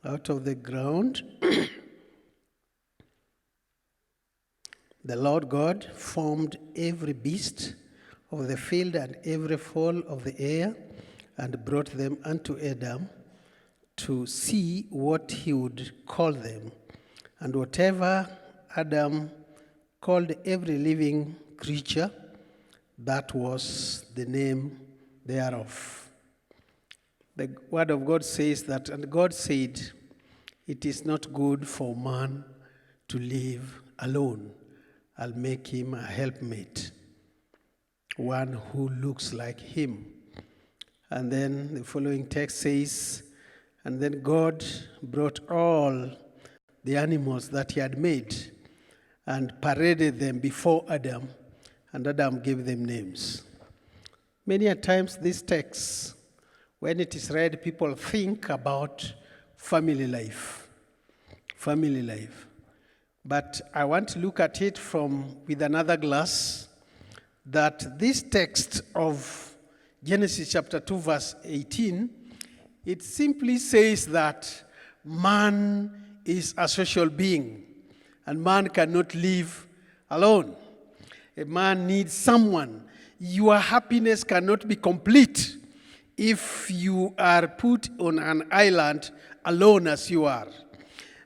out of the ground. The Lord God formed every beast of the field and every fowl of the air, and brought them unto Adam to see what he would call them. And whatever Adam called every living creature, that was the name thereof. The word of God says that, and God said, it is not good for man to live alone. I'll make him a helpmate, one who looks like him. And then the following text says, and then God brought all the animals that he had made and paraded them before Adam, and Adam gave them names. Many a times this text, when it is read, people think about family life. Family life. But I want to look at it with another glass, that this text of Genesis chapter 2, verse 18, it simply says that man is a social being, and man cannot live alone. A man needs someone. Your happiness cannot be complete if you are put on an island alone as you are.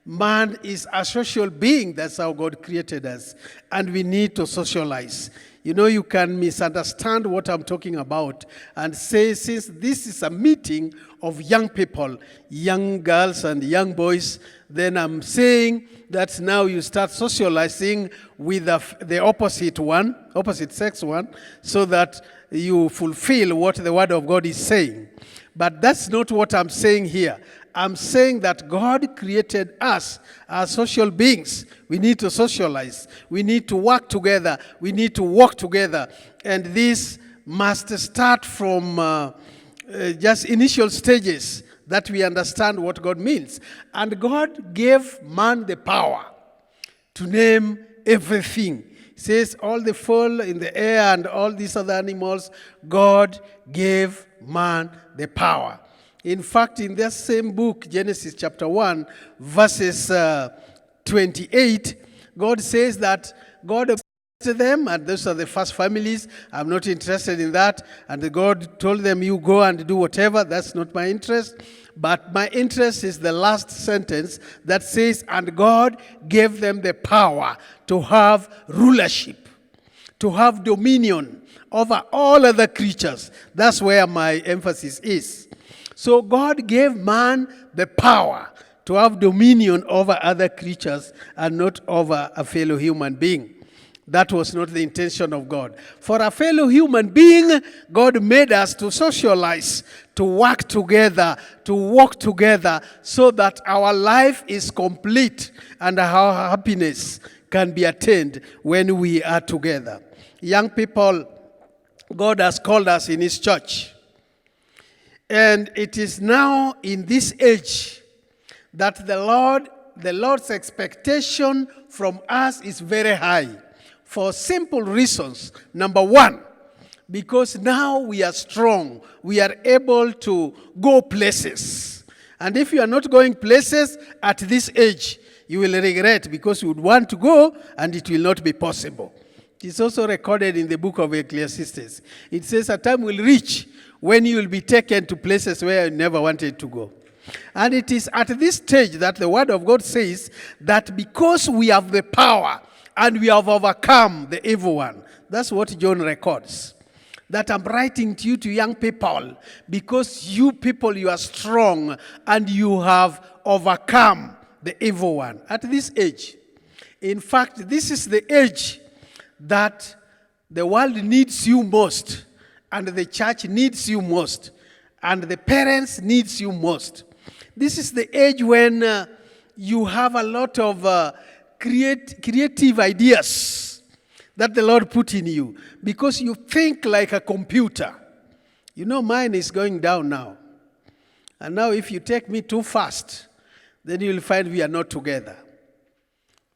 Man is a social being. That's how God created us. And we need to socialize. You know, you can misunderstand what I'm talking about and say, since this is a meeting of young people, young girls and young boys, then I'm saying that now you start socializing with the opposite sex one, so that you fulfill what the Word of God is saying. But that's not what I'm saying here. I'm saying that God created us as social beings. We need to socialize. We need to work together. We need to walk together. And this must start from just initial stages, that we understand what God means. And God gave man the power to name everything. It says all the fowl in the air and all these other animals, God gave man the power. In fact, in that same book, Genesis chapter 1, verses 28, God says that God to them, and those are the first families. I'm not interested in that. And God told them, you go and do whatever. That's not my interest. But my interest is the last sentence that says, and God gave them the power to have rulership, to have dominion over all other creatures. That's where my emphasis is. So God gave man the power to have dominion over other creatures and not over a fellow human being. That was not the intention of God. For a fellow human being, God made us to socialize, to work together, to walk together, so that our life is complete and our happiness can be attained when we are together. Young people, God has called us in His church. And it is now in this age that the Lord's expectation from us is very high. For simple reasons. Number one, because now we are strong. We are able to go places. And if you are not going places at this age, you will regret, because you would want to go and it will not be possible. It's also recorded in the book of Ecclesiastes. It says a time will reach when you will be taken to places where you never wanted to go. And it is at this stage that the Word of God says that because we have the power and we have overcome the evil one. That's what John records. That I'm writing to you, to young people, because you people, you are strong and you have overcome the evil one at this age. In fact, this is the age that the world needs you most, and the church needs you most, and the parents needs you most. This is the age when you have a lot of creative ideas that the Lord put in you, because you think like a computer. You know, mine is going down now. And now if you take me too fast, then you'll find we are not together.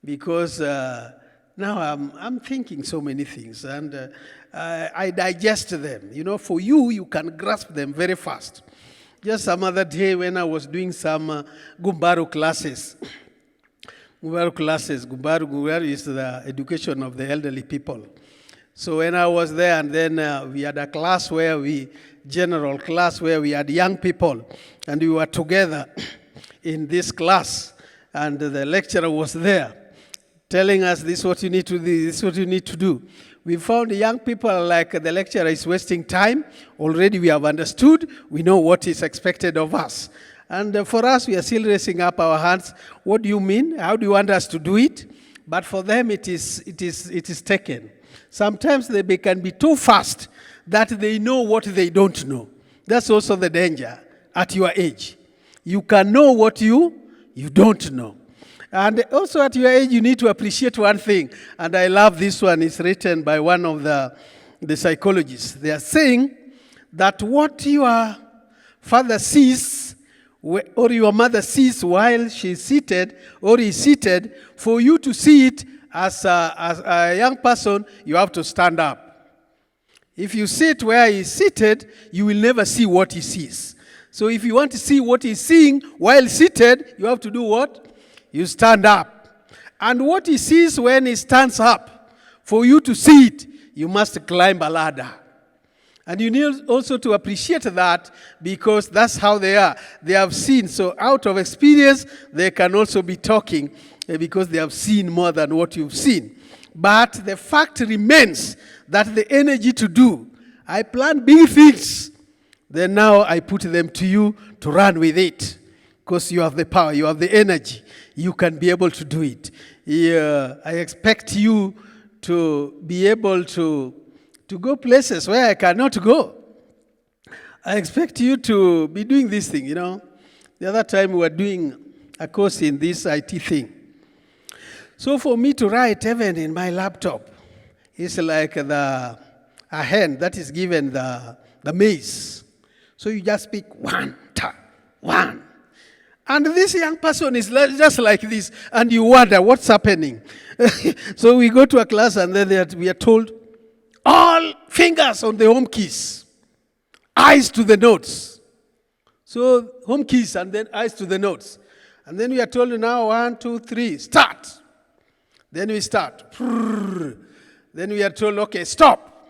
Because now I'm thinking so many things, and I digest them. You know, for you, you can grasp them very fast. Just some other day when I was doing some Gumbaru classes. Gumbaru is the education of the elderly people. So when I was there, and then we had a class general class where we had young people, and we were together in this class, and the lecturer was there telling us, this is what you need to do, this is what you need to do. We found young people like the lecturer is wasting time. Already we have understood, we know what is expected of us. And for us, we are still raising up our hands. What do you mean? How do you want us to do it? But for them, it is taken. Sometimes they can be too fast that they know what they don't know. That's also the danger at your age. You can know what you don't know. And also at your age, you need to appreciate one thing. And I love this one. It's written by one of the psychologists. They are saying that what your father sees or your mother sees while she's seated or is seated, for you to see it as a young person, you have to stand up. If you sit where he's seated, you will never see what he sees. So if you want to see what he's seeing while seated, you have to do what? You stand up. And what he sees when he stands up, for you to see it, you must climb a ladder. And you need also to appreciate that, because that's how they are. They have seen. So out of experience, they can also be talking because they have seen more than what you've seen. But the fact remains that the energy to do, I plan big things, then now I put them to you to run with it. Because you have the power, you have the energy, you can be able to do it. I expect you to be able to go places where I cannot go. I expect you to be doing this thing, The other time we were doing a course in this IT thing. So for me to write even in my laptop, it's like a hand that is given the maize. So you just pick one. And this young person is just like this, and you wonder what's happening. So we go to a class, and then we are told, all fingers on the home keys, eyes to the notes. So home keys, and then eyes to the notes. And then we are told, now 1, 2, 3, start. Then we start. Then we are told, okay, stop.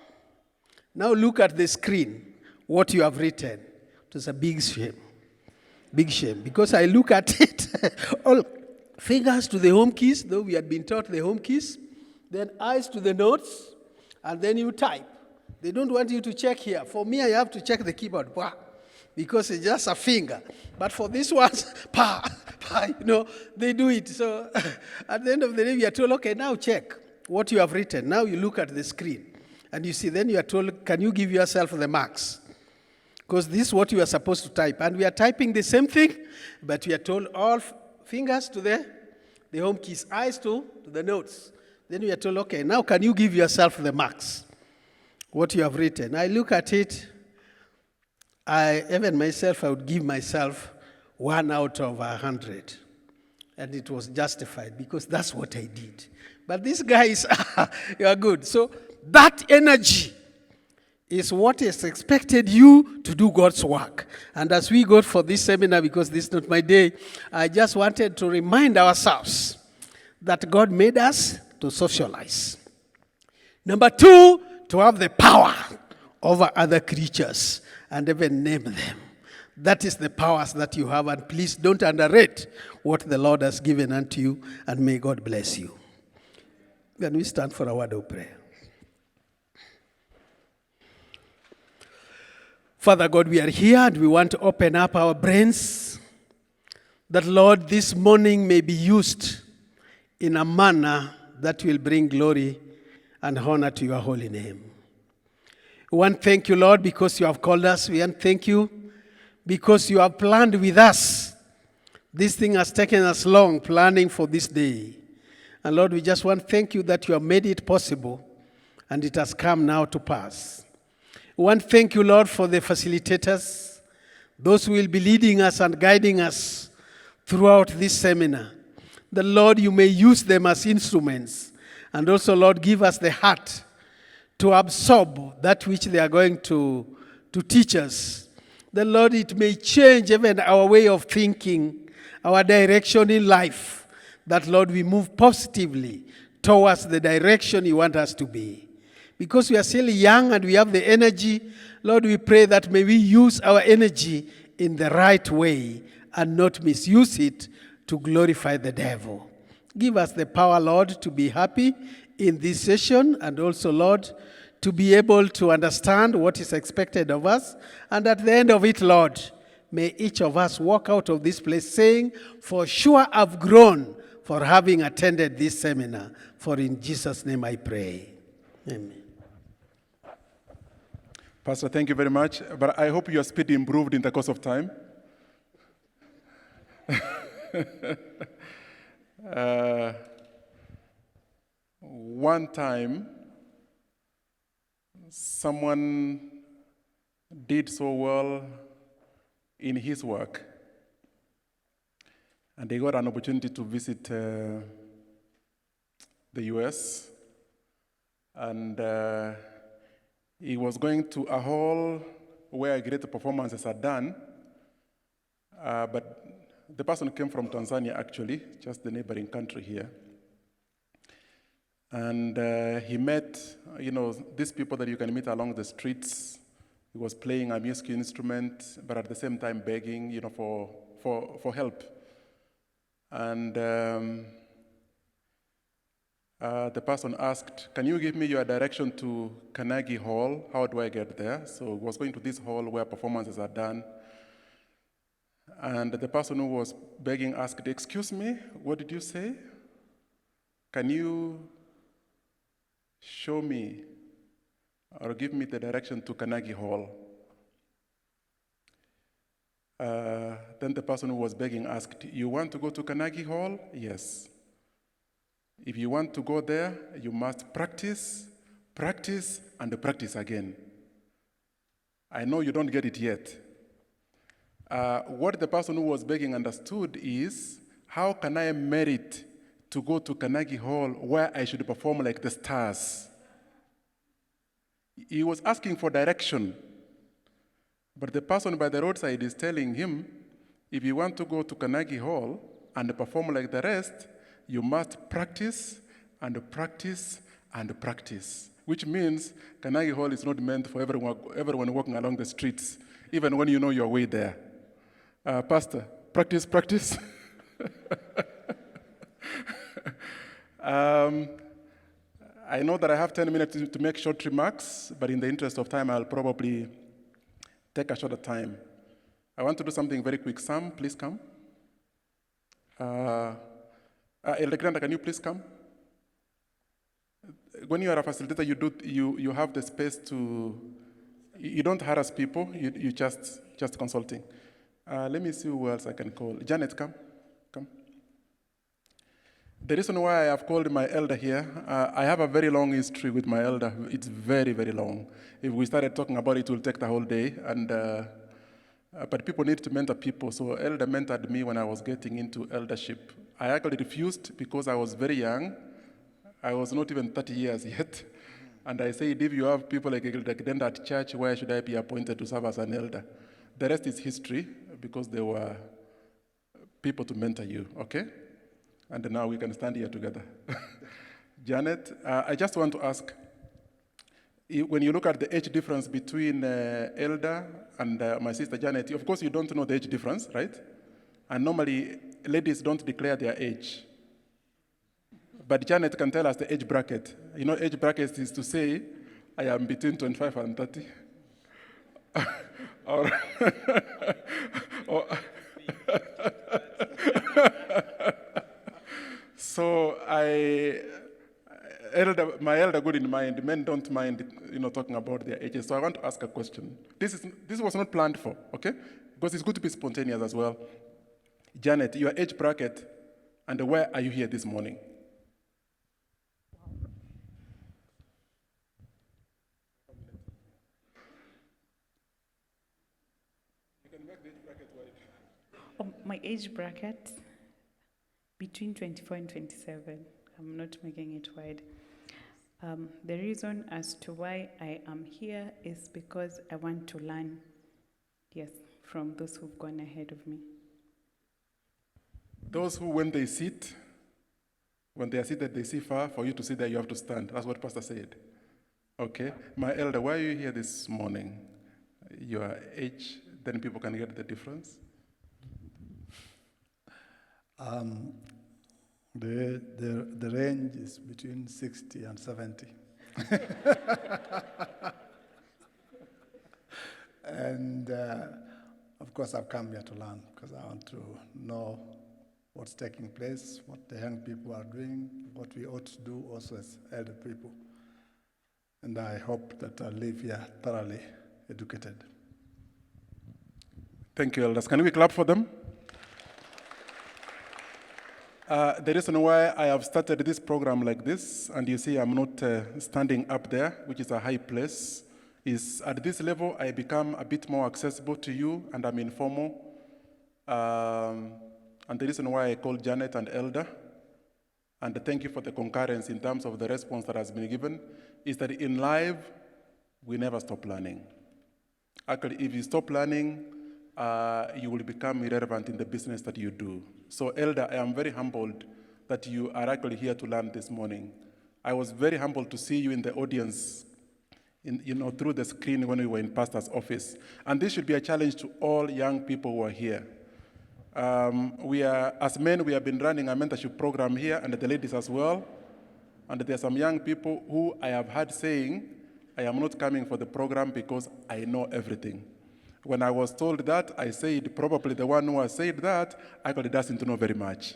Now look at the screen, what you have written. It was a big shame. Big shame, because I look at it, all fingers to the home keys, though we had been taught the home keys, then eyes to the notes, and then you type. They don't want you to check here. For me, I have to check the keyboard, because it's just a finger. But for this ones, they do it. So at the end of the day, we are told, okay, now check what you have written. Now you look at the screen, and you see, then you are told, can you give yourself the marks? Because this is what you are supposed to type. And we are typing the same thing, but we are told all fingers to the home keys, eyes to the notes. Then we are told, okay, now can you give yourself the marks? What you have written. I look at it, even myself, I would give myself 1 out of 100. And it was justified, because that's what I did. But these guys, you are good. So that energy is what is expected you to do God's work. And as we go for this seminar, because this is not my day, I just wanted to remind ourselves that God made us to socialize. Number 2, to have the power over other creatures and even name them. That is the powers that you have, and please don't underrate what the Lord has given unto you, and may God bless you. Can we stand for a word of prayer? Father God, we are here and we want to open up our brains that, Lord, this morning may be used in a manner that will bring glory and honor to your holy name. We want to thank you, Lord, because you have called us. We want to thank you because you have planned with us. This thing has taken us long planning for this day. And Lord, we just want to thank you that you have made it possible and it has come now to pass. We want to thank you, Lord, for the facilitators, those who will be leading us and guiding us throughout this seminar. The Lord, you may use them as instruments. And also, Lord, give us the heart to absorb that which they are going to teach us. The Lord, it may change even our way of thinking, our direction in life. That, Lord, we move positively towards the direction you want us to be. Because we are still young and we have the energy, Lord, we pray that may we use our energy in the right way and not misuse it to glorify the devil. Give us the power, Lord, to be happy in this session, and also, Lord, to be able to understand what is expected of us. And at the end of it, Lord, may each of us walk out of this place saying, for sure I've grown for having attended this seminar. For in Jesus' name I pray. Amen. Pastor, thank you very much. But I hope your speed improved in the course of time. One time, someone did so well in his work, and they got an opportunity to visit the US, and he was going to a hall where great performances are done, but the person came from Tanzania, actually, just the neighboring country here. And he met, these people that you can meet along the streets. He was playing a music instrument, but at the same time begging, for help. And the person asked, can you give me your direction to Carnegie Hall? How do I get there? So he was going to this hall where performances are done. And the person who was begging asked, excuse me, what did you say? Can you show me or give me the direction to Carnegie Hall? Then the person who was begging asked, you want to go to Carnegie Hall? Yes. If you want to go there, you must practice, practice, and practice again. I know you don't get it yet. What the person who was begging understood is, how can I merit to go to Carnegie Hall where I should perform like the stars? He was asking for direction. But the person by the roadside is telling him, if you want to go to Carnegie Hall and perform like the rest, you must practice and practice and practice. Which means Carnegie Hall is not meant for everyone walking along the streets, even when you know your way there. Pastor, practice, practice. I know that I have 10 minutes to make short remarks, but in the interest of time, I'll probably take a shorter time. I want to do something very quick. Sam, please come. Elder Granda, can you please come? When you are a facilitator, you have the space to, you don't harass people, you just consulting. Let me see who else I can call. Janet, come. The reason why I have called my elder here, I have a very long history with my elder. It's very, very long. If we started talking about it, it will take the whole day. But people need to mentor people. So elder mentored me when I was getting into eldership. I actually refused because I was very young. I was not even 30 years yet. And I said, if you have people like Elder at church, why should I be appointed to serve as an elder? The rest is history, because there were people to mentor you, okay? And now we can stand here together. Janet, I just want to ask, when you look at the age difference between Elder and my sister Janet, of course you don't know the age difference, right? And normally, ladies don't declare their age. But Janet can tell us the age bracket. You know, age bracket is to say, I am between 25 and 30. So my elder good in mind, men don't mind, talking about their ages. So I want to ask a question. This was not planned for, okay? Because it's good to be spontaneous as well. Janet, your age bracket, and where are you here this morning? You can make the age bracket wide. My age bracket, between 24 and 27. I'm not making it wide. The reason as to why I am here is because I want to learn. Yes. from those who've gone ahead of me. Those who, when they are seated, they see far. For you to sit there, you have to stand. That's what Pastor said. Okay? My elder, why are you here this morning? Your age, then people can get the difference. The range is between 60 and 70. And of course, I've come here to learn because I want to know what's taking place, what the young people are doing, what we ought to do also as elder people. And I hope that I'll leave here thoroughly educated. Thank you, elders. Can we clap for them? The reason why I have started this program like this, and you see I'm not standing up there, which is a high place, is at this level I become a bit more accessible to you, and I'm informal. And the reason why I called Janet and Elder, and thank you for the concurrence in terms of the response that has been given, is that in life, we never stop learning. Actually, if you stop learning, you will become irrelevant in the business that you do. So, Elder, I am very humbled that you are actually here to learn this morning. I was very humbled to see you in the audience, through the screen when we were in Pastor's office. And this should be a challenge to all young people who are here. As men, we have been running a mentorship program here, and the ladies as well. And there are some young people who I have heard saying, I am not coming for the program because I know everything. When I was told that, I said, probably the one who has said that actually doesn't know very much,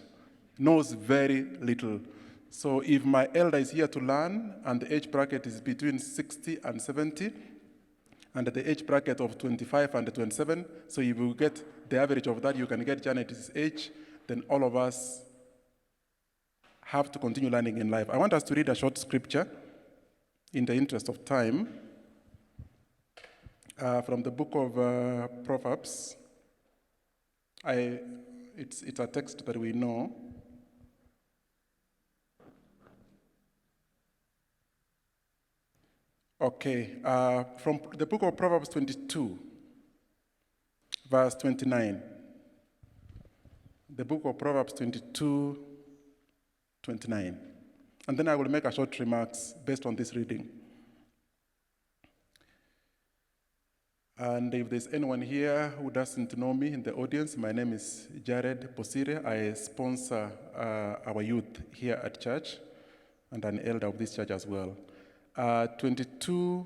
knows very little. So if my elder is here to learn, and the age bracket is between 60 and 70, and the age bracket of 25 and 27, so if you get the average of that, you can get Janet's age, then all of us have to continue learning in life. I want us to read a short scripture in the interest of time. From the book of Proverbs. It's a text that we know. Okay, from the book of Proverbs 22, verse 29. The book of Proverbs 22, 29. And then I will make a short remarks based on this reading. And if there's anyone here who doesn't know me in the audience, my name is Jared Posire. I sponsor our youth here at church and an elder of this church as well. 22,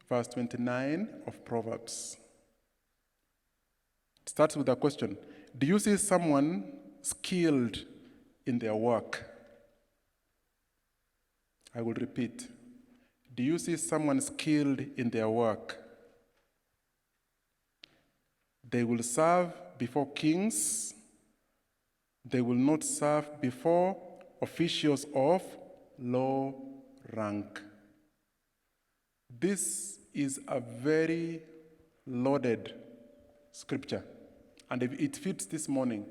verse 29 of Proverbs. It starts with a question. Do you see someone skilled in their work? I will repeat. Do you see someone skilled in their work? They will serve before kings. They will not serve before officials of low rank. This is a very loaded scripture, and it fits this morning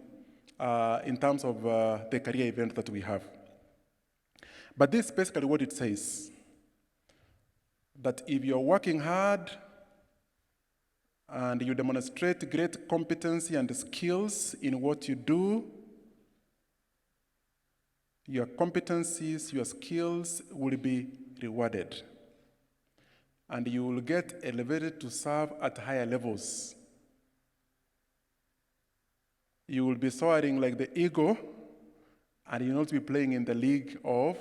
in terms of the career event that we have. But this is basically what it says, that if you're working hard, and you demonstrate great competency and skills in what you do, your competencies, your skills will be rewarded. And you will get elevated to serve at higher levels. You will be soaring like the eagle, and you will not be playing in the league of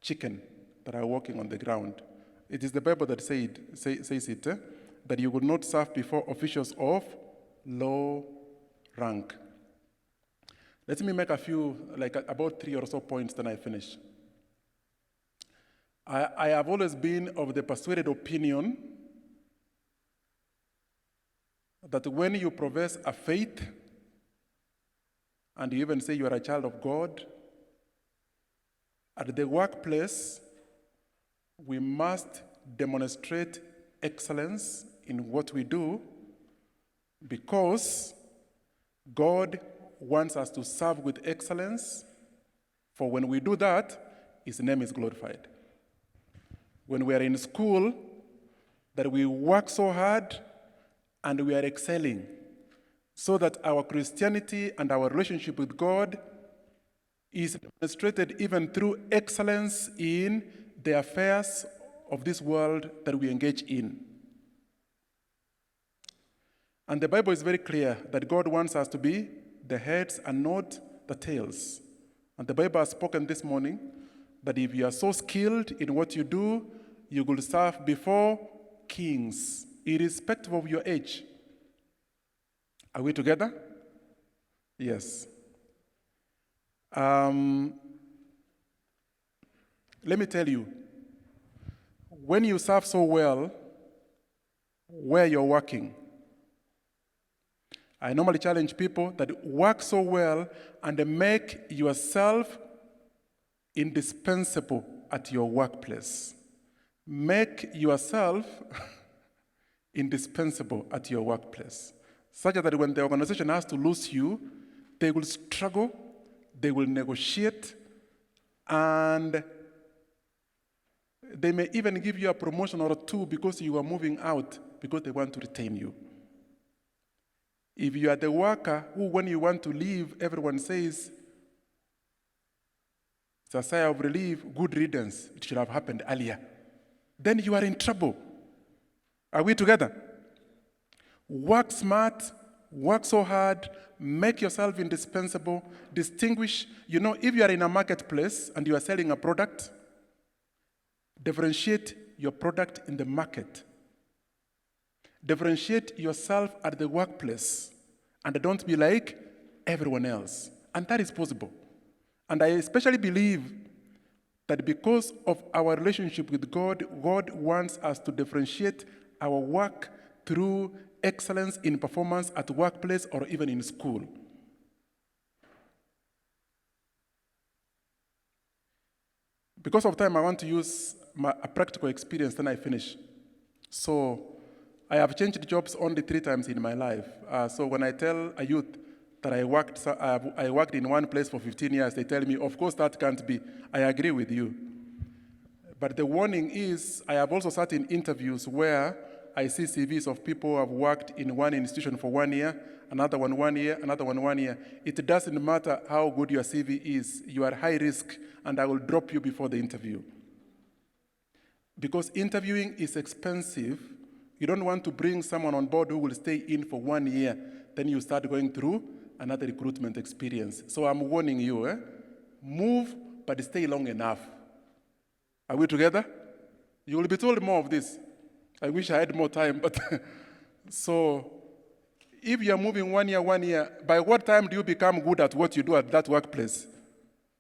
chicken that are walking on the ground. It is the Bible that says it. That you will not serve before officials of low rank. Let me make a few, about 3 or so points, then I finish. I have always been of the persuaded opinion that when you profess a faith, and you even say you are a child of God, at the workplace, we must demonstrate excellence in what we do, because God wants us to serve with excellence, for when we do that, His name is glorified. When we are in school, that we work so hard and we are excelling, so that our Christianity and our relationship with God is demonstrated even through excellence in the affairs of this world that we engage in. And the Bible is very clear that God wants us to be the heads and not the tails. And the Bible has spoken this morning that if you are so skilled in what you do, you will serve before kings, irrespective of your age. Are we together? Yes. Let me tell you, when you serve so well where you're working, I normally challenge people that work so well and make yourself indispensable at your workplace. Make yourself indispensable at your workplace, such that when the organization has to lose you, they will struggle, they will negotiate, and they may even give you a promotion or two because you are moving out because they want to retain you. If you are the worker who, when you want to leave, everyone says, it's a sigh of relief, good riddance, it should have happened earlier, then you are in trouble. Are we together? Work smart, work so hard, make yourself indispensable, distinguish. You know, if you are in a marketplace and you are selling a product, differentiate your product in the market. Differentiate yourself at the workplace and don't be like everyone else. And that is possible. And I especially believe that because of our relationship with God, God wants us to differentiate our work through excellence in performance at workplace or even in school. Because of time, I want to use a practical experience, then I finish. So I have changed jobs only 3 times in my life. So when I tell a youth that I worked in one place for 15 years, they tell me, of course that can't be. I agree with you. But the warning is, I have also sat in interviews where I see CVs of people who have worked in one institution for 1 year, another one 1 year, another one 1 year. It doesn't matter how good your CV is. You are high risk, and I will drop you before the interview. Because interviewing is expensive. You don't want to bring someone on board who will stay in for 1 year. Then you start going through another recruitment experience. So I'm warning you, move, but stay long enough. Are we together? You will be told more of this. I wish I had more time, but so if you're moving 1 year, by what time do you become good at what you do at that workplace?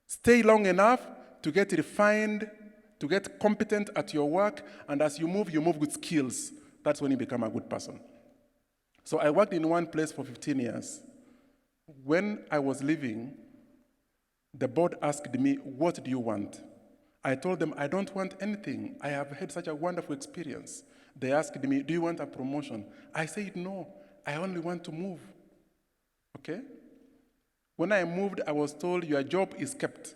Stay long enough to get refined, to get competent at your work, and as you move with skills. That's when you become a good person. So I worked in one place for 15 years. When I was leaving, the board asked me, what do you want? I told them, I don't want anything. I have had such a wonderful experience. They asked me, do you want a promotion? I said, no, I only want to move. Okay? When I moved, I was told, your job is kept.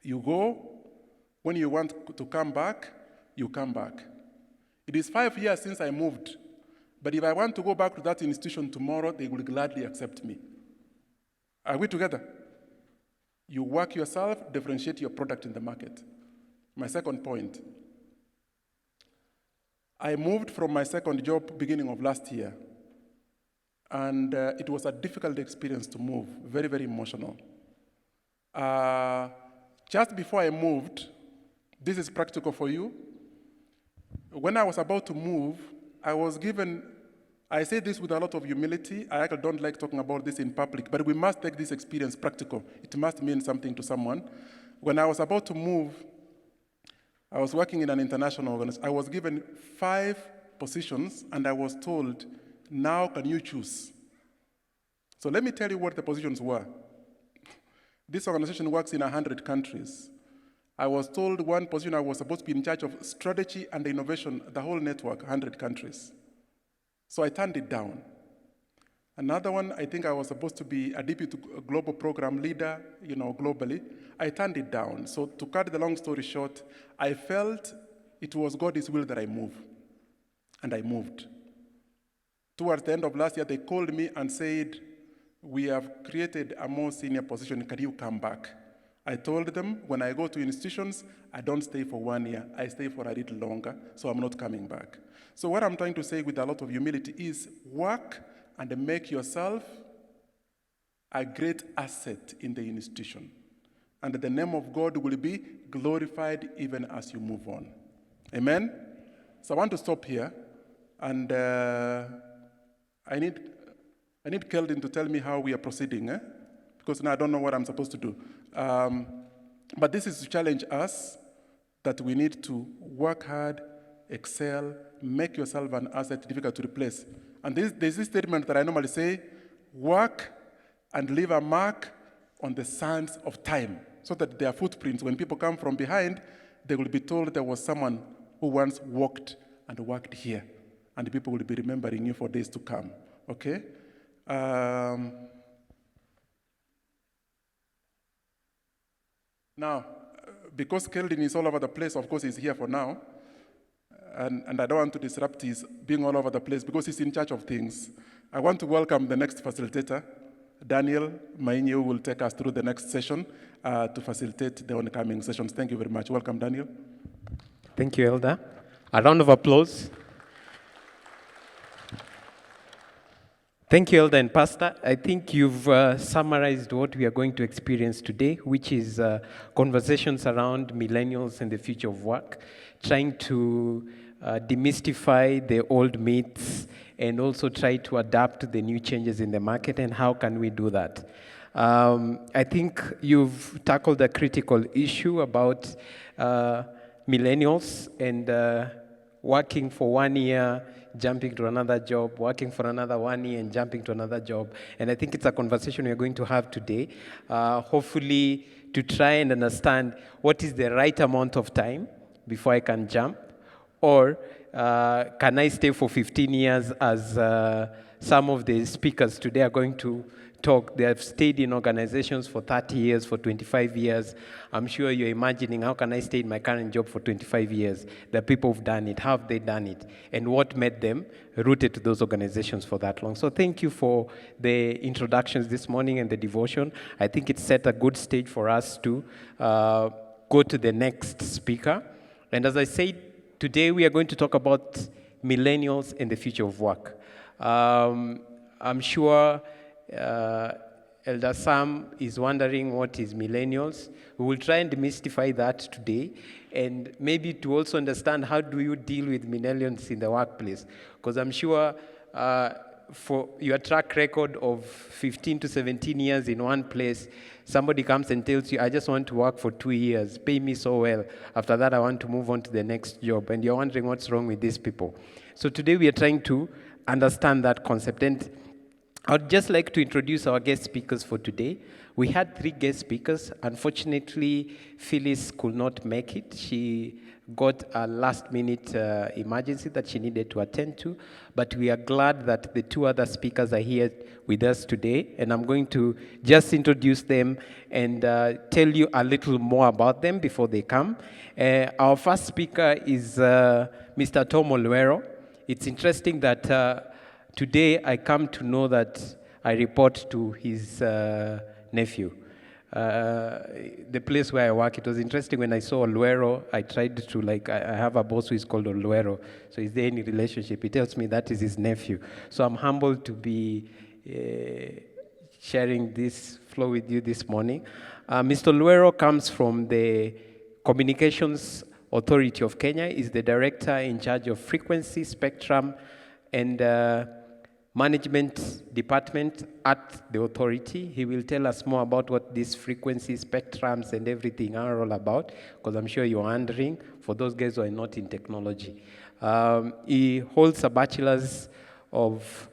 You go, when you want to come back, you come back. It is 5 years since I moved, but if I want to go back to that institution tomorrow, they will gladly accept me. Are we together? You work yourself, differentiate your product in the market. My second point. I moved from my second job beginning of last year, and it was a difficult experience to move, very, very emotional. Just before I moved, this is practical for you. When I was about to move, I was given, I say this with a lot of humility. I actually don't like talking about this in public, but we must take this experience practical. It must mean something to someone. When I was about to move, I was working in an international organization. I was given 5 positions, and I was told, now can you choose? So let me tell you what the positions were. This organization works in 100 countries. I was told one position I was supposed to be in charge of strategy and innovation, the whole network, 100 countries. So I turned it down. Another one, I think I was supposed to be a deputy global program leader, globally. I turned it down. So to cut the long story short, I felt it was God's will that I move. And I moved. Towards the end of last year, they called me and said, we have created a more senior position, can you come back? I told them, when I go to institutions, I don't stay for 1 year, I stay for a little longer, so I'm not coming back. So what I'm trying to say with a lot of humility is work and make yourself a great asset in the institution. And the name of God will be glorified even as you move on. Amen? So I want to stop here, and I need Keldin to tell me how we are proceeding, because now I don't know what I'm supposed to do. But this is to challenge us that we need to work hard, excel, make yourself an asset difficult to replace. And there's this statement that I normally say, work and leave a mark on the sands of time, so that their footprints, when people come from behind, they will be told there was someone who once walked and worked here, and people will be remembering you for days to come, okay? Now, because Keldin is all over the place, of course he's here for now, and I don't want to disrupt his being all over the place because he's in charge of things. I want to welcome the next facilitator, Daniel Mainyi, who will take us through the next session to facilitate the oncoming sessions. Thank you very much. Welcome, Daniel. Thank you, Elder. A round of applause. Thank you, Elder and Pastor. I think you've summarized what we are going to experience today, which is conversations around millennials and the future of work, trying to demystify the old myths and also try to adapt to the new changes in the market, and how can we do that. I think you've tackled a critical issue about millennials and working for 1 year, jumping to another job, working for another 1 year and jumping to another job. And I think it's a conversation we're going to have today, hopefully to try and understand what is the right amount of time before I can jump, or can I stay for 15 years as some of the speakers today are going to talk. They have stayed in organizations for 30 years, for 25 years. I'm sure you're imagining, how can I stay in my current job for 25 years? The people who've done it, how have they done it? And what made them rooted to those organizations for that long? So thank you for the introductions this morning and the devotion. I think it set a good stage for us to go to the next speaker. And as I said, today we are going to talk about millennials and the future of work. I'm sure Elder Sam is wondering what is millennials. We will try and demystify that today, and maybe to also understand how do you deal with millennials in the workplace, because I'm sure for your track record of 15 to 17 years in one place, somebody comes and tells you, I just want to work for 2 years, pay me so well, after that I want to move on to the next job, and you're wondering what's wrong with these people. So today we are trying to understand that concept, and I'd just like to introduce our guest speakers for today. We had 3 guest speakers. Unfortunately, Phyllis could not make it. She got a last-minute emergency that she needed to attend to. But we are glad that the 2 other speakers are here with us today. And I'm going to just introduce them and tell you a little more about them before they come. Our first speaker is Mr. Tom Olwero. It's interesting that today, I come to know that I report to his nephew. The place where I work, it was interesting when I saw Olwero, I tried to, I have a boss who is called Olwero. So is there any relationship? He tells me that is his nephew. So I'm humbled to be sharing this flow with you this morning. Mr. Olwero comes from the Communications Authority of Kenya. He's the director in charge of frequency, spectrum, and management department at the authority. He will tell us more about what these frequencies, spectrums, and everything are all about, because I'm sure you're wondering, for those guys who are not in technology. He holds a bachelor's of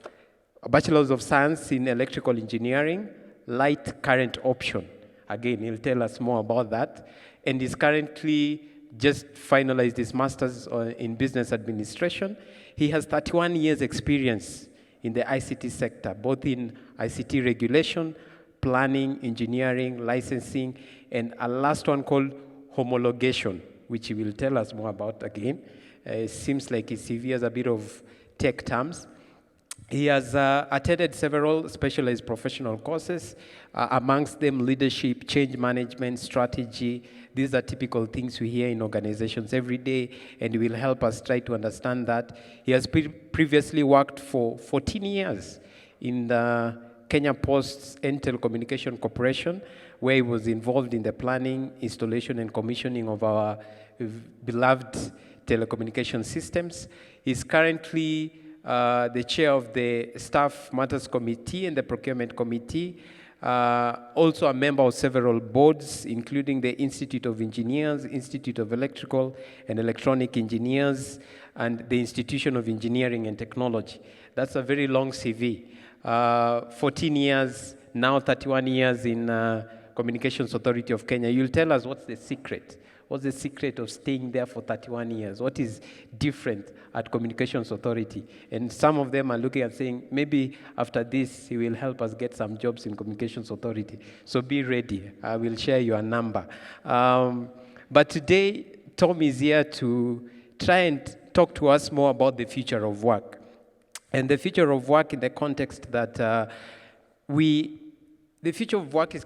science in electrical engineering, light current option. Again, he'll tell us more about that. And he's currently just finalized his master's in business administration. He has 31 years experience in the ICT sector, both in ICT regulation, planning, engineering, licensing, and a last one called homologation, which he will tell us more about again. It seems like his CV has a bit of tech terms. He has attended several specialized professional courses, amongst them leadership, change management, strategy. These are typical things we hear in organizations every day, and will help us try to understand that. He has previously worked for 14 years in the Kenya Post and Telecommunication Corporation, where he was involved in the planning, installation, and commissioning of our beloved telecommunication systems. He's currently the chair of the Staff Matters Committee and the Procurement Committee, also a member of several boards, including the Institute of Engineers, Institute of Electrical and Electronic Engineers, and the Institution of Engineering and Technology. That's a very long CV. 14 years, now 31 years in Communications Authority of Kenya. You'll tell us what's the secret. What's the secret of staying there for 31 years? What is different at Communications Authority? And some of them are looking and saying, maybe after this, he will help us get some jobs in Communications Authority. So be ready. I will share your number. But today, Tom is here to try and talk to us more about the future of work. And the future of work in the context that the future of work is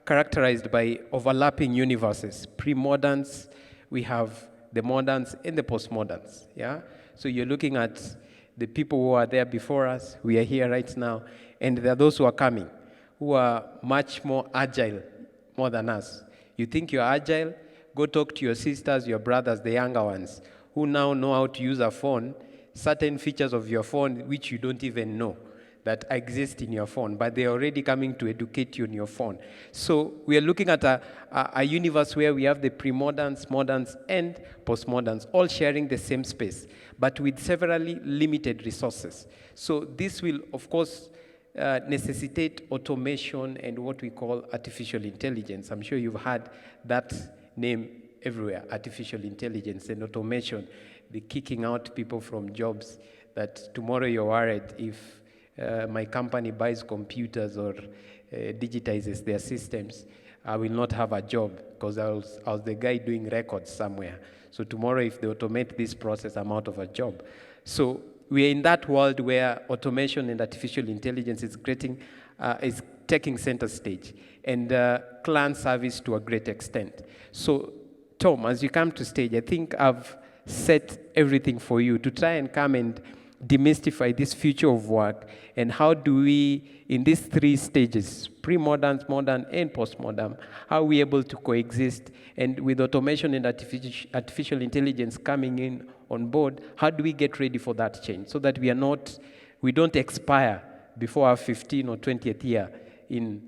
characterized by overlapping universes. Pre-moderns, we have the moderns and the postmoderns, yeah? So you're looking at the people who are there before us, we are here right now, and there are those who are coming, who are much more agile, more than us. You think you're agile? Go talk to your sisters, your brothers, the younger ones, who now know how to use a phone, certain features of your phone which you don't even know that exist in your phone, but they're already coming to educate you on your phone. So we are looking at a universe where we have the pre-moderns, moderns, and postmoderns, all sharing the same space, but with severally limited resources. So this will, of course, necessitate automation and what we call artificial intelligence. I'm sure you've heard that name everywhere, artificial intelligence and automation, the kicking out people from jobs, that tomorrow you're worried if my company buys computers or digitizes their systems, I will not have a job because I was the guy doing records somewhere. So tomorrow, if they automate this process, I'm out of a job. So we are in that world where automation and artificial intelligence is taking center stage, and client service to a great extent. So Tom, as you come to stage, I think I've set everything for you to try and come and demystify this future of work, and how do we, in these three stages, pre-modern, modern, and postmodern, how are we able to coexist? And with automation and artificial intelligence coming in on board, how do we get ready for that change so that we don't expire before our 15th or 20th year in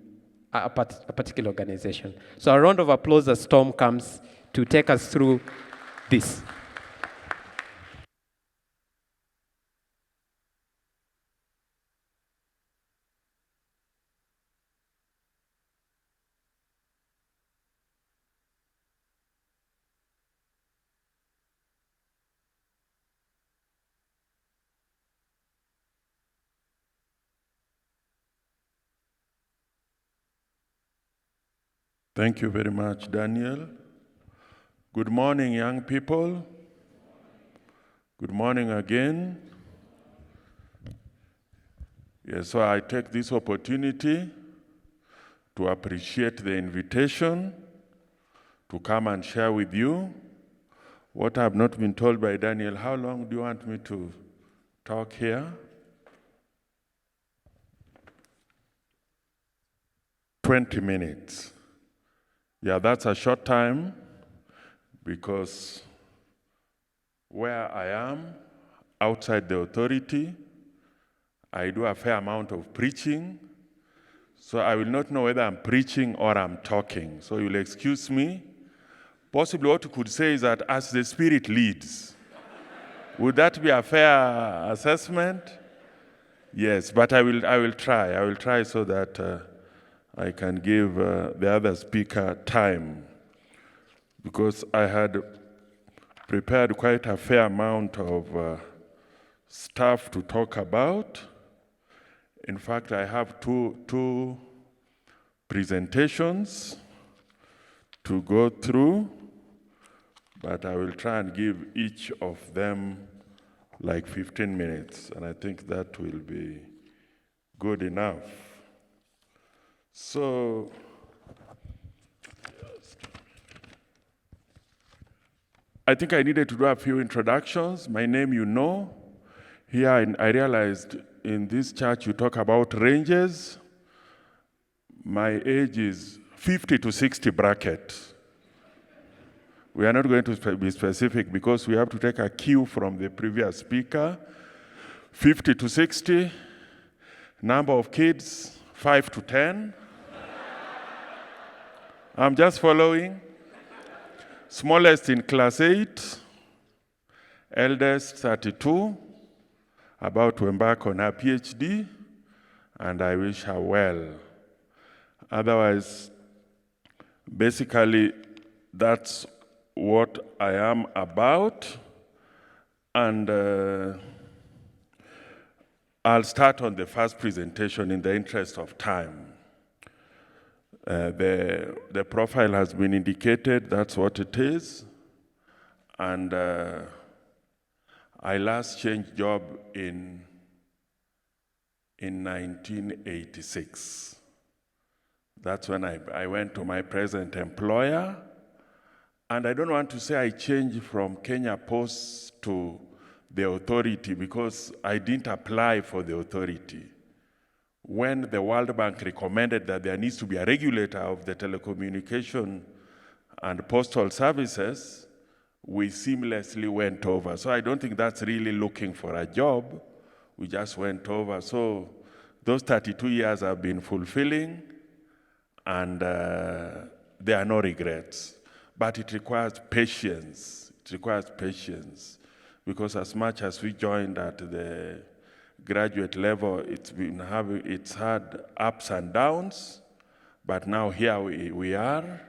a particular organization? So a round of applause as Tom comes to take us through this. Thank you very much, Daniel. Good morning, young people. Good morning again. Yes, so I take this opportunity to appreciate the invitation to come and share with you what I have not been told by Daniel. How long do you want me to talk here? 20 minutes. Yeah, that's a short time because where I am, outside the authority, I do a fair amount of preaching, so I will not know whether I'm preaching or I'm talking, so you'll excuse me. Possibly what you could say is that as the Spirit leads. Would that be a fair assessment? Yes, but I will try. I will try so that I can give the other speaker time, because I had prepared quite a fair amount of stuff to talk about. In fact, I have two presentations to go through, but I will try and give each of them like 15 minutes, and I think that will be good enough. So, I think I needed to do a few introductions. My name you know. Here I realized in this church you talk about ranges. My age is 50 to 60 bracket. We are not going to be specific because we have to take a cue from the previous speaker. 50 to 60, number of kids, 5 to 10. I'm just following. Smallest in class 8, eldest 32, about to embark on her PhD, and I wish her well. Otherwise, basically, that's what I am about, and I'll start on the first presentation in the interest of time. The profile has been indicated, that's what it is, and I last changed job in 1986. That's when I went to my present employer. And I don't want to say I changed from Kenya Post to the authority because I didn't apply for the authority. When the World Bank recommended that there needs to be a regulator of the telecommunication and postal services, we seamlessly went over. So I don't think that's really looking for a job. We just went over. So those 32 years have been fulfilling, and there are no regrets. But it requires patience. It requires patience. Because as much as we joined at the graduate level, it's had ups and downs. But now here we are.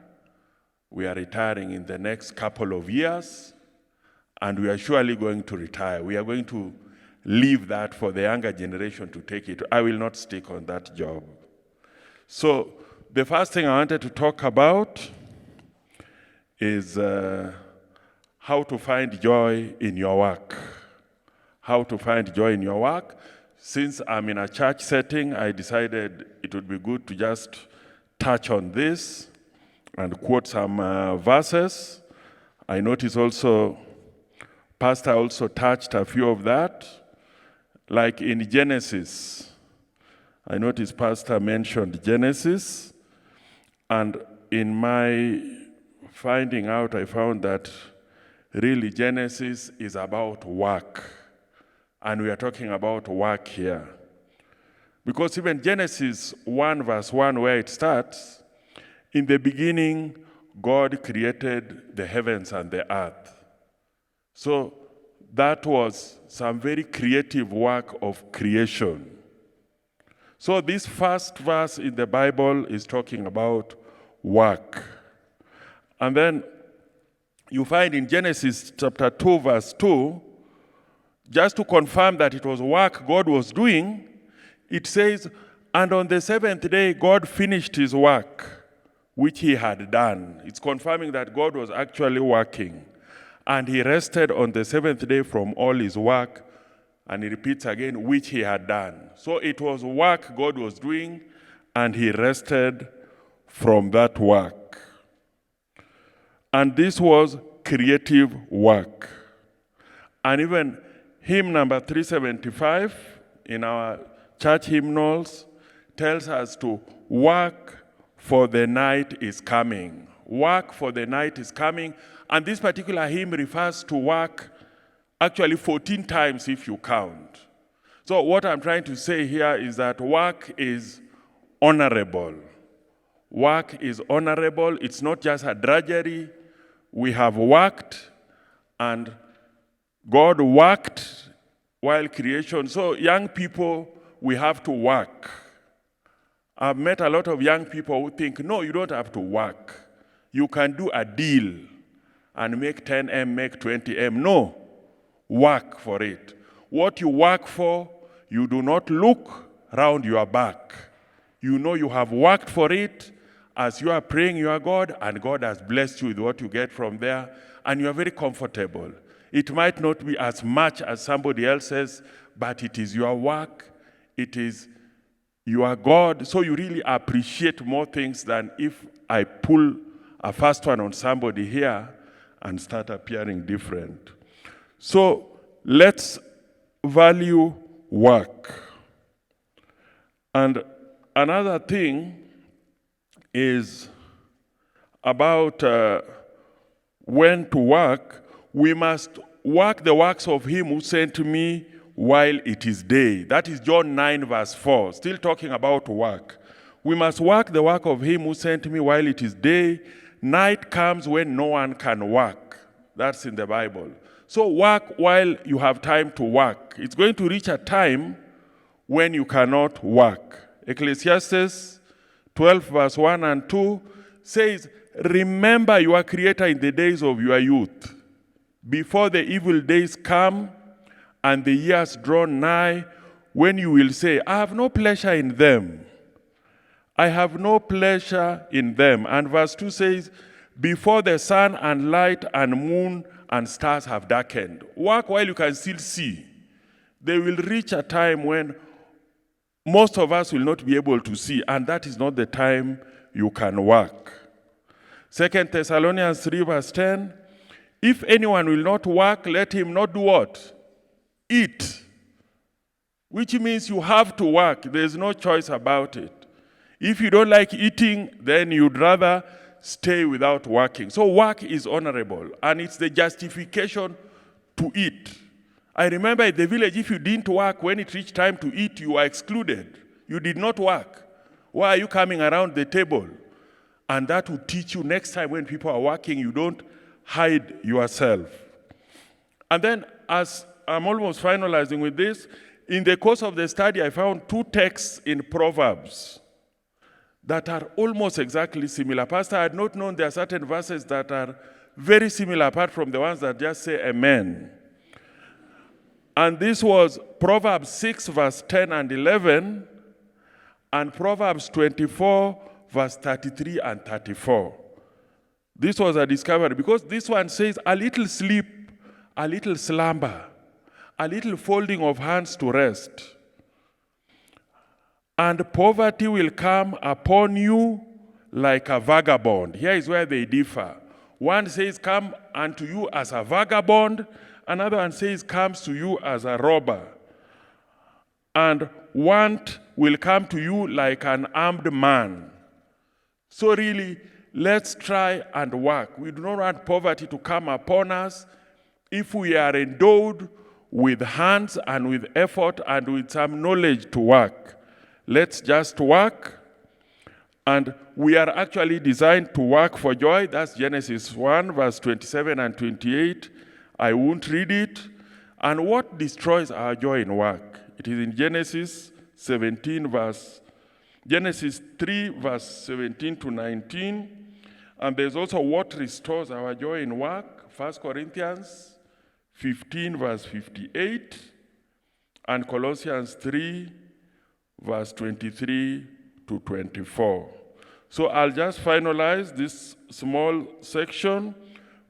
We are retiring in the next couple of years. And we are surely going to retire. We are going to leave that for the younger generation to take it. I will not stick on that job. So the first thing I wanted to talk about is how to find joy in your work. How to find joy in your work. Since I'm in a church setting, I decided it would be good to just touch on this and quote some verses. I noticed also, Pastor also touched a few of that, like in Genesis. I noticed Pastor mentioned Genesis, and in my finding out, I found that really Genesis is about work. And we are talking about work here. Because even Genesis 1 verse 1, where it starts, in the beginning, God created the heavens and the earth. So that was some very creative work of creation. So this first verse in the Bible is talking about work. And then you find in Genesis chapter 2, verse 2, just to confirm that it was work God was doing, it says, and on the seventh day, God finished his work, which he had done. It's confirming that God was actually working. And he rested on the seventh day from all his work, and he repeats again, which he had done. So it was work God was doing, and he rested from that work. And this was creative work. And even hymn number 375 in our church hymnals tells us to work, for the night is coming. Work, for the night is coming. And this particular hymn refers to work actually 14 times if you count. So what I'm trying to say here is that work is honorable. Work is honorable. It's not just a drudgery. We have worked, and God worked while creation. So young people, we have to work. I've met a lot of young people who think, no, you don't have to work. You can do a deal and make 10M, make 20M. No, work for it. What you work for, you do not look round your back. You know you have worked for it as you are praying your God, and God has blessed you with what you get from there, and you are very comfortable. It might not be as much as somebody else's, but it is your work. It is your God. So you really appreciate more things than if I pull a first one on somebody here and start appearing different. So let's value work. And another thing is about when to work. We must work the works of him who sent me while it is day. That is John 9 verse 4, still talking about work. We must work the work of him who sent me while it is day. Night comes when no one can work. That's in the Bible. So work while you have time to work. It's going to reach a time when you cannot work. Ecclesiastes 12 verse 1 and 2 says, remember your Creator in the days of your youth, before the evil days come and the years draw nigh, when you will say, I have no pleasure in them. I have no pleasure in them. And verse 2 says, before the sun and light and moon and stars have darkened. Work while you can still see. They will reach a time when most of us will not be able to see, and that is not the time you can work. 2 Thessalonians 3 verse 10, if anyone will not work, let him not do what? Eat. Which means you have to work. There's no choice about it. If you don't like eating, then you'd rather stay without working. So work is honorable, and it's the justification to eat. I remember in the village, if you didn't work, when it reached time to eat, you were excluded. You did not work. Why are you coming around the table? And that will teach you next time when people are working, you don't hide yourself. And then, as I'm almost finalizing with this, in the course of the study, I found 2 texts in Proverbs that are almost exactly similar. Pastor, I had not known there are certain verses that are very similar, apart from the ones that just say amen. And this was Proverbs 6, verse 10 and 11, and Proverbs 24, verse 33 and 34. This was a discovery, because this one says, a little sleep, a little slumber, a little folding of hands to rest, and poverty will come upon you like a vagabond. Here is where they differ. One says, come unto you as a vagabond. Another one says, comes to you as a robber. And want will come to you like an armed man. So really, let's try and work. We do not want poverty to come upon us. If we are endowed with hands and with effort and with some knowledge to work, let's just work. And we are actually designed to work for joy. That's Genesis 1, verse 27 and 28. I won't read it. And what destroys our joy in work? It is in Genesis 3, verse 17 to 19. And there's also what restores our joy in work. 1 Corinthians 15, verse 58. And Colossians 3, verse 23 to 24. So I'll just finalize this small section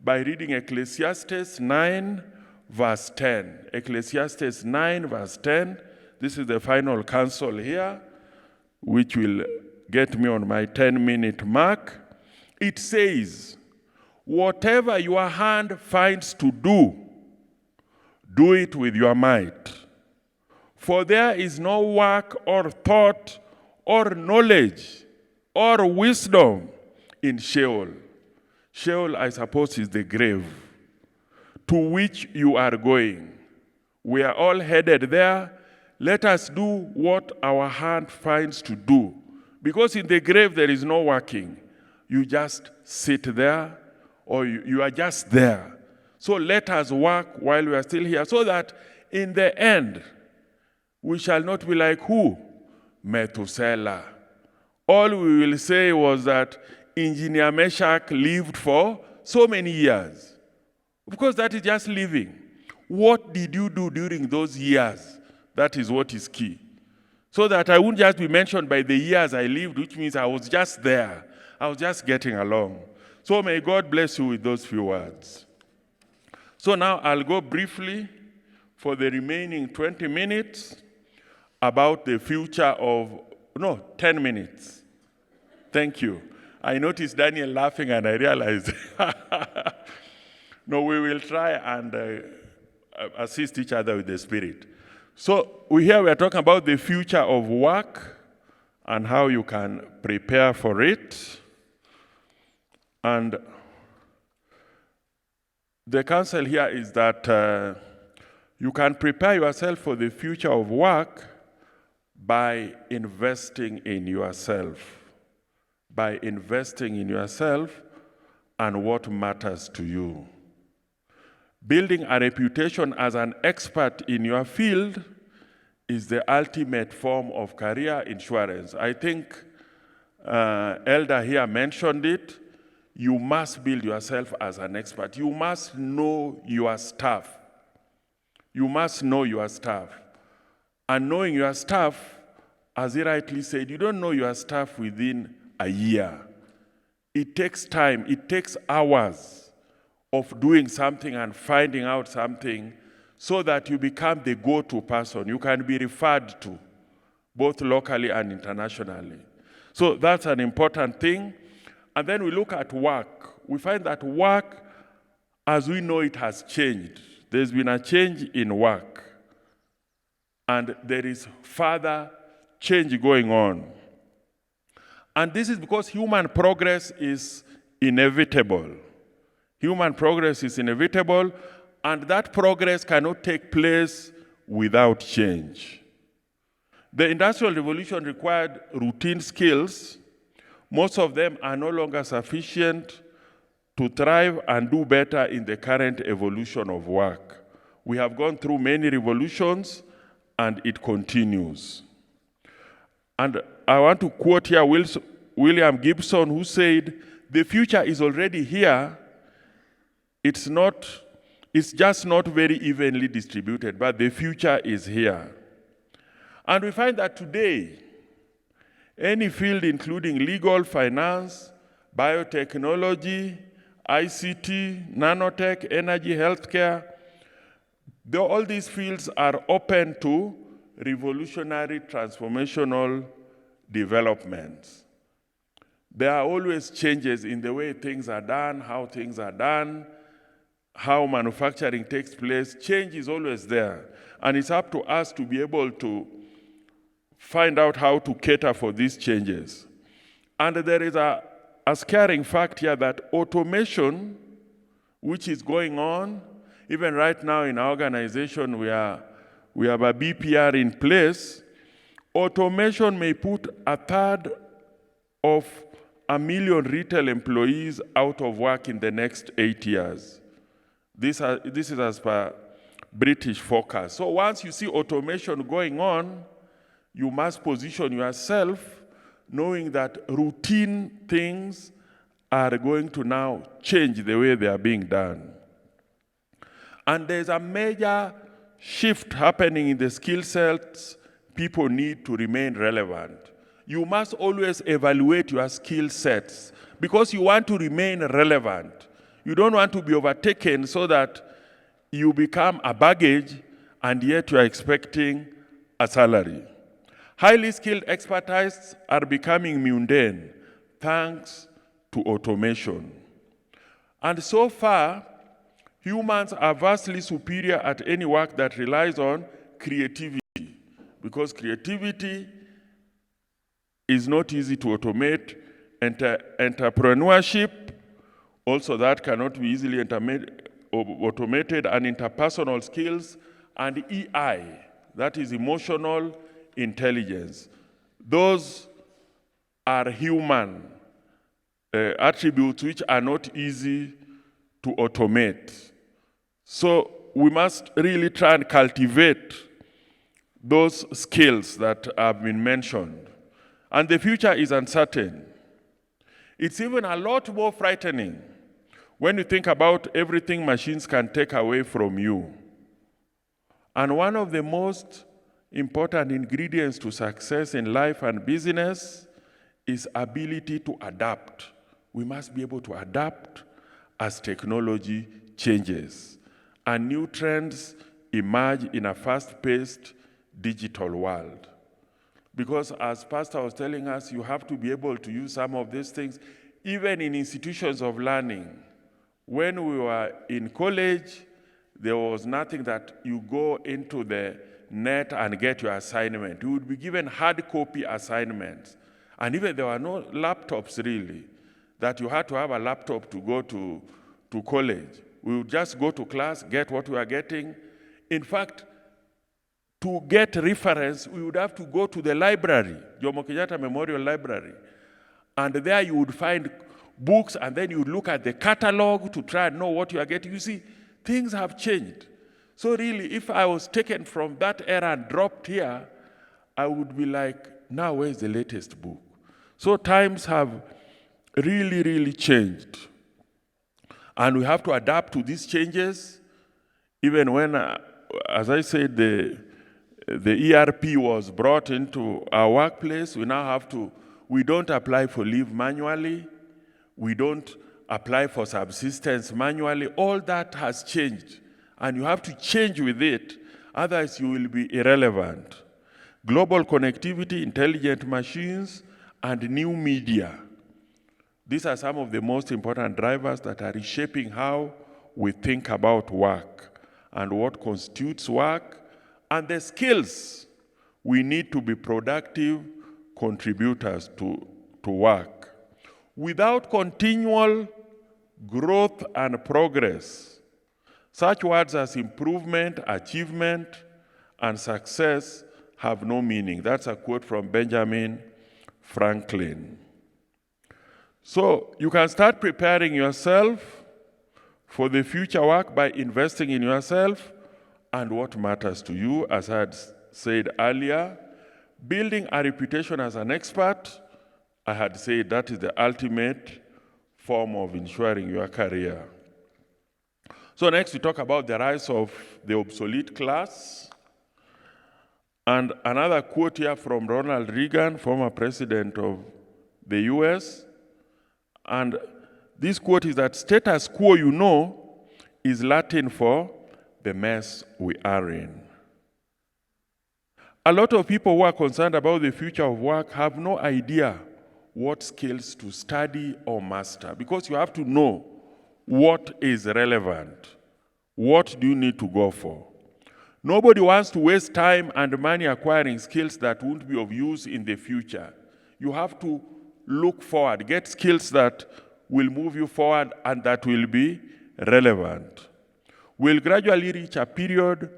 by reading Ecclesiastes 9, verse 10. Ecclesiastes 9, verse 10. This is the final counsel here, which will get me on my 10-minute mark. It says, whatever your hand finds to do, do it with your might. For there is no work or thought or knowledge or wisdom in Sheol. Sheol, I suppose, is the grave to which you are going. We are all headed there. Let us do what our hand finds to do. Because in the grave there is no working. You just sit there, or you are just there. So let us work while we are still here, so that in the end, we shall not be like who? Methuselah. All we will say was that Engineer Meshach lived for so many years. Of course, that is just living. What did you do during those years? That is what is key. So that I wouldn't just be mentioned by the years I lived, which means I was just there. I was just getting along. So may God bless you with those few words. So now I'll go briefly for the remaining 20 minutes about the future of, 10 minutes. Thank you. I noticed Daniel laughing and I realized, no, we will try and assist each other with the Spirit. So we're talking about the future of work and how you can prepare for it. And the counsel here is that you can prepare yourself for the future of work by investing in yourself. By investing in yourself and what matters to you. Building a reputation as an expert in your field is the ultimate form of career insurance. I think Elder here mentioned it. You must build yourself as an expert. You must know your staff. You must know your staff. And knowing your staff, as he rightly said, you don't know your staff within a year. It takes time. It takes hours of doing something and finding out something so that you become the go-to person. You can be referred to, both locally and internationally. So that's an important thing. And then we look at work. We find that work, as we know it, has changed. There's been a change in work. And there is further change going on. And this is because human progress is inevitable. Human progress is inevitable, and that progress cannot take place without change. The Industrial Revolution required routine skills. Most of them are no longer sufficient to thrive and do better in the current evolution of work. We have gone through many revolutions, and it continues. And I want to quote here William Gibson, who said, "The future is already here. It's just not very evenly distributed, but the future is here." And we find that today, any field including legal, finance, biotechnology, ICT, nanotech, energy, healthcare, all these fields are open to revolutionary, transformational developments. There are always changes in the way things are done, how things are done, how manufacturing takes place. Change is always there. And it's up to us to be able to find out how to cater for these changes. And there is a scaring fact here that automation, which is going on, even right now in our organization, we have a BPR in place. Automation may put a third of 1 million retail employees out of work in the next 8 years. This is as per British forecast. So once you see automation going on, you must position yourself knowing that routine things are going to now change the way they are being done. And there's a major shift happening in the skill sets people need to remain relevant. You must always evaluate your skill sets because you want to remain relevant. You don't want to be overtaken so that you become a baggage and yet you are expecting a salary. Highly skilled expertise are becoming mundane thanks to automation. And so far, humans are vastly superior at any work that relies on creativity, because creativity is not easy to automate. Entrepreneurship, also that cannot be easily automated, and interpersonal skills, and EI, that is emotional intelligence. Those are human attributes which are not easy to automate. So we must really try and cultivate those skills that have been mentioned. And the future is uncertain. It's even a lot more frightening when you think about everything machines can take away from you. And one of the most important ingredients to success in life and business is ability to adapt. We must be able to adapt as technology changes. and new trends emerge in a fast-paced digital world. Because as Pastor was telling us, you have to be able to use some of these things, even in institutions of learning. When we were in college, there was nothing that you go into the net and get your assignment. You would be given hard copy assignments. And even there were no laptops really, that you had to have a laptop to go to college. We would just go to class, get what we are getting. In fact, to get reference, we would have to go to the library, Jomo Kenyatta Memorial Library. And there you would find books, and then you would look at the catalog to try and know what you are getting. You see, things have changed. So really, if I was taken from that era and dropped here, I would be like, now where's the latest book? So times have really, really changed. And we have to adapt to these changes. Even when, as I said, the ERP was brought into our workplace, we now have to, we don't apply for leave manually. We don't apply for subsistence manually. All that has changed. And you have to change with it, otherwise you will be irrelevant. Global connectivity, intelligent machines, and new media. These are some of the most important drivers that are reshaping how we think about work and what constitutes work and the skills we need to be productive contributors to work. Without continual growth and progress, such words as improvement, achievement, and success have no meaning. That's a quote from Benjamin Franklin. So you can start preparing yourself for the future work by investing in yourself and what matters to you, as I had said earlier. Building a reputation as an expert, I had said that is the ultimate form of ensuring your career. So next we talk about the rise of the obsolete class. And another quote here from Ronald Reagan, former president of the US. And this quote is that status quo, you know, is Latin for the mess we are in. A lot of people who are concerned about the future of work have no idea what skills to study or master, because you have to know what is relevant. What do you need to go for? Nobody wants to waste time and money acquiring skills that won't be of use in the future. You have to look forward, get skills that will move you forward and that will be relevant. We'll gradually reach a period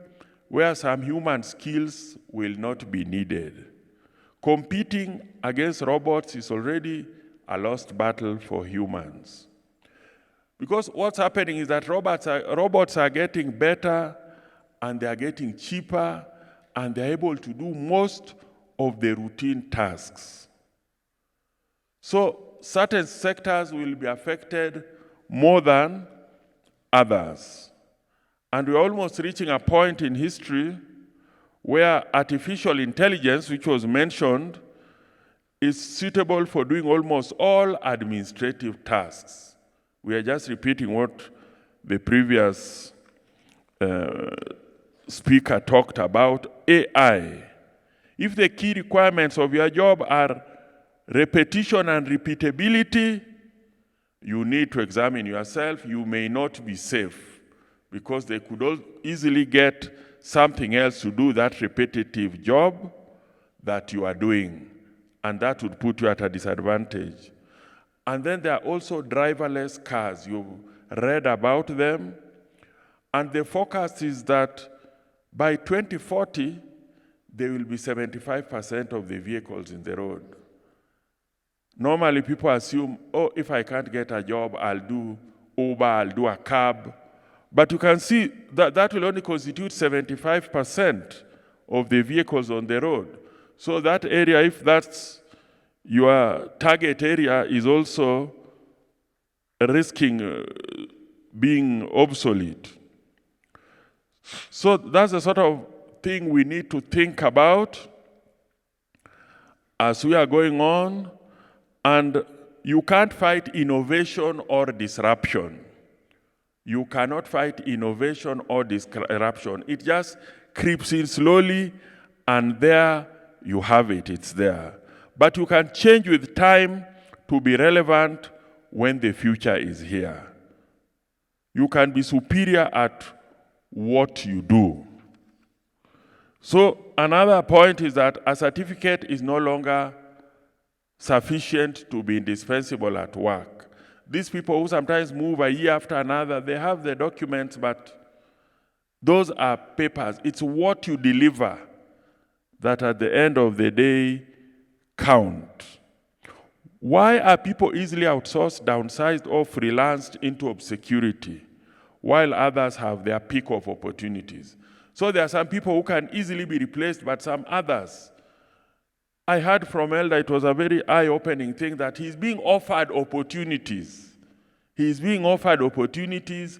where some human skills will not be needed. Competing against robots is already a lost battle for humans. Because what's happening is that robots are getting better and they are getting cheaper and they're able to do most of the routine tasks. So certain sectors will be affected more than others. And we're almost reaching a point in history where artificial intelligence, which was mentioned, is suitable for doing almost all administrative tasks. We are just repeating what the previous speaker talked about, AI. If the key requirements of your job are repetition and repeatability, you need to examine yourself. You may not be safe because they could easily get something else to do that repetitive job that you are doing, and that would put you at a disadvantage. And then there are also driverless cars. You've read about them, and the forecast is that by 2040, there will be 75% of the vehicles in the road. Normally, people assume, oh, if I can't get a job, I'll do Uber, I'll do a cab. But you can see that that will only constitute 75% of the vehicles on the road. So that area, if that's your target area, is also risking being obsolete. So that's the sort of thing we need to think about as we are going on. And you can't fight innovation or disruption. You cannot fight innovation or disruption. It just creeps in slowly, and there you have it, it's there. But you can change with time to be relevant when the future is here. You can be superior at what you do. So another point is that a certificate is no longer sufficient to be indispensable at work. These people who sometimes move a year after another, they have the documents, but those are papers. It's what you deliver that at the end of the day count. Why are people easily outsourced, downsized, or freelanced into obscurity, while others have their peak of opportunities? So there are some people who can easily be replaced, but some others. I heard from Elder, it was a very eye-opening thing, that he's being offered opportunities. He's being offered opportunities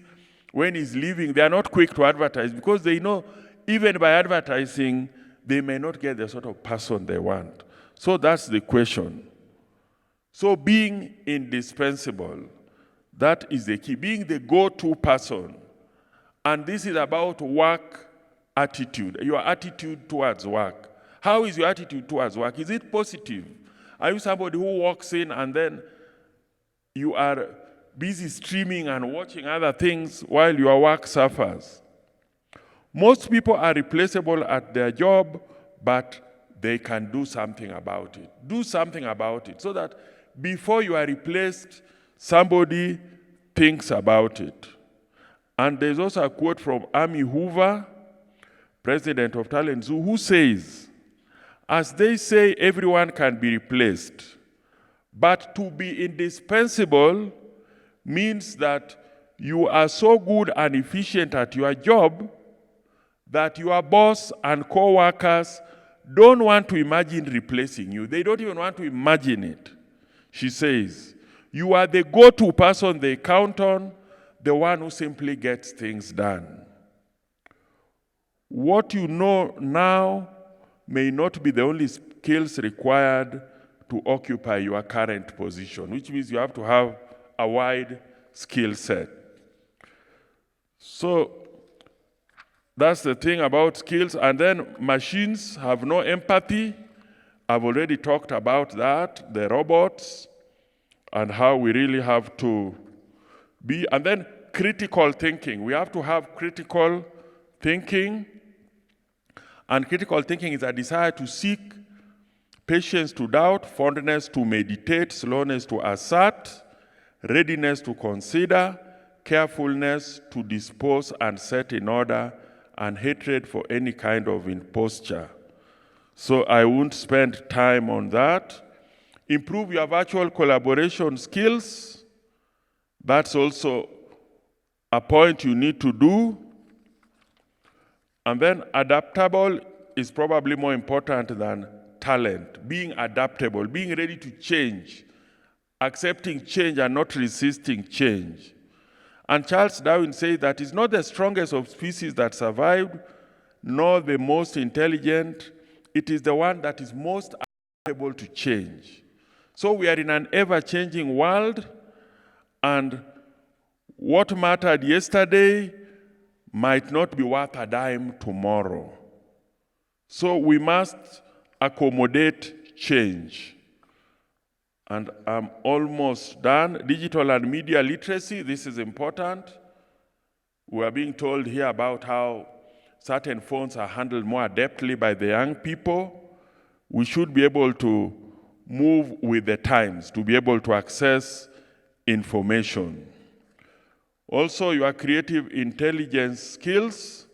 when he's leaving. They are not quick to advertise because they know even by advertising, they may not get the sort of person they want. So that's the question. So being indispensable, that is the key. Being the go-to person. And this is about work attitude, your attitude towards work. How is your attitude towards work? Is it positive? Are you somebody who walks in and then you are busy streaming and watching other things while your work suffers? Most people are replaceable at their job, but they can do something about it. Do something about it so that before you are replaced, somebody thinks about it. And there's also a quote from Amy Hoover, president of Talent Zoo, who says, as they say, everyone can be replaced, but to be indispensable means that you are so good and efficient at your job that your boss and co-workers don't want to imagine replacing you. They don't even want to imagine it. She says, you are the go-to person they count on, the one who simply gets things done. What you know now may not be the only skills required to occupy your current position, which means you have to have a wide skill set. So that's the thing about skills. And then machines have no empathy. I've already talked about that, the robots, and how we really have to be. And then critical thinking. We have to have critical thinking. And critical thinking is a desire to seek, patience to doubt, fondness to meditate, slowness to assert, readiness to consider, carefulness to dispose and set in order, and hatred for any kind of imposture. So I won't spend time on that. Improve your virtual collaboration skills. That's also a point you need to do. And then adaptable is probably more important than talent. Being adaptable, being ready to change, accepting change and not resisting change. And Charles Darwin said that it's not the strongest of species that survived, nor the most intelligent. It is the one that is most able to change. So we are in an ever-changing world, and what mattered yesterday might not be worth a dime tomorrow. So we must accommodate change. And I'm almost done. Digital and media literacy, this is important. We are being told here about how certain phones are handled more adeptly by the young people. We should be able to move with the times, to be able to access information. Also, your creative intelligence skills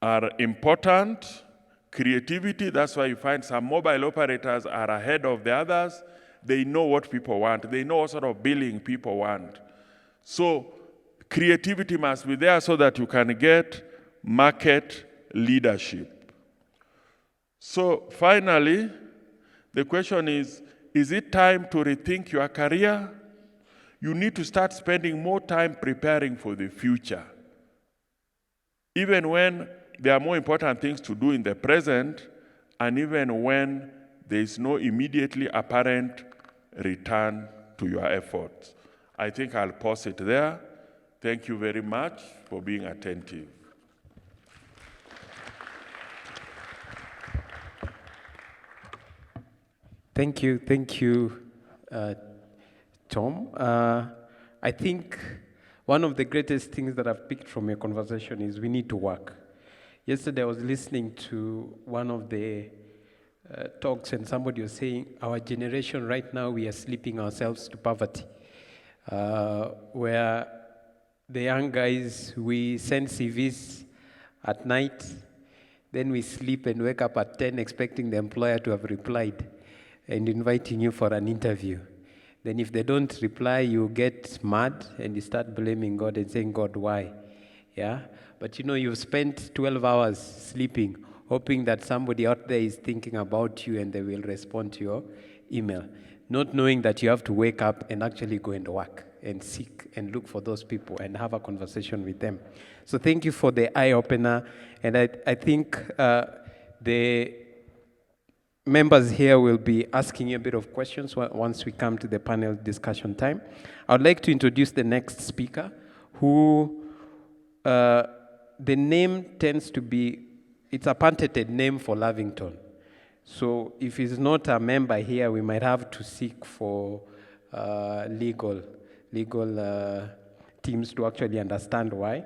are important. Creativity, that's why you find some mobile operators are ahead of the others. They know what people want. They know what sort of billing people want. So creativity must be there so that you can get market leadership. So finally, the question is it time to rethink your career? You need to start spending more time preparing for the future. Even when there are more important things to do in the present, and even when there is no immediately apparent return to your efforts. I think I'll pause it there. Thank you very much for being attentive. Thank you, Tom. I think one of the greatest things that I've picked from your conversation is we need to work. Yesterday I was listening to one of the talks, and somebody was saying, our generation right now, we are sleeping ourselves to poverty, where the young guys, we send CVs at night, then we sleep and wake up at 10 expecting the employer to have replied and inviting you for an interview. Then if they don't reply, you get mad and you start blaming God and saying, God, why? Yeah? But you know, you've spent 12 hours sleeping, hoping that somebody out there is thinking about you and they will respond to your email, not knowing that you have to wake up and actually go and work and seek and look for those people and have a conversation with them. So thank you for the eye-opener. And I think the members here will be asking you a bit of questions once we come to the panel discussion time. I would like to introduce the next speaker, who the name tends to be, it's a patented name for Lavington. So if he's not a member here, we might have to seek for legal teams to actually understand why.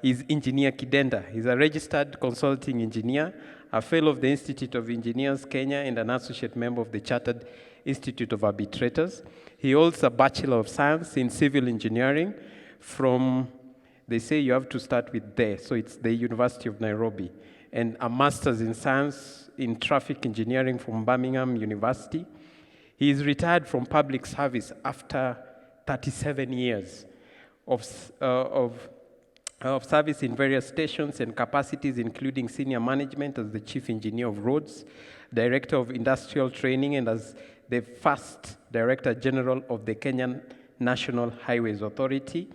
He's Engineer Kidenda. He's a registered consulting engineer, a fellow of the Institute of Engineers Kenya, and an associate member of the Chartered Institute of Arbitrators. He holds a Bachelor of Science in Civil Engineering from, they say you have to start with there, so it's the University of Nairobi, and a Master's in Science in Traffic Engineering from Birmingham University. He is retired from public service after 37 years of service in various stations and capacities, including senior management as the Chief Engineer of Roads, Director of Industrial Training, and as the first Director General of the Kenyan National Highways Authority.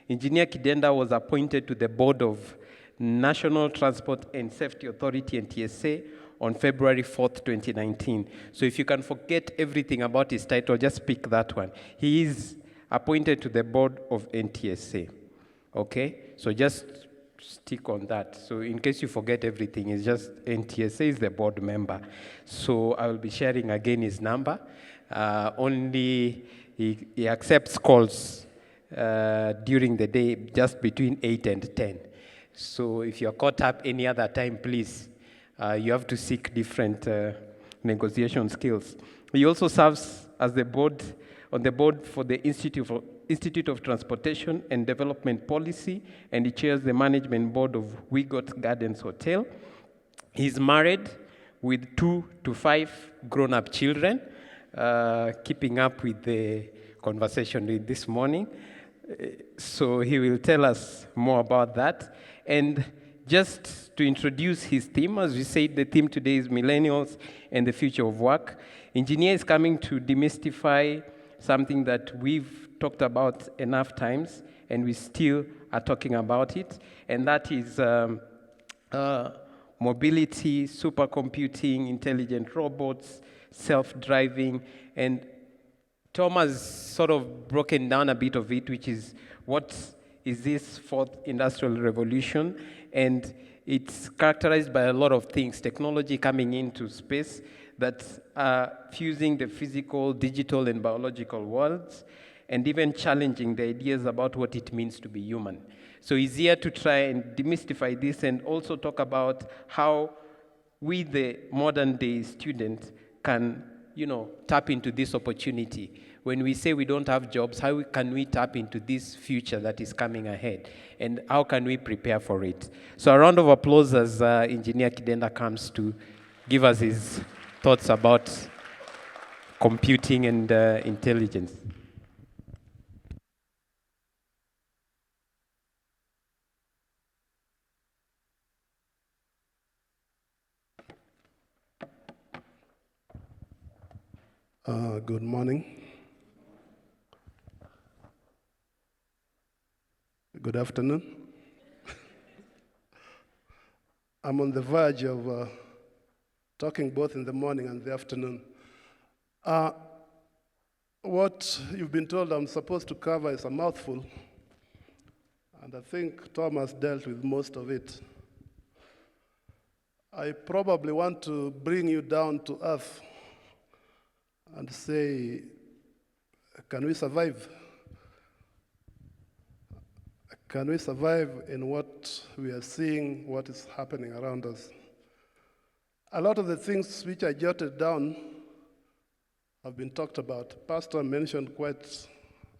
Engineer Kidenda was appointed to the board of National Transport and Safety Authority, NTSA, on February 4th, 2019. So if you can forget everything about his title, just pick that one. He is appointed to the board of NTSA. Okay? So just stick on that. So in case you forget everything, it's just NTSA is the board member. So I will be sharing again his number. Only he accepts calls during the day, just between 8 and 10. So if you're caught up any other time, please, you have to seek different negotiation skills. He also serves as on the board for the Institute of Transportation and Development Policy, and he chairs the management board of Wigot Gardens Hotel. He's married with 2 to 5 grown-up children, keeping up with the conversation this morning. So he will tell us more about that. And just to introduce his theme, as we said, the theme today is Millennials and the Future of Work. Engineer is coming to demystify something that we've talked about enough times, and we still are talking about it, and that is mobility, supercomputing, intelligent robots, self-driving, and Tom has sort of broken down a bit of it, which is what is this fourth industrial revolution, and it's characterized by a lot of things, technology coming into space that are fusing the physical, digital, and biological worlds, and even challenging the ideas about what it means to be human. So he's here to try and demystify this and also talk about how we, the modern day student, can, tap into this opportunity. When we say we don't have jobs, how can we tap into this future that is coming ahead? And how can we prepare for it? So a round of applause as Engineer Kidenda comes to give us his thoughts about computing and intelligence. Good morning. Good afternoon. I'm on the verge of talking both in the morning and the afternoon. What you've been told I'm supposed to cover is a mouthful, and I think Thomas dealt with most of it. I probably want to bring you down to earth and say, can we survive? Can we survive in what we are seeing, what is happening around us? A lot of the things which I jotted down have been talked about. Pastor mentioned quite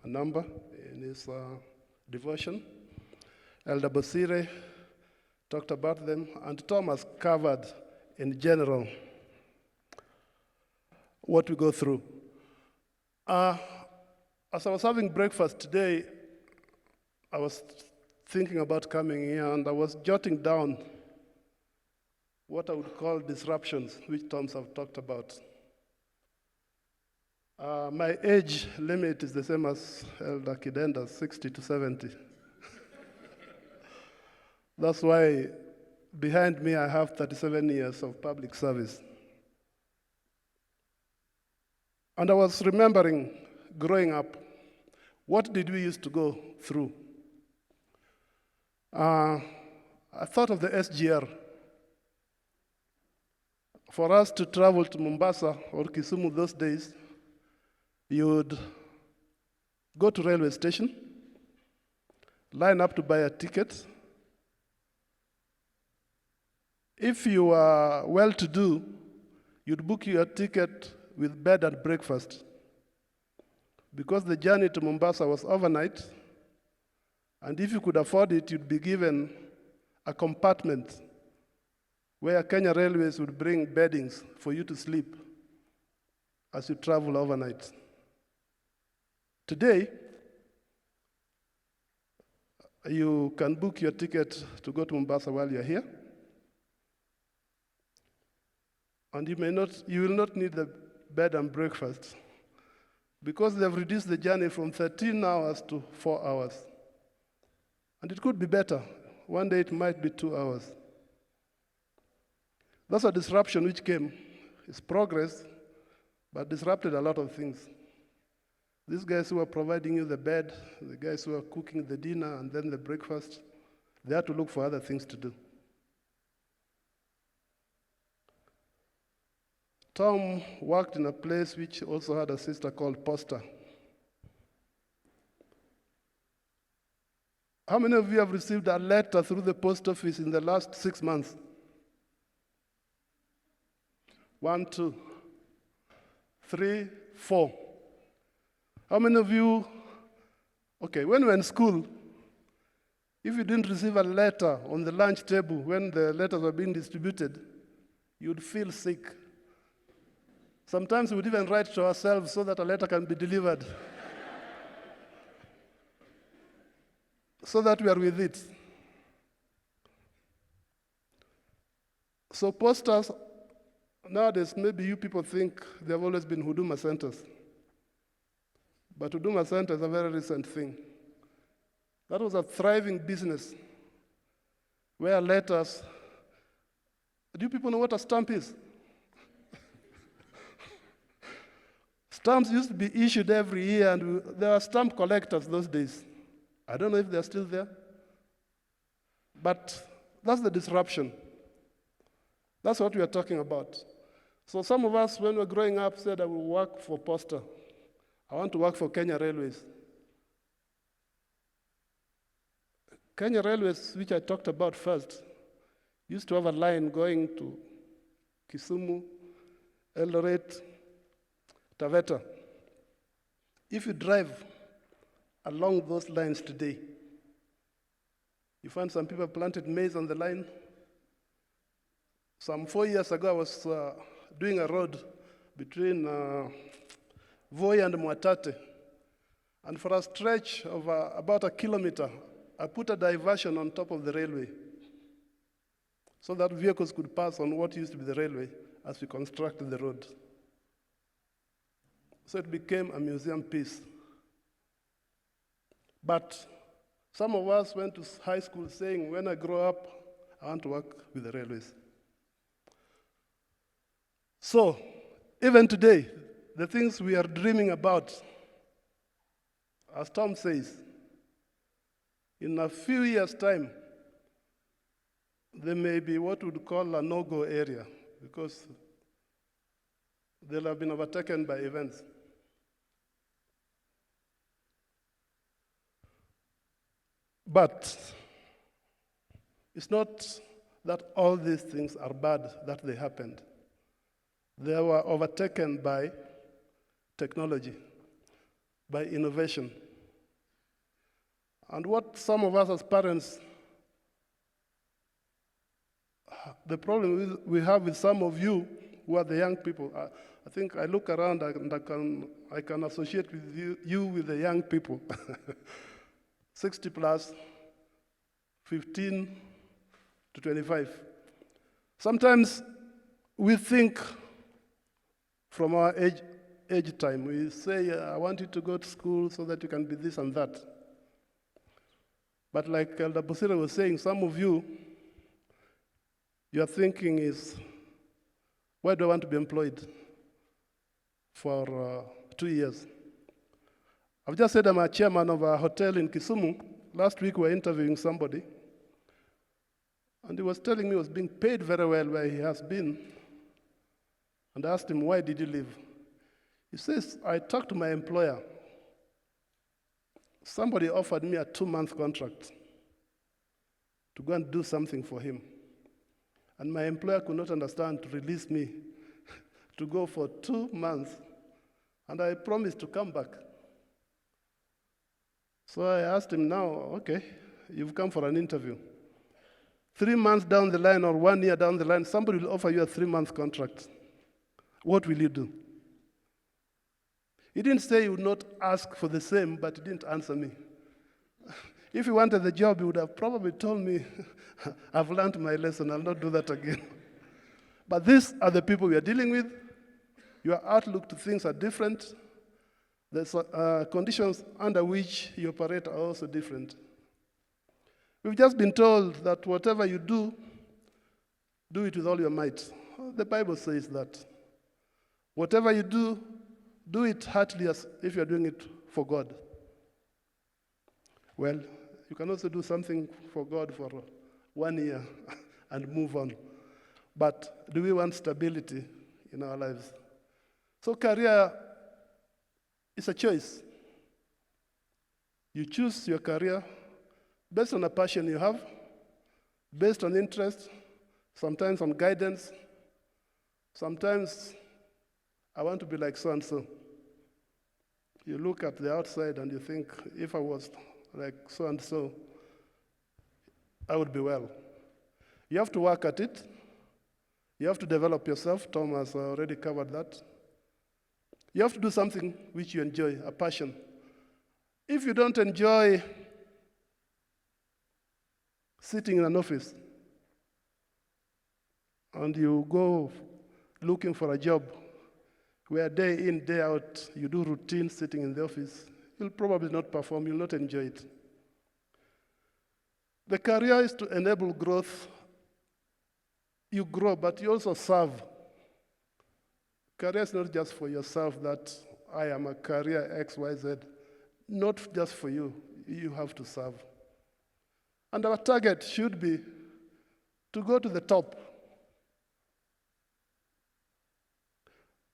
a number in his devotion. Elder Bosire talked about them, and Thomas covered in general what we go through. As I was having breakfast today, I was thinking about coming here, and I was jotting down what I would call disruptions, which Thomas have talked about. My age limit is the same as Elder Kidenda's, 60 to 70. That's why behind me I have 37 years of public service. And I was remembering growing up, what did we used to go through? I thought of the SGR. For us to travel to Mombasa or Kisumu those days, you would go to railway station, line up to buy a ticket. If you were well-to-do, you'd book your ticket with bed and breakfast. Because the journey to Mombasa was overnight, and if you could afford it, you'd be given a compartment where Kenya Railways would bring beddings for you to sleep as you travel overnight. Today, you can book your ticket to go to Mombasa while you're here, and you will not need the bed and breakfast because they've reduced the journey from 13 hours to 4 hours. And it could be better. One day it might be 2 hours. That's a disruption which came. It's progress, but disrupted a lot of things. These guys who are providing you the bed, the guys who are cooking the dinner and then the breakfast, they had to look for other things to do. Tom worked in a place which also had a sister called Poster. How many of you have received a letter through the post office in the last 6 months? 1, 2, 3, 4. How many of you, okay, when we were in school, if you didn't receive a letter on the lunch table when the letters were being distributed, you'd feel sick. Sometimes we would even write to ourselves so that a letter can be delivered. So that we are with it. So posters, nowadays, maybe you people think there have always been Huduma centers. But Huduma center is a very recent thing. That was a thriving business where letters, do you people know what a stamp is? Stamps used to be issued every year, and there were stamp collectors those days. I don't know if they're still there. But that's the disruption. That's what we are talking about. So some of us, when we were growing up, said, I will work for Posta. I want to work for Kenya Railways. Kenya Railways, which I talked about first, used to have a line going to Kisumu, Eldoret, Taveta. If you drive along those lines today, you find some people planted maize on the line. Some 4 years ago, I was doing a road between Voi and Mwatate. And for a stretch of about a kilometer, I put a diversion on top of the railway so that vehicles could pass on what used to be the railway as we constructed the road. So it became a museum piece. But some of us went to high school saying, when I grow up, I want to work with the railways. So, even today, the things we are dreaming about, as Tom says, In a few years' time, there may be what we'd call a no-go area because they'll have been overtaken by events. But it's not that all these things are bad that they happened. They were overtaken by technology, by innovation. And what some of us as parents, the problem we have with some of you who are the young people, I think I look around and I can associate with you with the young people. 60 plus, 15 to 25. Sometimes we think from our age time. We say, I want you to go to school so that you can be this and that. But like Elder Busira was saying, some of you, your thinking is, why do I want to be employed for 2 years? I've just said I'm a chairman of a hotel in Kisumu. Last week we were interviewing somebody, and he was telling me he was being paid very well where he has been. And I asked him, why did you leave? He says, I talked to my employer. Somebody offered me a 2-month contract to go and do something for him. And my employer could not understand to release me to go for 2 months. And I promised to come back. So I asked him now, okay, you've come for an interview. 3 months down the line or 1 year down the line, somebody will offer you a 3-month contract. What will you do? He didn't say he would not ask for the same, but he didn't answer me. If he wanted the job, he would have probably told me, I've learned my lesson, I'll not do that again. But these are the people we are dealing with. Your outlook to things are different. The conditions under which you operate are also different. We've just been told that whatever you do, do it with all your might. The Bible says that. Whatever you do, do it heartily as if you're doing it for God. Well, you can also do something for God for 1 year and move on. But do we want stability in our lives? So career is a choice. You choose your career based on a passion you have, based on interest, sometimes on guidance, sometimes I want to be like so-and-so. You look at the outside and you think, if I was like so-and-so, I would be well. You have to work at it. You have to develop yourself. Tom has already covered that. You have to do something which you enjoy, a passion. If you don't enjoy sitting in an office and you go looking for a job where day in, day out, you do routine sitting in the office, you'll probably not perform, you'll not enjoy it. The career is to enable growth. You grow, but you also serve. Career is not just for yourself that I am a career X, Y, Z. Not just for you, you have to serve. And our target should be to go to the top.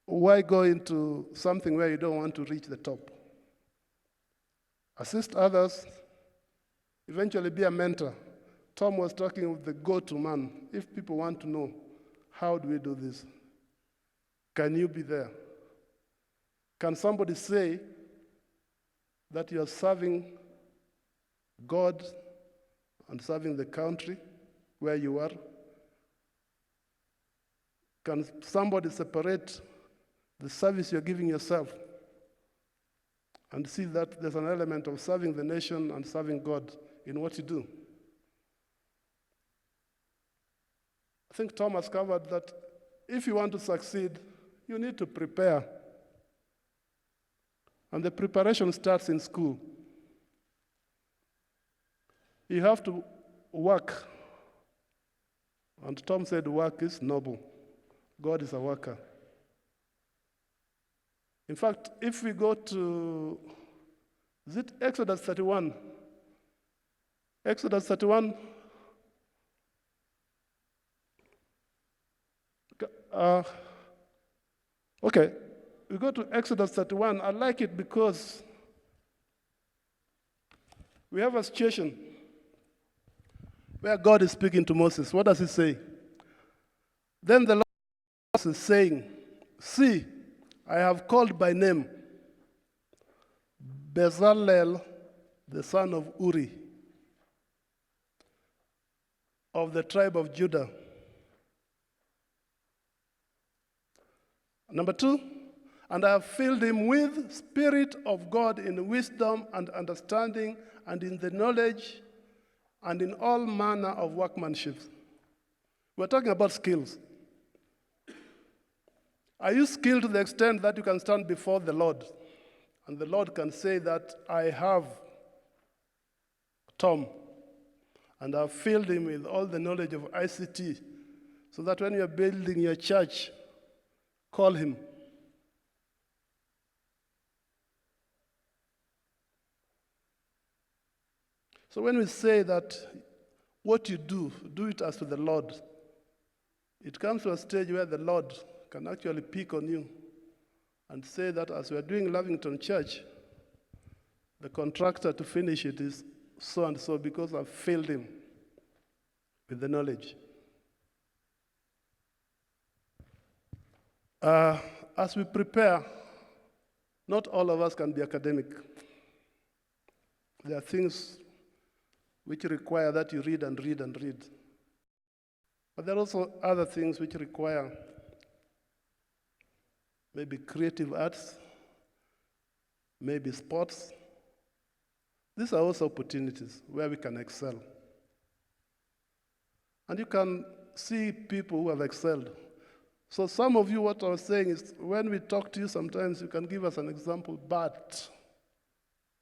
Why go into something where you don't want to reach the top? Assist others, eventually be a mentor. Tom was talking of the go-to man. If people want to know, how do we do this? Can you be there? Can somebody say that you are serving God and serving the country where you are? Can somebody separate the service you're giving yourself and see that there's an element of serving the nation and serving God in what you do? I think Tom has covered that if you want to succeed, you need to prepare. And the preparation starts in school. You have to work. And Tom said work is noble. God is a worker. In fact, if we go to, is it Exodus 31? Exodus 31. Okay, we go to Exodus 31. I like it because we have a situation where God is speaking to Moses. What does he say? Then the Lord is saying, see, I have called by name Bezalel, the son of Uri, of the tribe of Judah. Number 2, and I have filled him with Spirit of God in wisdom and understanding and in the knowledge and in all manner of workmanship. We're talking about skills. Are you skilled to the extent that you can stand before the Lord and the Lord can say that I have Tom and I've filled him with all the knowledge of ICT so that when you're building your church, call him. So when we say that what you do it as to the Lord, it comes to a stage where the Lord can actually pick on you and say that as we are doing Lavington Church, the contractor to finish it is so and so because I've filled him with the knowledge. As we prepare, not all of us can be academic. There are things which require that you read and read and read. But there are also other things which require maybe creative arts, maybe sports. These are also opportunities where we can excel. And you can see people who have excelled. So some of you, what I was saying is, when we talk to you sometimes, you can give us an example, but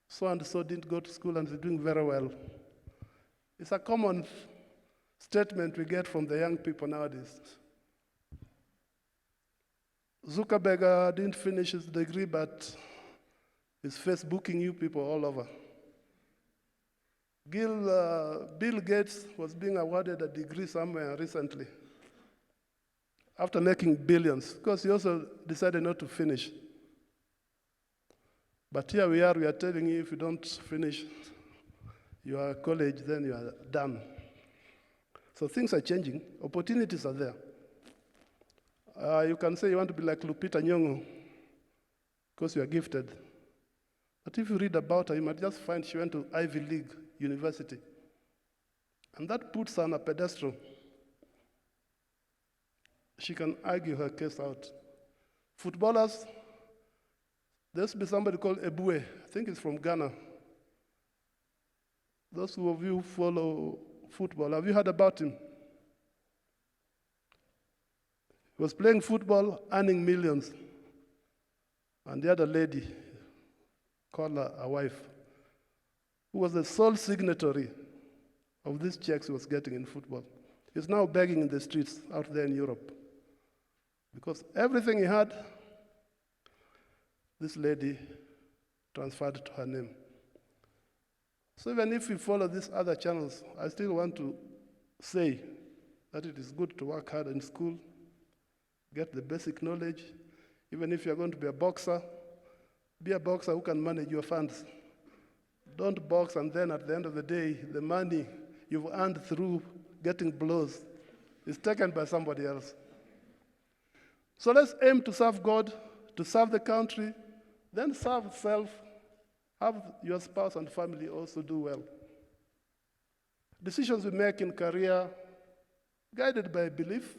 so-and-so didn't go to school and is doing very well. It's a common statement we get from the young people nowadays. Zuckerberg didn't finish his degree, but is Facebooking you people all over. Bill Gates was being awarded a degree somewhere recently after making billions, because he also decided not to finish. But here we are telling you if you don't finish your college, then you are done. So things are changing, opportunities are there. You can say you want to be like Lupita Nyong'o because you are gifted. But if you read about her, you might just find she went to Ivy League University. And that puts her on a pedestal. She can argue her case out. Footballers, there used to be somebody called Ebue, I think he's from Ghana. Those of you who follow football, have you heard about him? He was playing football, earning millions. And the other lady, called her a wife, who was the sole signatory of these checks he was getting in football. He's now begging in the streets out there in Europe. Because everything he had, this lady transferred to her name. So even if we follow these other channels, I still want to say that it is good to work hard in school, get the basic knowledge. Even if you're going to be a boxer who can manage your funds. Don't box and then at the end of the day, the money you've earned through getting blows is taken by somebody else. So let's aim to serve God, to serve the country, then serve self, have your spouse and family also do well. Decisions we make in career, guided by belief.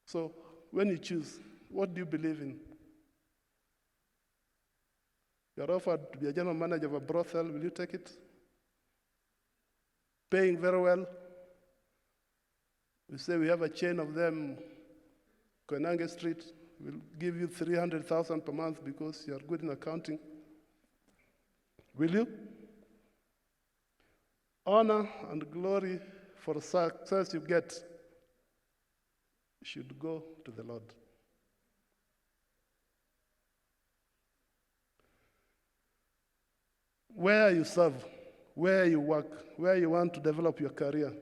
So when you choose, what do you believe in? You're offered to be a general manager of a brothel, will you take it? Paying very well. We say we have a chain of them, Koinange Street, we'll give you 300,000 per month because you're good in accounting. Will you? Honor and glory for success you get should go to the Lord. Where you serve, where you work, where you want to develop your career,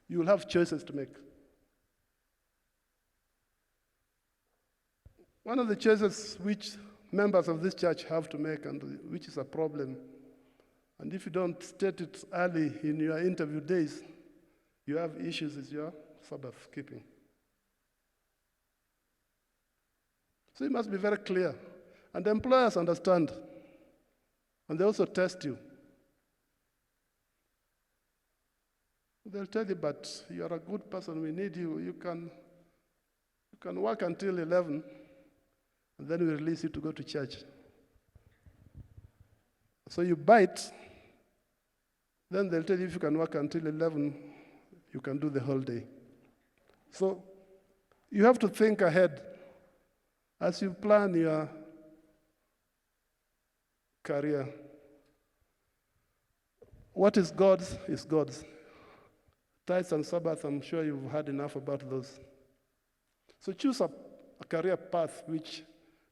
you will have choices to make. One of the choices which members of this church have to make, and which is a problem, and if you don't state it early in your interview days, you have issues with your Sabbath keeping. So you must be very clear. And the employers understand. And they also test you. They'll tell you, but you're a good person, we need you. You can work until 11, and then we release you to go to church. So you bite, then they'll tell you if you can work until 11, you can do the whole day. So you have to think ahead as you plan your career. What is God's is God's. Tithes and Sabbath, I'm sure you've heard enough about those. So choose a career path which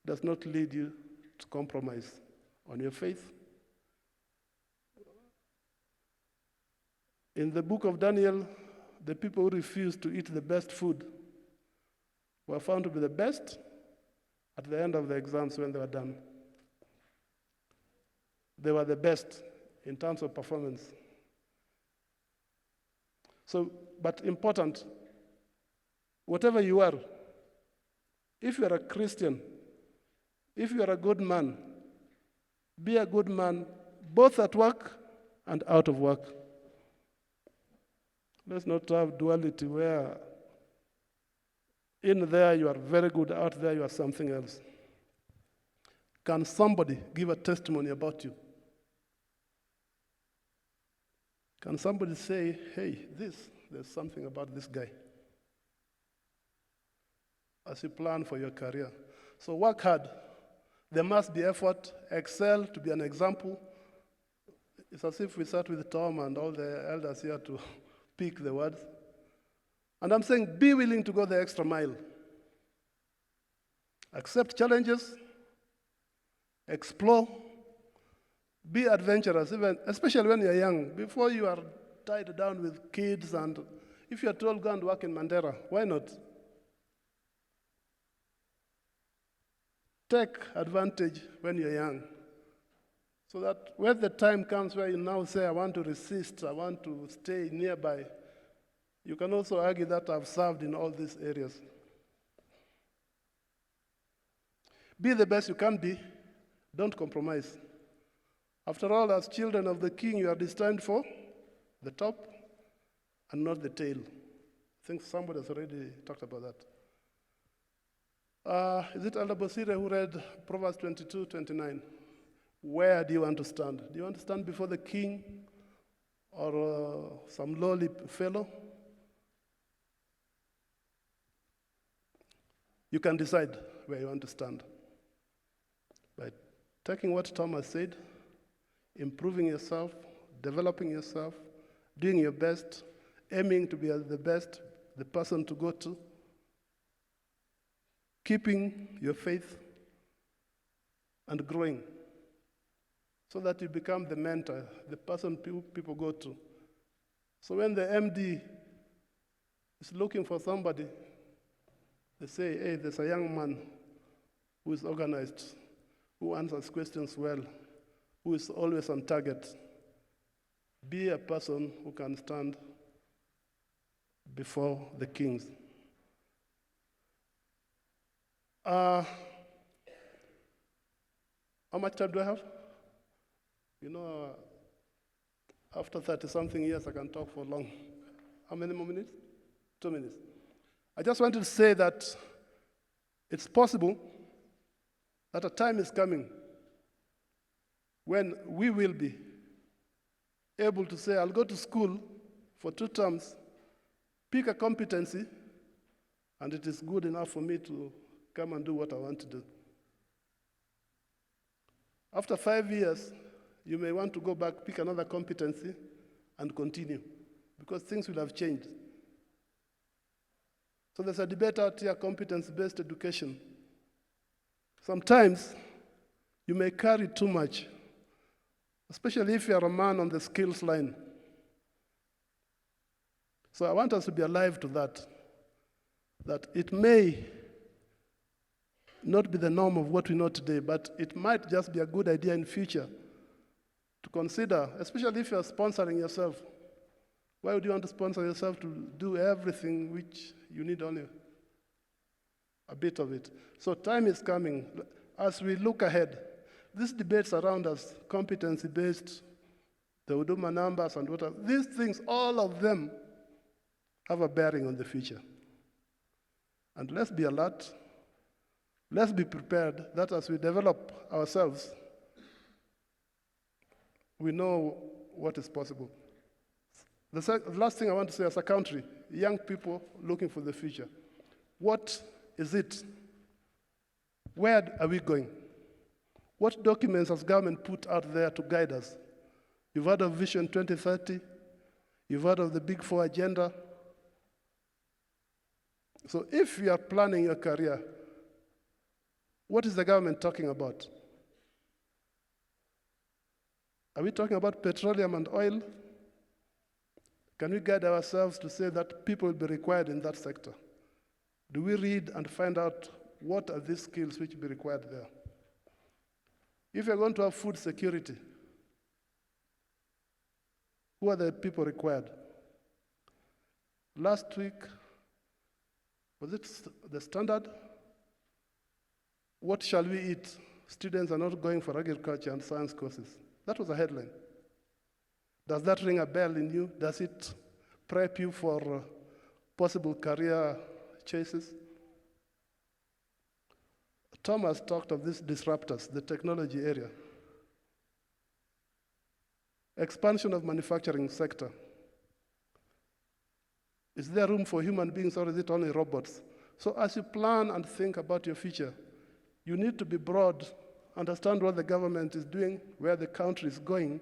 does not lead you to compromise on your faith. In the book of Daniel, the people who refused to eat the best food were found to be the best at the end of the exams when they were done. They were the best in terms of performance. So, but important, whatever you are, if you are a Christian, if you are a good man, be a good man both at work and out of work. Let's not have duality where in there you are very good, out there you are something else. Can somebody give a testimony about you? Can somebody say, hey, there's something about this guy? As you plan for your career. So work hard. There must be effort. Excel to be an example. It's as if we sat with Tom and all the elders here to pick the words. And I'm saying be willing to go the extra mile. Accept challenges. Explore. Be adventurous, even, especially when you're young. Before you are tied down with kids, and if you're told go and work in Mandera, why not? Take advantage when you're young. So that when the time comes where you now say, I want to resist, I want to stay nearby, you can also argue that I've served in all these areas. Be the best you can be. Don't compromise. After all, as children of the King, you are destined for the top and not the tail. I think somebody has already talked about that. Is it Elder Bosire who read Proverbs 22:29? Where do you want to stand? Do you want to stand before the king or some lowly fellow? You can decide where you want to stand by taking what Thomas said, improving yourself, developing yourself, doing your best, aiming to be the best, the person to go to, keeping your faith, and growing so that you become the mentor, the person people go to. So when the MD is looking for somebody, they say, hey, there's a young man who is organized, who answers questions well, who is always on target. Be a person who can stand before the kings. How much time do I have? You know, after 30-something years, I can talk for long. How many more minutes? 2 minutes. I just wanted to say that it's possible that a time is coming when we will be able to say, I'll go to school for 2 terms, pick a competency, and it is good enough for me to come and do what I want to do. After 5 years, you may want to go back, pick another competency, and continue, because things will have changed. So there's a debate out here, competence-based education. Sometimes you may carry too much. especially if you are a man on the skills line. So I want us to be alive to that it may not be the norm of what we know today, but it might just be a good idea in future to consider, especially if you're sponsoring yourself. Why would you want to sponsor yourself to do everything which you need only a bit of it? So time is coming. As we look ahead, these debates around us, competency-based, the Huduma numbers and whatever, these things, all of them have a bearing on the future. And let's be alert. Let's be prepared that as we develop ourselves, we know what is possible. The last thing I want to say as a country, young people looking for the future. What is it? Where are we going? What documents has government put out there to guide us? You've heard of Vision 2030. You've heard of the Big Four agenda. So if you are planning your career, what is the government talking about? Are we talking about petroleum and oil? Can we guide ourselves to say that people will be required in that sector? Do we read and find out what are these skills which will be required there? If you're going to have food security, who are the people required? Last week, was it the Standard? What shall we eat? Students are not going for agriculture and science courses. That was a headline. Does that ring a bell in you? Does it prep you for possible career choices? Thomas talked of these disruptors, the technology area. Expansion of manufacturing sector. Is there room for human beings or is it only robots? So as you plan and think about your future, you need to be broad, understand what the government is doing, where the country is going,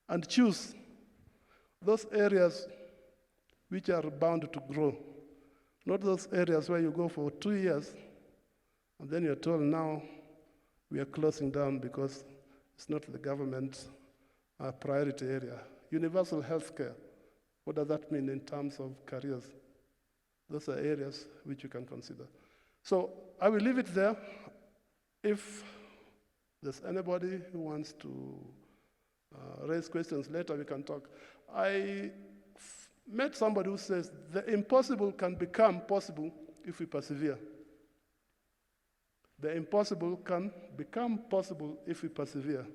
and choose those areas which are bound to grow. Not those areas where you go for 2 years, and then you're told now we are closing down because it's not the government's priority area. Universal health care, what does that mean in terms of careers? Those are areas which you can consider. So I will leave it there. If there's anybody who wants to raise questions later, we can talk. I met somebody who says the impossible can become possible if we persevere. The impossible can become possible if we persevere.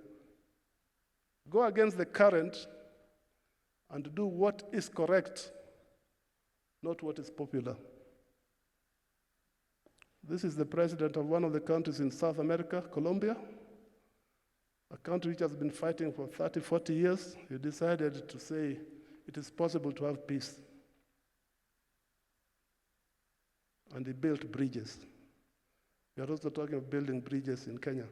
Go against the current and do what is correct, not what is popular. This is the president of one of the countries in South America, Colombia, a country which has been fighting for 30, 40 years. He decided to say it is possible to have peace. And he built bridges. We are also talking of building bridges in Kenya.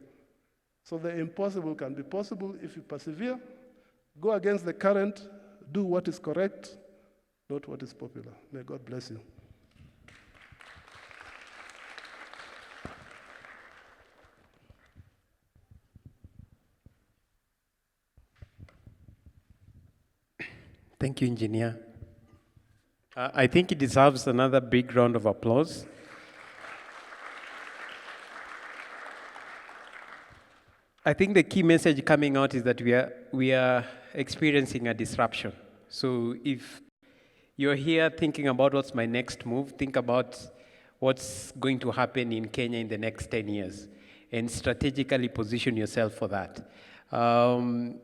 So the impossible can be possible if you persevere, go against the current, do what is correct, not what is popular. May God bless you. Thank you, Engineer. I think it deserves another big round of applause. I think the key message coming out is that we are experiencing a disruption. So if you're here thinking about what's my next move, think about what's going to happen in Kenya in the next 10 years and strategically position yourself for that.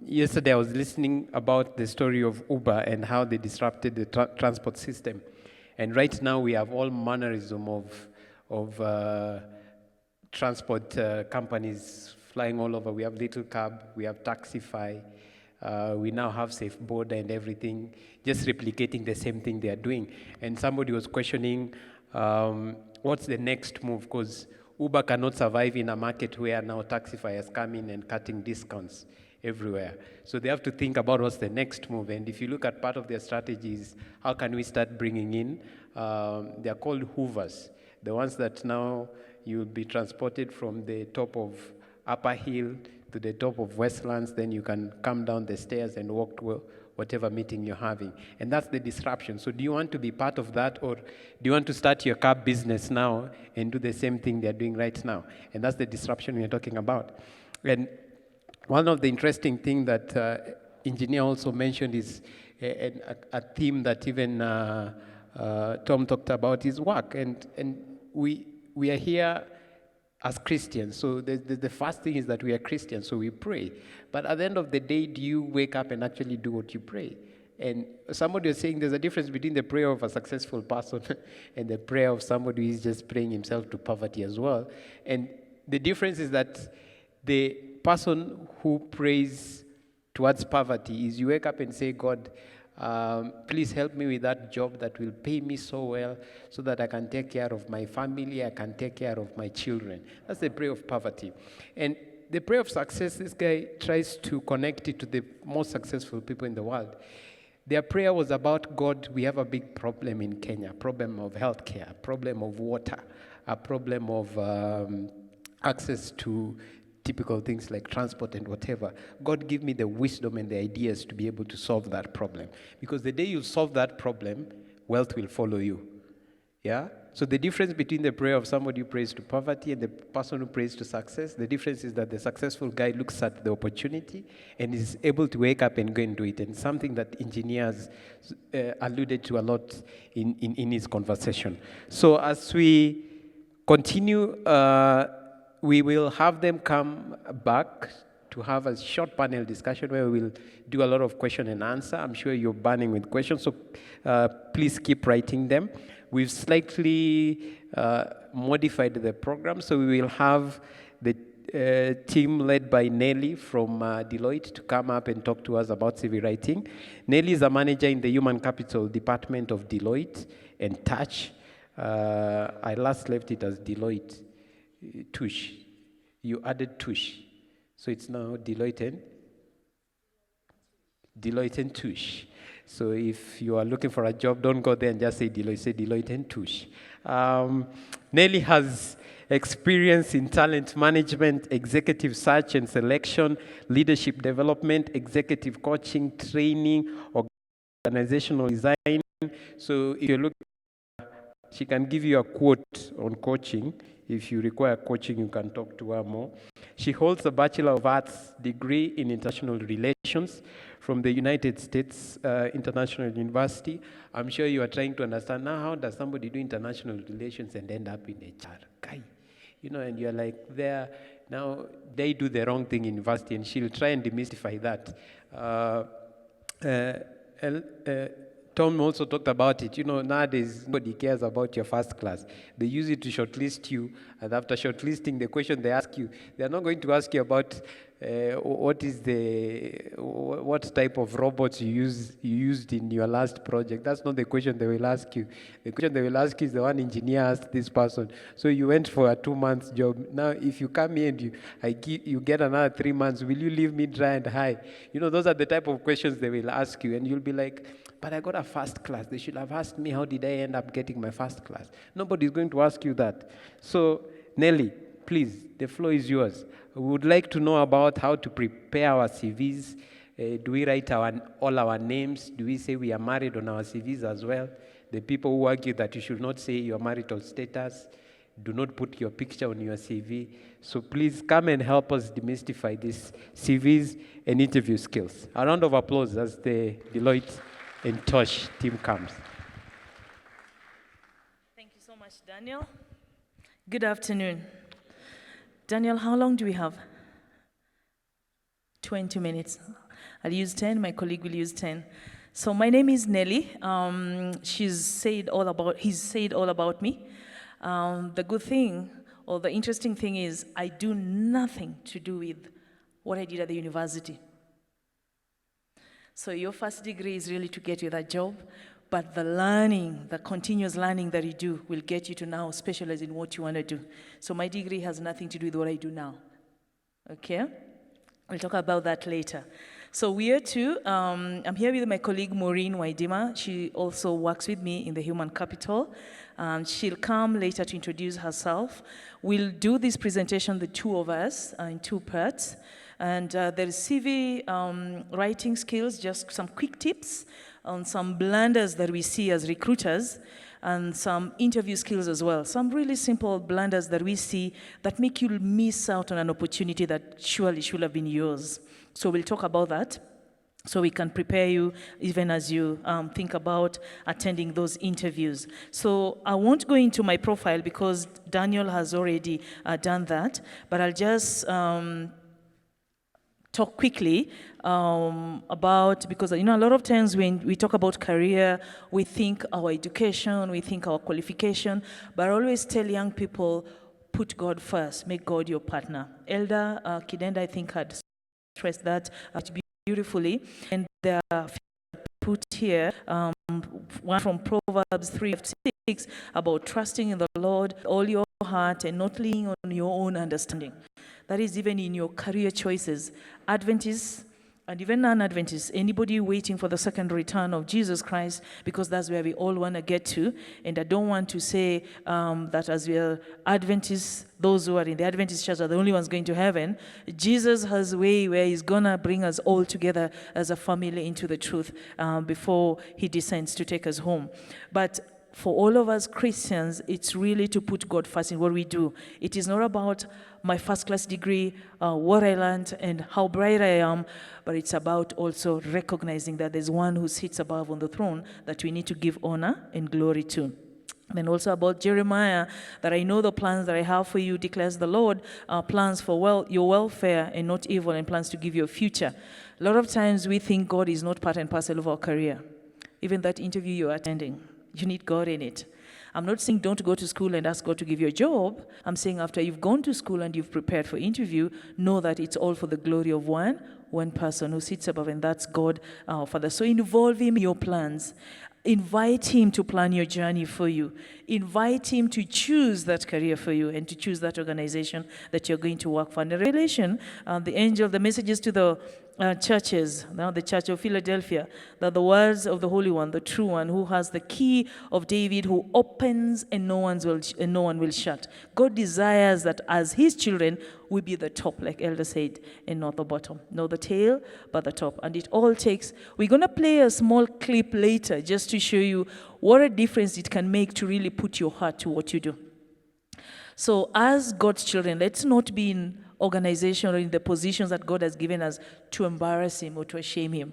Yesterday I was listening about the story of Uber and how they disrupted the transport system. And right now we have all mannerism of transport companies flying all over. We have Little Cab, we have Taxify, we now have Safe Border and everything, just replicating the same thing they are doing. And somebody was questioning what's the next move, because Uber cannot survive in a market where now Taxify has come in and cutting discounts everywhere. So they have to think about what's the next move. And if you look at part of their strategies, how can we start bringing in, they're called Hoovers, the ones that now you'll be transported from the top of Upper Hill to the top of Westlands, then you can come down the stairs and walk to whatever meeting you're having. And that's the disruption. So do you want to be part of that, or do you want to start your car business now and do the same thing they're doing right now? And that's the disruption we're talking about. And one of the interesting things that engineer also mentioned is a theme that even Tom talked about is work. And we are here as Christians. So the first thing is that we are Christians, so we pray. But at the end of the day, do you wake up and actually do what you pray? And somebody was saying there's a difference between the prayer of a successful person and the prayer of somebody who is just praying himself to poverty as well. And the difference is that the person who prays towards poverty is you wake up and say, God, please help me with that job that will pay me so well so that I can take care of my family, I can take care of my children. That's the prayer of poverty. And the prayer of success, this guy tries to connect it to the most successful people in the world. Their prayer was about, God, we have a big problem in Kenya, problem of healthcare, problem of water, a problem of access to typical things like transport and whatever. God, give me the wisdom and the ideas to be able to solve that problem. Because the day you solve that problem, wealth will follow you. Yeah? So the difference between the prayer of somebody who prays to poverty and the person who prays to success, the difference is that the successful guy looks at the opportunity and is able to wake up and go and do it. And something that engineers alluded to a lot in his conversation. So as we continue, we will have them come back to have a short panel discussion where we will do a lot of question and answer. I'm sure you're burning with questions, so please keep writing them. We've slightly modified the program, so we will have the team led by Nelly from Deloitte to come up and talk to us about CV writing. Nelly is a manager in the Human Capital Department of Deloitte and Touch. I last left it as Deloitte Touche. You added Touche. So it's now Deloitte and Touche. So if you are looking for a job, don't go there and just say Deloitte, say Deloitte and Touche. Nelly has experience in talent management, executive search and selection, leadership development, executive coaching, training, organizational design. So if you look, she can give you a quote on coaching. If you require coaching, you can talk to her more. She holds a Bachelor of Arts degree in International Relations from the United States International University. I'm sure you are trying to understand now, how does somebody do international relations and end up in HR? Guy, you know, and you're like, there, now they do the wrong thing in university, and she'll try and demystify that. Tom also talked about it. You know, nowadays, nobody cares about your first class. They use it to shortlist you, and after shortlisting, the question they ask you, they're not going to ask you about what type of robots you used in your last project. That's not the question they will ask you. The question they will ask you is the one engineer asked this person. So you went for a 2-month job. Now, if you come here and you get another 3 months, will you leave me dry and high? You know, those are the type of questions they will ask you, and you'll be like, but I got a first class. They should have asked me, how did I end up getting my first class? Nobody's going to ask you that. So, Nelly, please, the floor is yours. We would like to know about how to prepare our CVs. Do we write all our names? Do we say we are married on our CVs as well? The people who argue that you should not say your marital status, do not put your picture on your CV. So please come and help us demystify these CVs and interview skills. A round of applause as the Deloitte and Tosh team comes. Thank you so much, Daniel. Good afternoon. Daniel, how long do we have? 20 minutes. I'll use 10, my colleague will use 10. So my name is Nelly. He's said all about me. The good thing, or the interesting thing is, I do nothing to do with what I did at the university. So your first degree is really to get you that job, but the learning, the continuous learning that you do will get you to now specialize in what you want to do. So my degree has nothing to do with what I do now. Okay? We'll talk about that later. So we are two. I'm here with my colleague Maureen Waidima. She also works with me in the human capital. She'll come later to introduce herself. We'll do this presentation, the two of us, in 2 parts. And there is CV writing skills, just some quick tips on some blunders that we see as recruiters, and some interview skills as well. Some really simple blunders that we see that make you miss out on an opportunity that surely should have been yours. So we'll talk about that, so we can prepare you even as you think about attending those interviews. So I won't go into my profile because Daniel has already done that, but I'll just talk quickly about, because a lot of times when we talk about career, we think our education, we think our qualification, but I always tell young people, put God first, make God your partner. Elder Kidenda, I think, had stressed that beautifully, and there are put here, one from Proverbs 3:6, about trusting in the Lord all your heart and not leaning on your own understanding. That is even in your career choices. Adventists and even non-Adventists, anybody waiting for the second return of Jesus Christ, because that's where we all want to get to. And I don't want to say that as we are Adventists, those who are in the Adventist church are the only ones going to heaven. Jesus has a way where he's going to bring us all together as a family into the truth before he descends to take us home. But for all of us Christians, it's really to put God first in what we do. It is not about my first-class degree, what I learned, and how bright I am, but it's about also recognizing that there's one who sits above on the throne that we need to give honor and glory to. And also about Jeremiah, that I know the plans that I have for you, declares the Lord, plans for your welfare and not evil, and plans to give you a future. A lot of times we think God is not part and parcel of our career. Even that interview you're attending, you need God in it. I'm not saying don't go to school and ask God to give you a job. I'm saying after you've gone to school and you've prepared for interview, know that it's all for the glory of one person who sits above, and that's God, our Father. So involve him in your plans. Invite him to plan your journey for you. Invite him to choose that career for you and to choose that organization that you're going to work for. And in Revelation, the angel, the messages to the churches, now the Church of Philadelphia, that the words of the Holy One, the true one, who has the key of David, who opens and no one will shut. God desires that as his children, we be the top, like Elder said, and not the bottom. Not the tail, but the top. And it all takes, we're going to play a small clip later just to show you what a difference it can make to really put your heart to what you do. So as God's children, let's not be in organization or in the positions that God has given us to embarrass him or to shame him.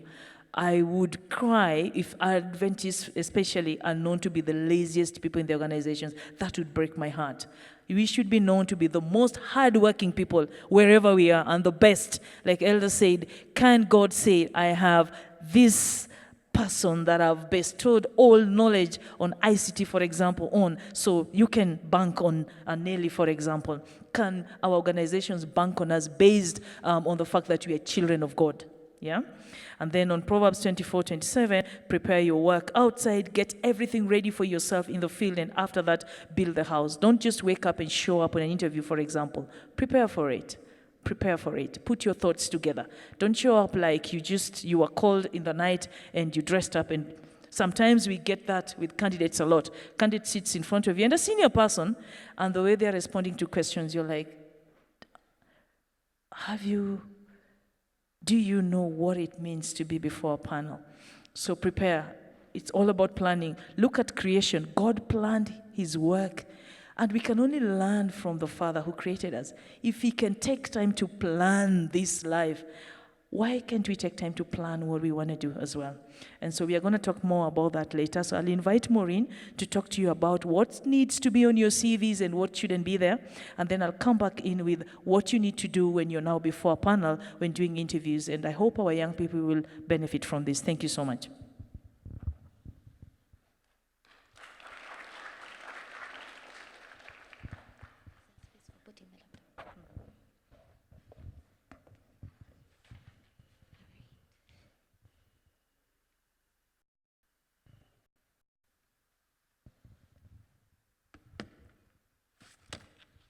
I would cry if Adventists especially are known to be the laziest people in the organizations. That would break my heart. We should be known to be the most hardworking people wherever we are, and the best. Like Elder said, can God say, I have this person that I've bestowed all knowledge on ICT, for example, on, so you can bank on Nelly, for example. Can our organizations bank on us based on the fact that we are children of God? Yeah? And then on Proverbs 24:27, prepare your work outside, get everything ready for yourself in the field, and after that, build the house. Don't just wake up and show up on an interview, for example. Prepare for it. Prepare for it. Put your thoughts together. Don't show up like you were called in the night and you dressed up. And sometimes we get that with candidates a lot. Candidate sits in front of you and a senior person, and the way they're responding to questions, you're like, do you know what it means to be before a panel? So prepare. It's all about planning. Look at creation. God planned his work. And we can only learn from the Father who created us. If he can take time to plan this life, why can't we take time to plan what we want to do as well? And so we are going to talk more about that later. So I'll invite Maureen to talk to you about what needs to be on your CVs and what shouldn't be there. And then I'll come back in with what you need to do when you're now before a panel when doing interviews. And I hope our young people will benefit from this. Thank you so much.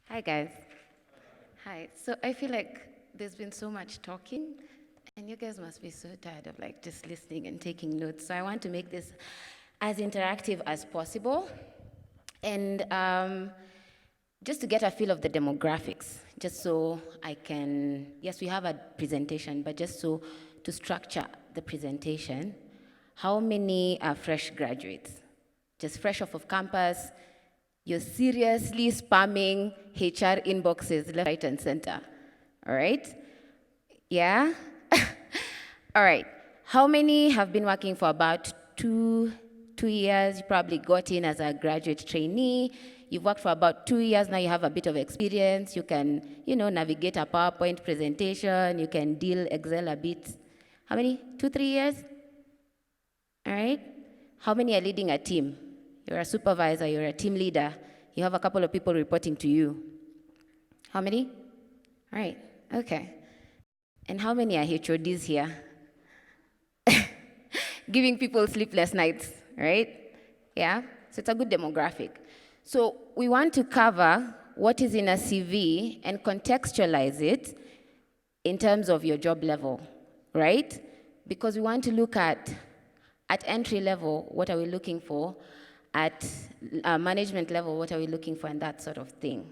Hi, guys. Hi. So I feel like there's been so much talking, and you guys must be so tired of just listening and taking notes. So I want to make this as interactive as possible, and just to get a feel of the demographics, just so I can, yes, we have a presentation, but just so to structure the presentation, how many are fresh graduates? Just fresh off of campus, you're seriously spamming HR inboxes left, right, and center, all right? Yeah? All right. How many have been working for about two years? You probably got in as a graduate trainee. You've worked for about 2 years, now you have a bit of experience. You can, navigate a PowerPoint presentation. You can deal Excel a bit. How many? 2, 3 years? All right. How many are leading a team? You're a supervisor, you're a team leader. You have a couple of people reporting to you. How many? All right, okay. And how many are HODs here? Giving people sleepless nights, right? Yeah, so it's a good demographic. So we want to cover what is in a CV and contextualize it in terms of your job level, right? Because we want to look at entry level, what are we looking for? At management level, what are we looking for, and that sort of thing.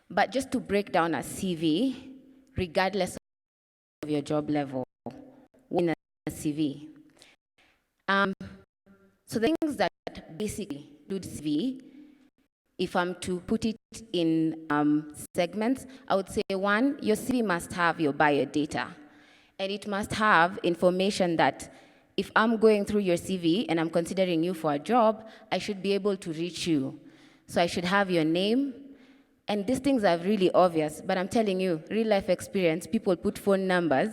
But just to break down a CV, regardless of your job level, in a CV. So the things that basically do CV, if I'm to put it in segments, I would say 1, your CV must have your biodata. And it must have information that if I'm going through your CV and I'm considering you for a job, I should be able to reach you. So I should have your name. And these things are really obvious, but I'm telling you, real life experience, people put phone numbers,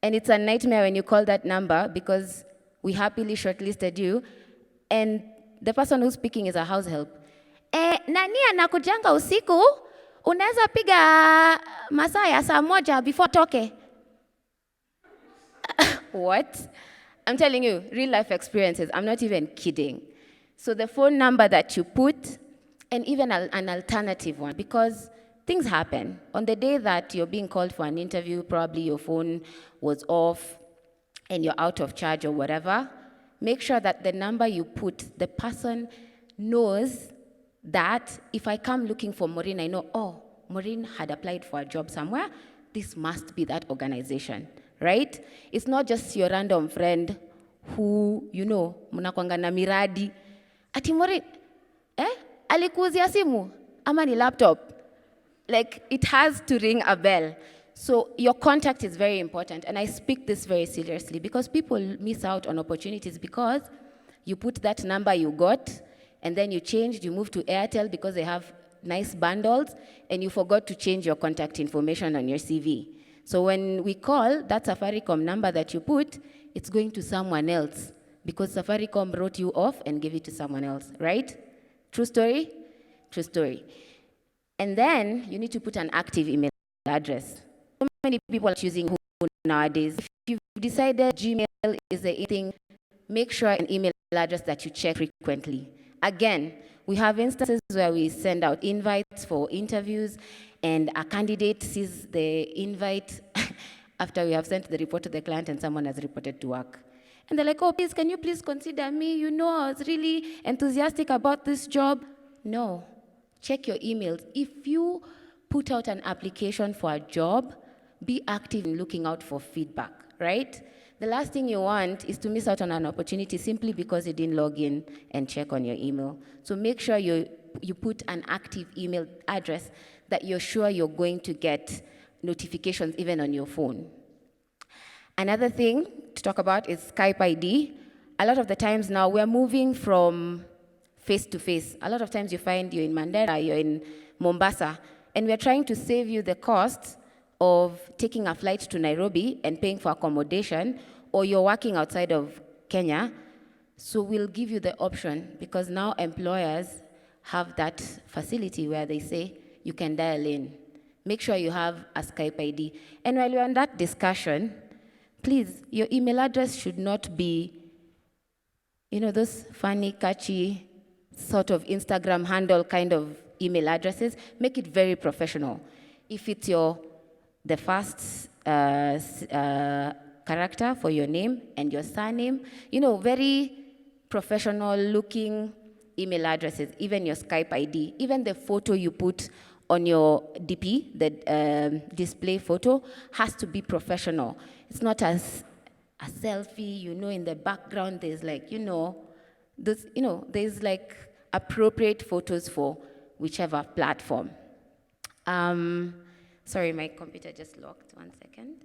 and it's a nightmare when you call that number because we happily shortlisted you, and the person who's speaking is a house help. Nani anakujanga usiku, unaweza piga masaa ya saa moja before toke. What? I'm telling you, real life experiences, I'm not even kidding. So the phone number that you put, and even an alternative one, because things happen. On the day that you're being called for an interview, probably your phone was off and you're out of charge or whatever, make sure that the number you put, the person knows that if I come looking for Maureen, I know, oh, Maureen had applied for a job somewhere, this must be that organization, right? It's not just your random friend who, mnakwanga na miradi. Ati Maureen, alikuuzia simu? Ama ni laptop? Like, it has to ring a bell. So your contact is very important, and I speak this very seriously because people miss out on opportunities because you put that number you got, and then you changed, you moved to Airtel because they have nice bundles, and you forgot to change your contact information on your CV. So when we call, that Safaricom number that you put, it's going to someone else because Safaricom wrote you off and gave it to someone else, right? True story? True story. And then you need to put an active email address. So many people are choosing who nowadays. If you've decided Gmail is the thing, make sure an email address that you check frequently. Again, we have instances where we send out invites for interviews and a candidate sees the invite after we have sent the report to the client and someone has reported to work. And they're like, oh, please, can you please consider me? I was really enthusiastic about this job. No, check your emails. If you put out an application for a job, be active in looking out for feedback, right? The last thing you want is to miss out on an opportunity simply because you didn't log in and check on your email. So make sure you put an active email address that you're sure you're going to get notifications even on your phone. Another thing to talk about is Skype ID. A lot of the times now we're moving from face-to-face. A lot of times you find you're in Mandera, you're in Mombasa, and we're trying to save you the cost of taking a flight to Nairobi and paying for accommodation, or you're working outside of Kenya. So we'll give you the option because now employers have that facility where they say you can dial in. Make sure you have a Skype ID. And while you're on that discussion, please, your email address should not be, those funny, catchy, sort of Instagram handle kind of email addresses. Make it very professional. If it's the first character for your name and your surname, very professional looking email addresses, even your Skype ID, even the photo you put on your DP, the display photo, has to be professional. It's not as a selfie, in the background there's like, there's like appropriate photos for whichever platform. Sorry, my computer just locked, 1 second.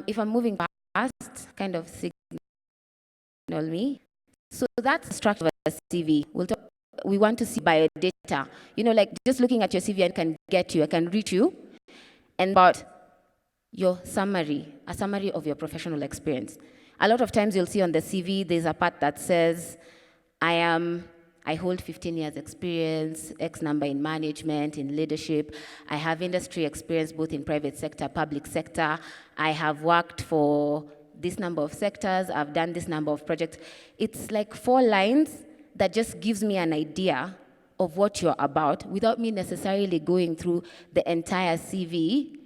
If I'm moving fast, kind of signal me. So that's the structure of a CV. We want to see biodata. Like just looking at your CV, I can reach you, and about your summary, a summary of your professional experience. A lot of times you'll see on the CV, there's a part that says, I hold 15 years experience, X number in management, in leadership. I have industry experience both in private sector, public sector. I have worked for this number of sectors. I've done this number of projects. It's like 4 lines that just gives me an idea of what you're about without me necessarily going through the entire CV,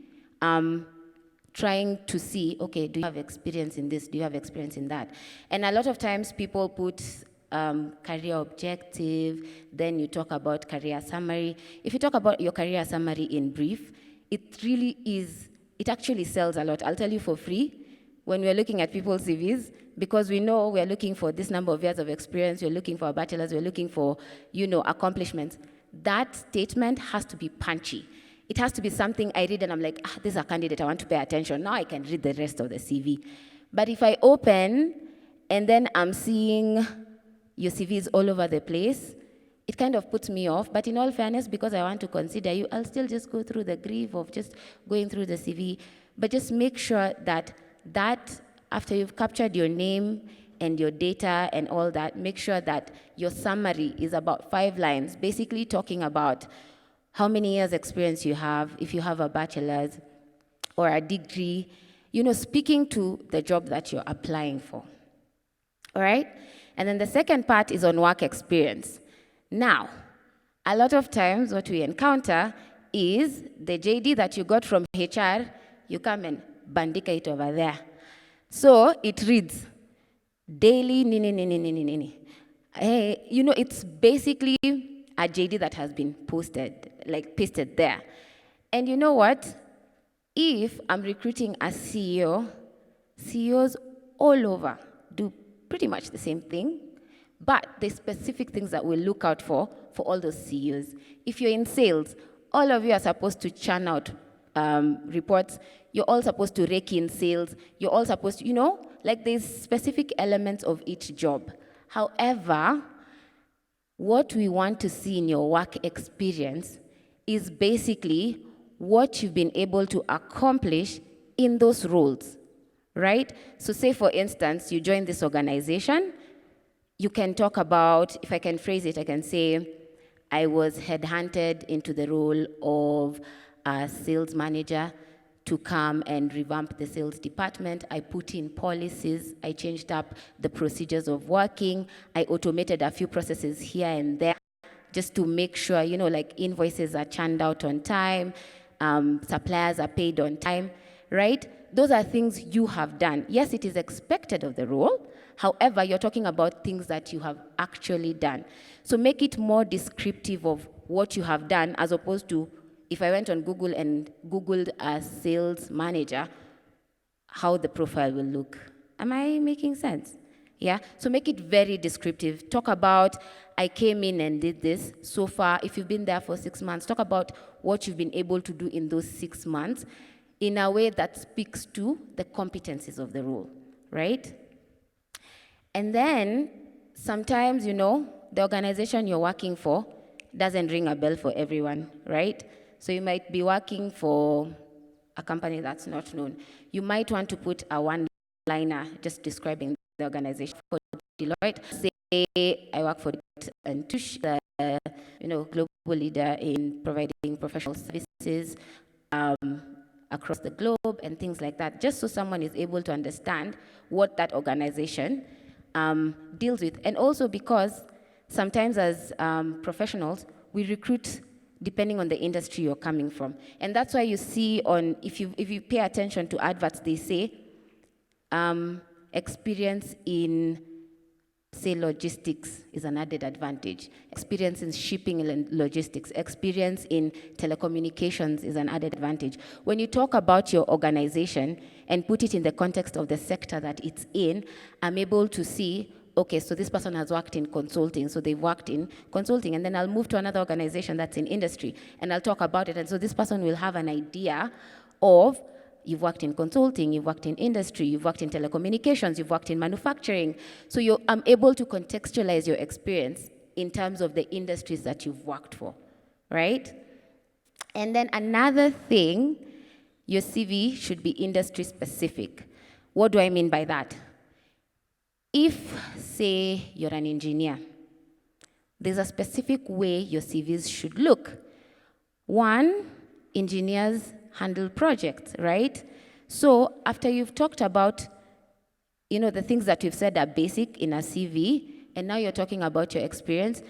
trying to see, okay, do you have experience in this? Do you have experience in that? And a lot of times people put career objective, then you talk about career summary. If you talk about your career summary in brief, it actually sells a lot. I'll tell you for free, when we're looking at people's CVs, because we know we're looking for this number of years of experience, we're looking for a bachelor's, we're looking for, accomplishments. That statement has to be punchy. It has to be something I read and I'm like, this is a candidate, I want to pay attention. Now I can read the rest of the CV. But if I open and then I'm seeing your CVs all over the place, it kind of puts me off. But in all fairness, because I want to consider you, I'll still just go through the grief of just going through the CV. But just make sure that after you've captured your name and your data and all that, make sure that your summary is about 5 lines, basically talking about how many years experience you have, if you have a bachelor's or a degree, speaking to the job that you're applying for. All right? And then the second part is on work experience. Now, a lot of times what we encounter is the JD that you got from HR, you come and bandika it over there. So it reads, daily, it's basically a JD that has been pasted there. And you know what? If I'm recruiting a CEO, CEOs all over do pretty much the same thing, but there's specific things that we'll look out for all those CEOs. If you're in sales, all of you are supposed to churn out reports. You're all supposed to rake in sales. You're all supposed to, there's specific elements of each job. However, what we want to see in your work experience is basically what you've been able to accomplish in those roles, right? So say, for instance, you join this organization, you can talk about, if I can phrase it, I can say, I was headhunted into the role of a sales manager to come and revamp the sales department. I put in policies, I changed up the procedures of working, I automated a few processes here and there just to make sure, invoices are churned out on time, suppliers are paid on time, right? Those are things you have done. Yes, it is expected of the role. However, you're talking about things that you have actually done. So make it more descriptive of what you have done, as opposed to if I went on Google and Googled a sales manager, how the profile will look. Am I making sense? Yeah? So make it very descriptive. Talk about, I came in and did this. So far, if you've been there for 6 months, talk about what you've been able to do in those 6 months in a way that speaks to the competencies of the role, right? And then, sometimes, the organization you're working for doesn't ring a bell for everyone, right? So you might be working for a company that's not known. You might want to put a one-liner just describing the organization. For Deloitte, say I work for Deloitte and Touche, the global leader in providing professional services across the globe and things like that, just so someone is able to understand what that organization deals with. And also because sometimes as professionals, we recruit depending on the industry you're coming from. And that's why you see if you pay attention to adverts, they say experience in say logistics is an added advantage. Experience in shipping and logistics, experience in telecommunications is an added advantage. When you talk about your organization and put it in the context of the sector that it's in, I'm able to see, okay, so this person has worked in consulting, so they've worked in consulting, and then I'll move to another organization that's in industry, and I'll talk about it, and so this person will have an idea of, you've worked in consulting, you've worked in industry, you've worked in telecommunications, you've worked in manufacturing. So I'm able to contextualize your experience in terms of the industries that you've worked for, right? And then another thing, your CV should be industry specific. What do I mean by that? If, say, you're an engineer, there's a specific way your CVs should look. One, engineers handle projects, right? So after you've talked about, the things that you've said are basic in a CV, and now you're talking about your experience,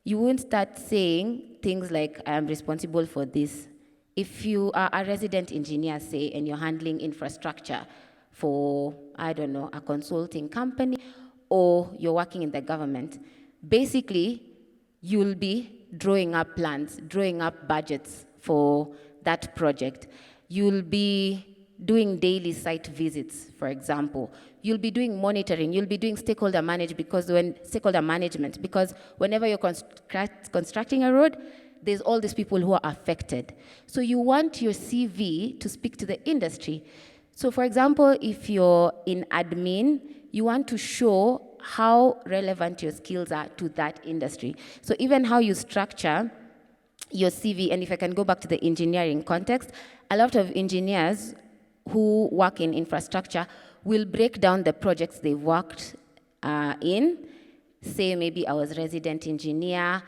you won't start saying things like, I am responsible for this. If you are a resident engineer, say, and you're handling infrastructure for, I don't know, a consulting company, or you're working in the government, basically, you'll be drawing up plans, drawing up budgets for that project. You'll be doing daily site visits, for example. You'll be doing monitoring. You'll be doing stakeholder management because whenever you're constructing a road, there's all these people who are affected. So you want your CV to speak to the industry. So for example, if you're in admin, you want to show how relevant your skills are to that industry. So even how you structure your CV, and if I can go back to the engineering context, a lot of engineers who work in infrastructure will break down the projects they've worked in. Say maybe I was resident engineer,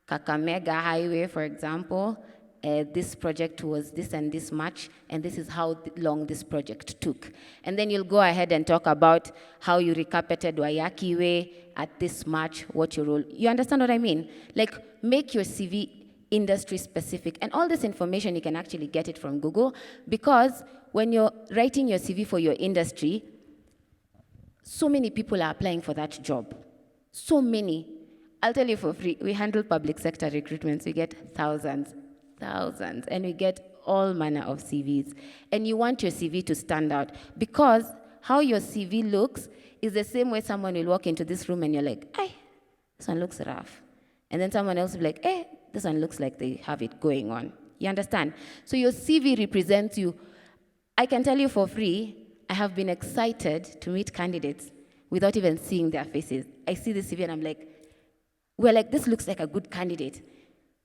Kakamega Highway, for example. This project was this and this much, and this is how long this project took. And then you'll go ahead and talk about how you recarpeted Wayaki Way at this much, what your role. You understand what I mean? Like, make your CV industry specific. And all this information, you can actually get it from Google, because when you're writing your CV for your industry, so many people are applying for that job. So many. I'll tell you for free, we handle public sector recruitments. We get thousands, and we get all manner of CVs. And you want your CV to stand out, because how your CV looks is the same way someone will walk into this room and you're like, hey, this one looks rough. And then someone else will be like, hey, this one looks like they have it going on. You understand? So your CV represents you. I can tell you for free, I have been excited to meet candidates without even seeing their faces. I see the CV and I'm like, this looks like a good candidate.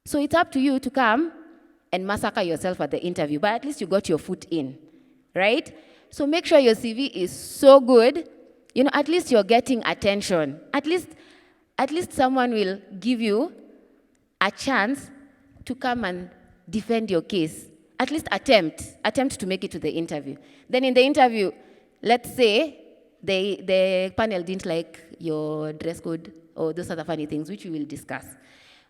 So it's up to you to come and massacre yourself at the interview, but at least you got your foot in, right? So make sure your CV is so good, at least you're getting attention. At least someone will give you a chance to come and defend your case. At least attempt to make it to the interview. Then in the interview, let's say the panel didn't like your dress code or those other funny things, which we will discuss.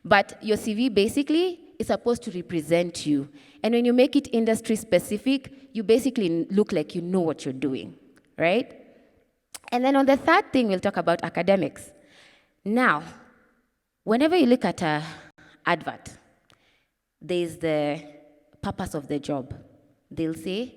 But your CV basically is supposed to represent you. And when you make it industry specific, you basically look like you know what you're doing, right? And then on the third thing, we'll talk about academics. Now, whenever you look at an advert, there's the purpose of the job. They'll say,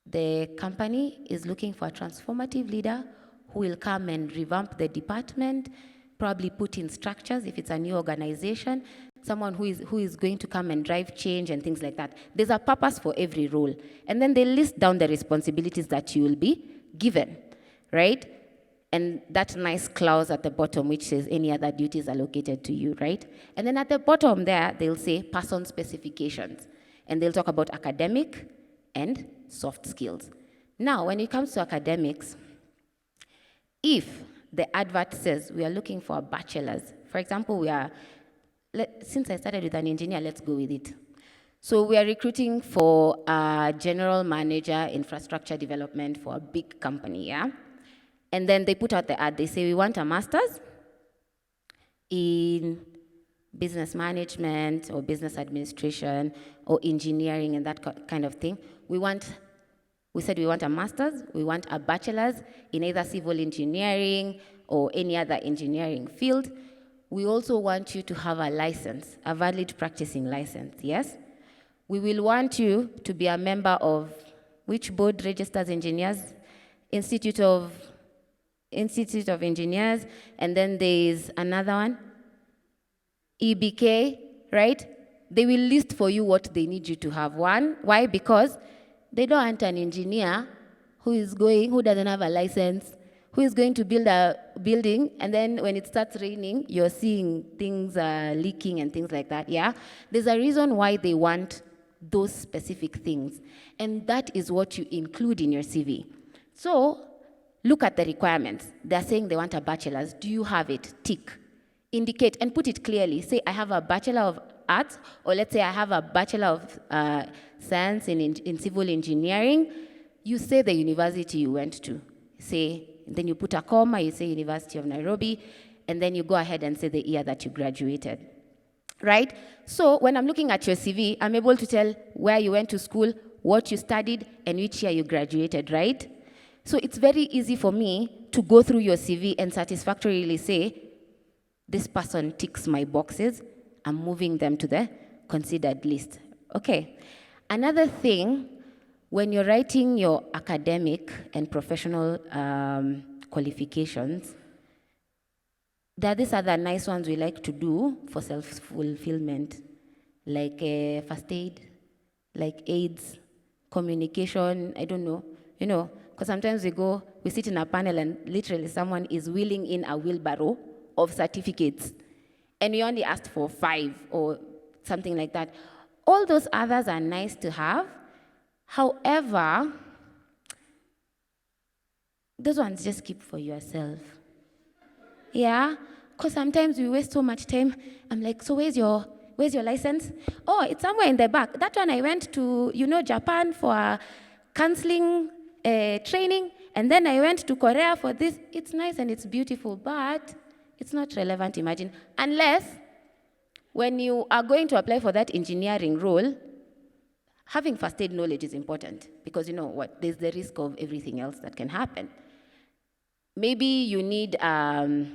the company is looking for a transformative leader who will come and revamp the department, probably put in structures if it's a new organization, someone who is going to come and drive change and things like that. There's a purpose for every role. And then they list down the responsibilities that you will be given, right? And that nice clause at the bottom which says any other duties allocated to you, right? And then at the bottom there, they'll say person specifications. And they'll talk about academic and soft skills. Now, when it comes to academics, if the advert says we are looking for a bachelor's, for example, since I started with an engineer, let's go with it. So we are recruiting for a general manager, infrastructure development for a big company, yeah? And then they put out the ad, they say we want a master's in business management or business administration or engineering and that kind of thing. We want We said we want a master's, we want a bachelor's in either civil engineering or any other engineering field. We also want you to have a license, a valid practicing license, yes? We will want you to be a member of which board registers engineers? Institute of Engineers, and then there's another one, EBK, right? They will list for you what they need you to have. One, why? Because they don't want an engineer who doesn't have a license, who is going to build a building, and then when it starts raining, you're seeing things leaking and things like that, yeah? There's a reason why they want those specific things, and that is what you include in your CV. So, look at the requirements. They're saying they want a bachelor's. Do you have it? Tick. Indicate and put it clearly. Say, I have a Bachelor of Arts, or let's say I have a Bachelor of Science in Civil Engineering. You say the university you went to. Say, then you put a comma, you say University of Nairobi, and then you go ahead and say the year that you graduated. Right? So when I'm looking at your CV, I'm able to tell where you went to school, what you studied, and which year you graduated, right? So it's very easy for me to go through your CV and satisfactorily say, this person ticks my boxes, I'm moving them to the considered list. Okay. Another thing, when you're writing your academic and professional qualifications, there are these other nice ones we like to do for self-fulfillment, like first aid, like AIDS, communication, I don't know, you know, because sometimes we sit in a panel and literally someone is wheeling in a wheelbarrow of certificates, and we only asked for 5 or something like that. All those others are nice to have. However, those ones just keep for yourself. Yeah? Because sometimes we waste so much time. I'm like, so where's your license? Oh, it's somewhere in the back. That one I went to, Japan for counseling training, and then I went to Korea for this. It's nice and it's beautiful, but it's not relevant, imagine. Unless, when you are going to apply for that engineering role, having first aid knowledge is important, because you know what, there's the risk of everything else that can happen. Maybe you need a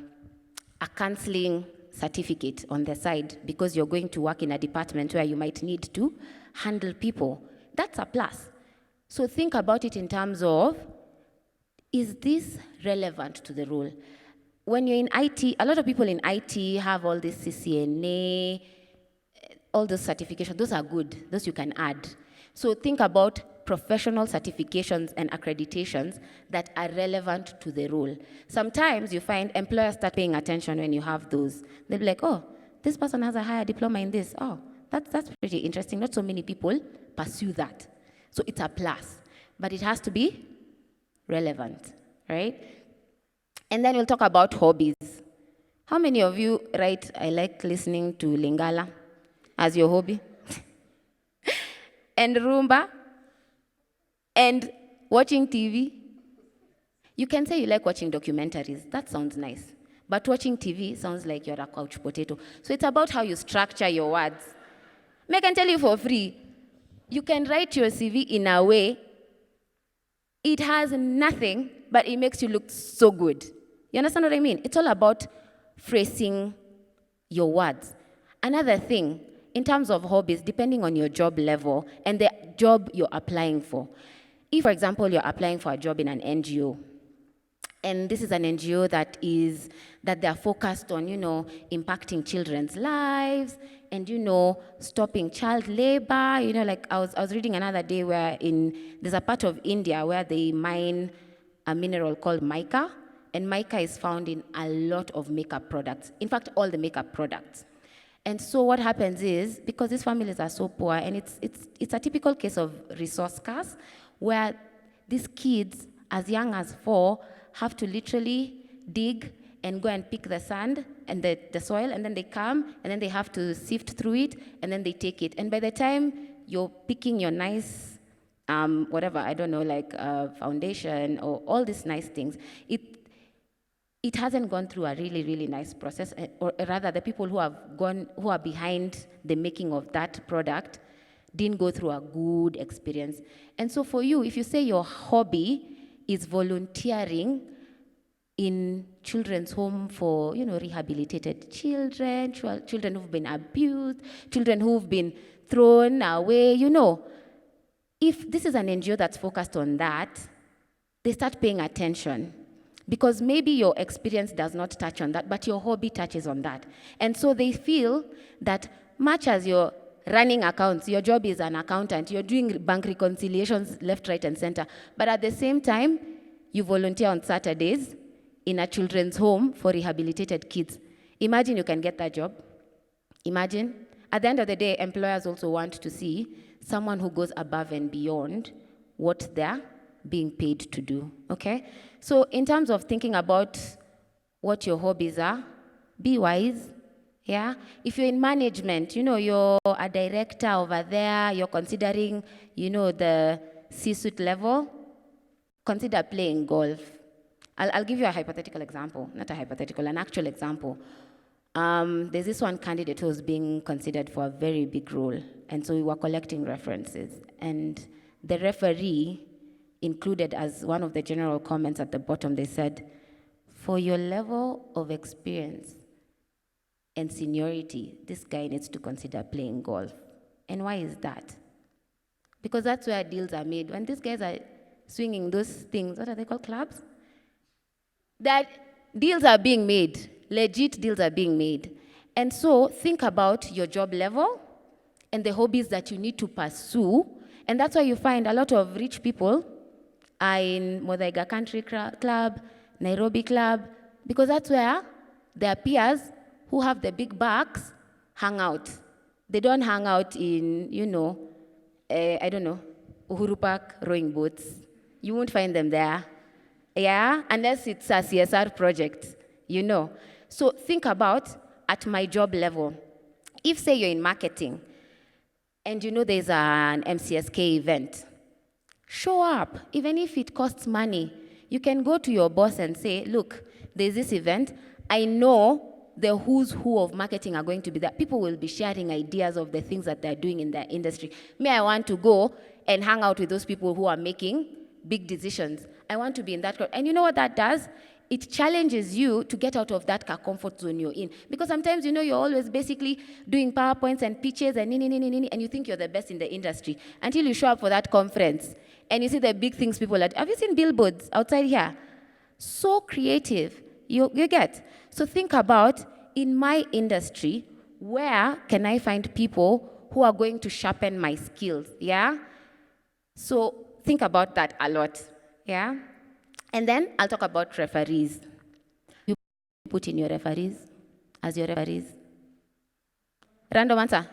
counseling certificate on the side because you're going to work in a department where you might need to handle people. That's a plus. So think about it in terms of, is this relevant to the role? When you're in IT, a lot of people in IT have all this CCNA, all those certifications. Those are good. Those you can add. So think about professional certifications and accreditations that are relevant to the role. Sometimes you find employers start paying attention when you have those. They'll be like, oh, this person has a higher diploma in this. Oh, that's pretty interesting. Not so many people pursue that. So it's a plus, but it has to be relevant, right? And then we'll talk about hobbies. How many of you write, I like listening to Lingala as your hobby? And Rumba? And watching TV? You can say you like watching documentaries. That sounds nice. But watching TV sounds like you're a couch potato. So it's about how you structure your words. I can tell you for free, you can write your CV in a way, it has nothing, but it makes you look so good. You understand what I mean? It's all about phrasing your words. Another thing, in terms of hobbies, depending on your job level and the job you're applying for. If, for example, you're applying for a job in an NGO, and this is an NGO that they're focused on, impacting children's lives and, stopping child labor. Like I was reading another day where there's a part of India where they mine a mineral called mica, and mica is found in a lot of makeup products. In fact, all the makeup products. And so what happens is, because these families are so poor, and it's a typical case of resource scarce, where these kids, as young as 4, have to literally dig and go and pick the sand and the soil, and then they come, and then they have to sift through it, and then they take it. And by the time you're picking your nice, whatever, I don't know, like foundation or all these nice things, it hasn't gone through a really, really nice process, or rather the people who are behind the making of that product, didn't go through a good experience. And so for you, if you say your hobby is volunteering in children's home for, rehabilitated children, children who've been abused, children who've been thrown away, if this is an NGO that's focused on that, they start paying attention. Because maybe your experience does not touch on that, but your hobby touches on that. And so they feel that much as you're running accounts, your job is an accountant, you're doing bank reconciliations left, right, and center, but at the same time, you volunteer on Saturdays in a children's home for rehabilitated kids. Imagine you can get that job. Imagine. At the end of the day, employers also want to see someone who goes above and beyond what they're being paid to do, okay? So in terms of thinking about what your hobbies are, be wise, yeah? If you're in management, you're a director over there, you're considering, the C-suite level, consider playing golf. I'll give you a hypothetical example, not a hypothetical, an actual example. There's this one candidate who was being considered for a very big role, and so we were collecting references, and the referee included as one of the general comments at the bottom, they said, for your level of experience and seniority, this guy needs to consider playing golf. And why is that? Because that's where deals are made. When these guys are swinging those things, what are they called, clubs? That deals are being made, legit deals are being made. And so think about your job level and the hobbies that you need to pursue. And that's why you find a lot of rich people are in Muthaiga Country Club, Nairobi Club, because that's where their peers who have the big bucks hang out. They don't hang out in, Uhuru Park rowing boats. You won't find them there, yeah, unless it's a CSR project, So think about at my job level. If, say, you're in marketing, and there's an MCSK event, show up, even if it costs money. You can go to your boss and say, look, there's this event. I know the who's who of marketing are going to be there. People will be sharing ideas of the things that they're doing in their industry. I want to go and hang out with those people who are making big decisions. I want to be in that crowd. And you know what that does? It challenges you to get out of that comfort zone you're in. Because sometimes, you're always basically doing PowerPoints and pitches and you think you're the best in the industry until you show up for that conference and you see the big things people are. Have you seen billboards outside here? So creative, you get. So think about, in my industry, where can I find people who are going to sharpen my skills, yeah? So think about that a lot, yeah? And then I'll talk about referees. You put in your referees as your referees. Random answer.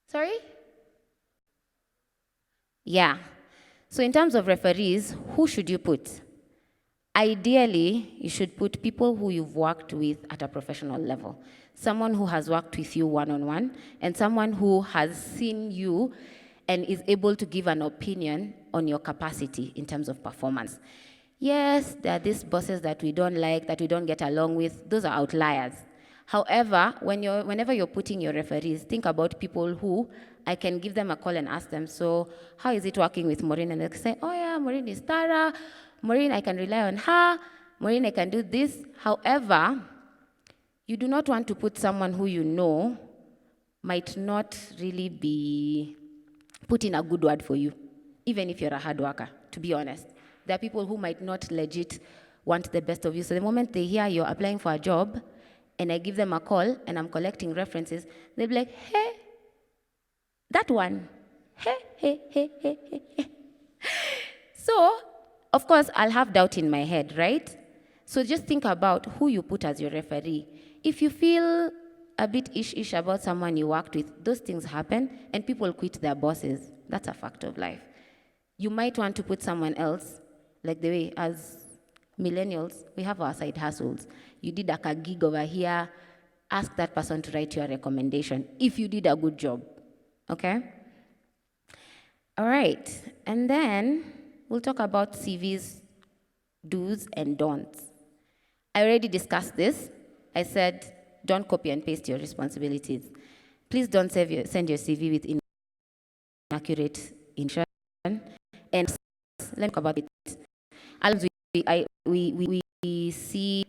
Sorry? Yeah. So in terms of referees, who should you put? Ideally, you should put people who you've worked with at a professional level. Someone who has worked with you one-on-one, and someone who has seen you and is able to give an opinion on your capacity in terms of performance. Yes, there are these bosses that we don't like, that we don't get along with. Those are outliers. However, whenever you're putting your referees, think about people who I can give them a call and ask them, so how is it working with Maureen? And they'll say, oh yeah, Maureen is thorough. Maureen, I can rely on her. Maureen, I can do this. However, you do not want to put someone who you know might not really be put in a good word for you, even if you're a hard worker, to be honest. There are people who might not legit want the best of you. So the moment they hear you're applying for a job, and I give them a call, and I'm collecting references, they'll be like, hey, that one, hey. So, of course, I'll have doubt in my head, right? So just think about who you put as your referee. If you feel a bit ish about someone you worked with, those things happen, and people quit their bosses. That's a fact of life. You might want to put someone else, like the way as millennials, we have our side hustles. You did a gig over here, ask that person to write you a recommendation if you did a good job, okay? All right, and then we'll talk about CVs, do's and don'ts. I already discussed this. I said, don't copy and paste your responsibilities. please don't send your CV with inaccurate information. And let me talk about it. We see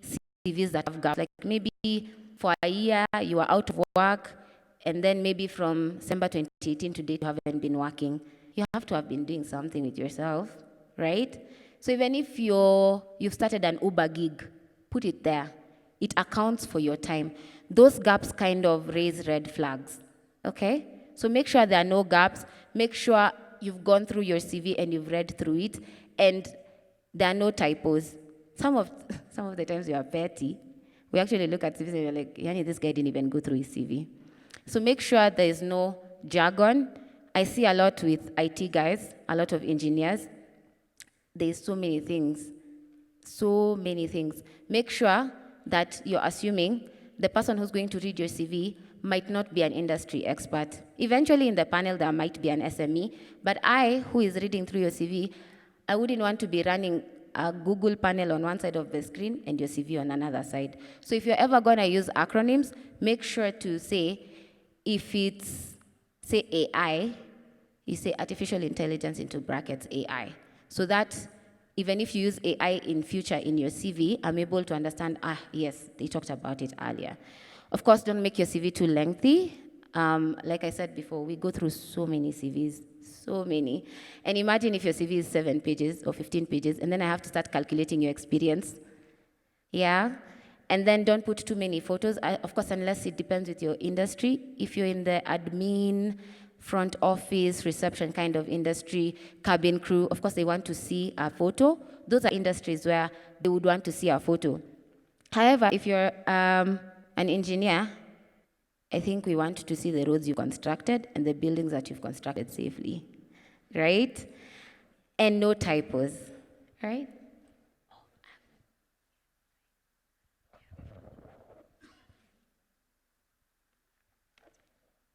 CVs that have gaps, like maybe for a year you are out of work, and then maybe from December 2018 to date you haven't been working. You have to have been doing something with yourself, right? So even if you've started an Uber gig, put it there. It accounts for your time. Those gaps kind of raise red flags, okay? So make sure there are no gaps. Make sure you've gone through your CV and you've read through it, and there are no typos. Some of the times we are petty. We actually look at CVs and we're like, Yani, this guy didn't even go through his CV. So make sure there is no jargon. I see a lot with IT guys, a lot of engineers. There's so many things. Make sure that you're assuming the person who's going to read your CV might not be an industry expert. Eventually in the panel there might be an SME, but I, who is reading through your CV, I wouldn't want to be running a Google panel on one side of the screen and your CV on another side. So if you're ever gonna use acronyms, make sure to say, if it's, say AI, you say artificial intelligence into brackets AI. So that even if you use AI in future in your CV, I'm able to understand, yes, they talked about it earlier. Of course, don't make your CV too lengthy. Like I said before, we go through so many CVs, so many. And imagine if your CV is 7 pages or 15 pages, and then I have to start calculating your experience. Yeah? And then don't put too many photos, of course, unless it depends with your industry. If you're in the admin, front office, reception kind of industry, cabin crew, of course, they want to see a photo. Those are industries where they would want to see a photo. However, if you're an engineer, I think we want to see the roads you constructed and the buildings that you've constructed safely, right? And no typos, right?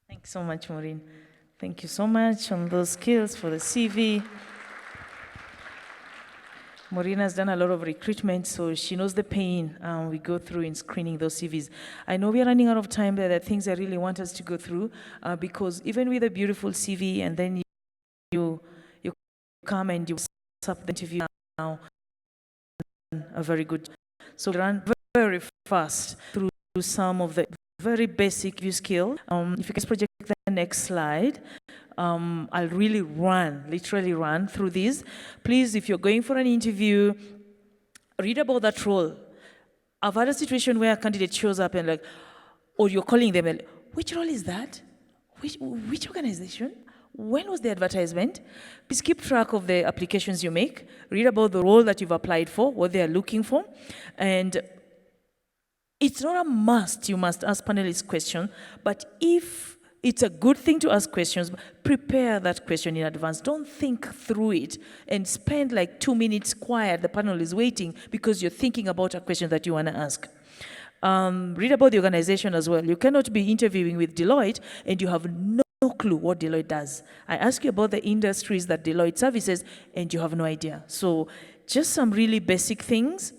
Thanks so much, Maureen. Thank you so much on those skills for the CV. Maureen has done a lot of recruitment, so she knows the pain we go through in screening those CVs. I know we are running out of time, but there are things I really want us to go through, because even with a beautiful CV, and then you come and you set up the interview now, a very good. So run very fast through some of the very basic view skill. If you can project the next slide. I'll really literally run through these. Please, if you're going for an interview, read about that role. I've had a situation where a candidate shows up and like, or you're calling them, and, which role is that? Which organization? When was the advertisement? Please keep track of the applications you make. Read about the role that you've applied for, what they are looking for. And it's not a must, you must ask panelists questions, but if it's a good thing to ask questions, prepare that question in advance. Don't think through it and spend like 2 minutes quiet, the panel is waiting because you're thinking about a question that you want to ask. Read about the organization as well. You cannot be interviewing with Deloitte and you have no clue what Deloitte does. I ask you about the industries that Deloitte services and you have no idea. So just some really basic things.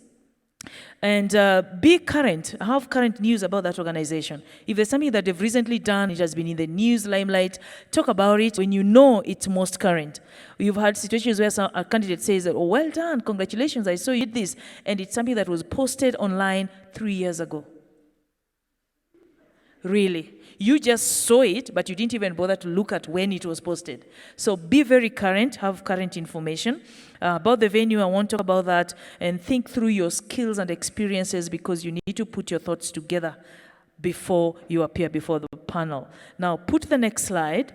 And be current, have current news about that organization. If there's something that they've recently done, it has been in the news limelight, talk about it when you know it's most current. You've had situations where a candidate says, oh, well done, congratulations, I saw you did this, and it's something that was posted online 3 years ago. Really. You just saw it, but you didn't even bother to look at when it was posted. So be very current, have current information. About the venue, I won't talk about that, and think through your skills and experiences because you need to put your thoughts together before you appear before the panel. Now, put the next slide.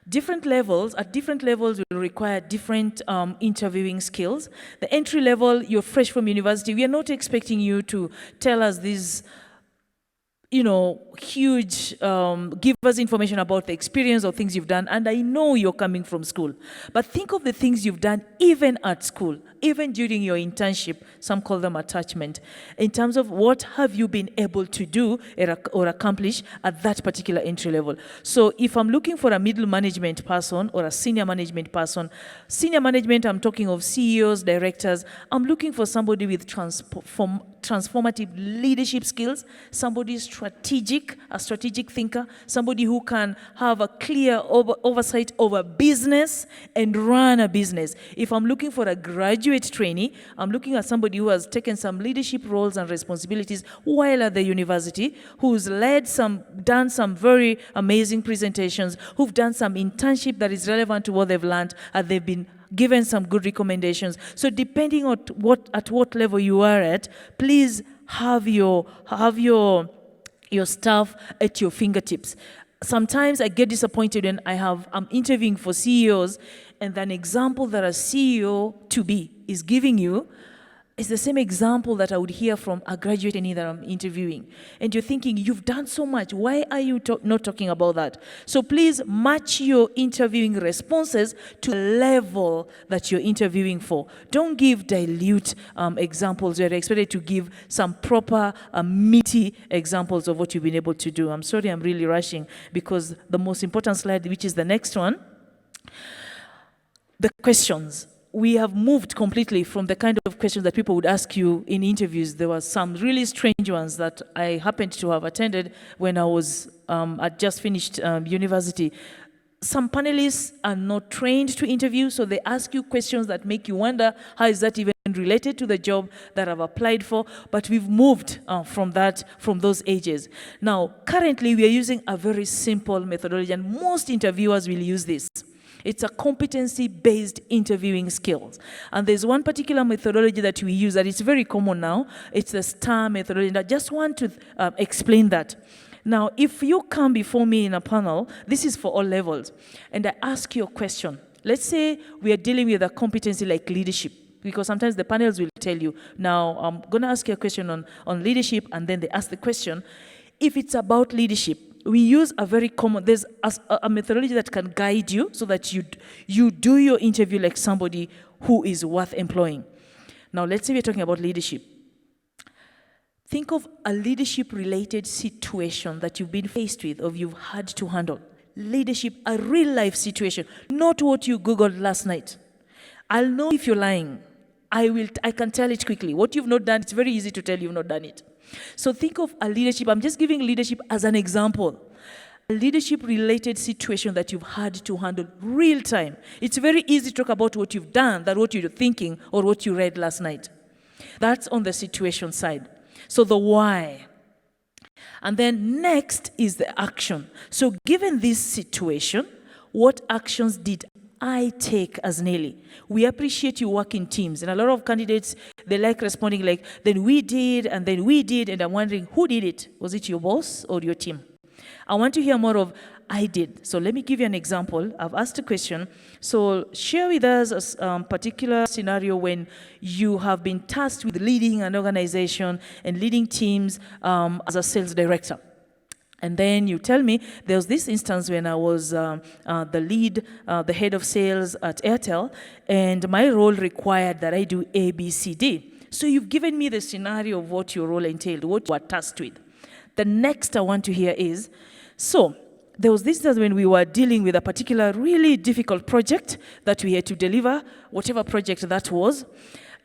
Different levels, at different levels will require different interviewing skills. The entry level, you're fresh from university. We are not expecting you to tell us these huge, give us information about the experience or things you've done. And I know you're coming from school. But think of the things you've done even at school, even during your internship. Some call them attachment. In terms of what have you been able to do or accomplish at that particular entry level. So if I'm looking for a middle management person or a senior management person, senior management, I'm talking of CEOs, directors. I'm looking for somebody with transformative leadership skills, somebody strategic, a strategic thinker, somebody who can have a clear oversight over business and run a business. If I'm looking for a graduate trainee, I'm looking at somebody who has taken some leadership roles and responsibilities while at the university, who's done some very amazing presentations, who've done some internship that is relevant to what they've learned, and they've been given some good recommendations. So depending on at what level you are at, please have your staff at your fingertips. Sometimes I get disappointed when I'm interviewing for CEOs, and an example that a CEO to be is giving you is the same example that I would hear from a graduate trainee that I'm interviewing. And you're thinking, you've done so much. Why are you not talking about that? So please match your interviewing responses to the level that you're interviewing for. Don't give dilute examples. You're expected to give some proper, meaty examples of what you've been able to do. I'm sorry, I'm really rushing, because the most important slide, which is the next one, the questions. We have moved completely from the kind of questions that people would ask you in interviews. There were some really strange ones that I happened to have attended when I was I'd just finished university. Some panelists are not trained to interview, so they ask you questions that make you wonder, how is that even related to the job that I've applied for? But we've moved from those ages. Now, currently, we are using a very simple methodology, and most interviewers will use this. It's a competency-based interviewing skills. And there's one particular methodology that we use that is very common now. It's the STAR methodology. And I just want to explain that. Now, if you come before me in a panel, this is for all levels, and I ask you a question. Let's say we are dealing with a competency like leadership, because sometimes the panels will tell you, now I'm going to ask you a question on leadership, and then they ask the question. If it's about leadership, we use a very common, there's a methodology that can guide you so that you do your interview like somebody who is worth employing. Now, let's say we're talking about leadership. Think of a leadership-related situation that you've been faced with or you've had to handle. Leadership, a real-life situation, not what you Googled last night. I'll know if you're lying. I can tell it quickly. What you've not done, it's very easy to tell you've not done it. So think of a leadership. I'm just giving leadership as an example. A leadership-related situation that you've had to handle real time. It's very easy to talk about what you've done than what you're thinking or what you read last night. That's on the situation side. So the why. And then next is the action. So given this situation, what actions did I take as Nelly? We appreciate you work in teams. And a lot of candidates, they like responding like, then we did, and then we did. And I'm wondering, who did it? Was it your boss or your team? I want to hear more of, I did. So let me give you an example. I've asked a question. So share with us a particular scenario when you have been tasked with leading an organization and leading teams as a sales director. And then you tell me, there was this instance when I was the head of sales at Airtel, and my role required that I do A, B, C, D. So you've given me the scenario of what your role entailed, what you were tasked with. The next I want to hear is, so there was this instance when we were dealing with a particular really difficult project that we had to deliver, whatever project that was.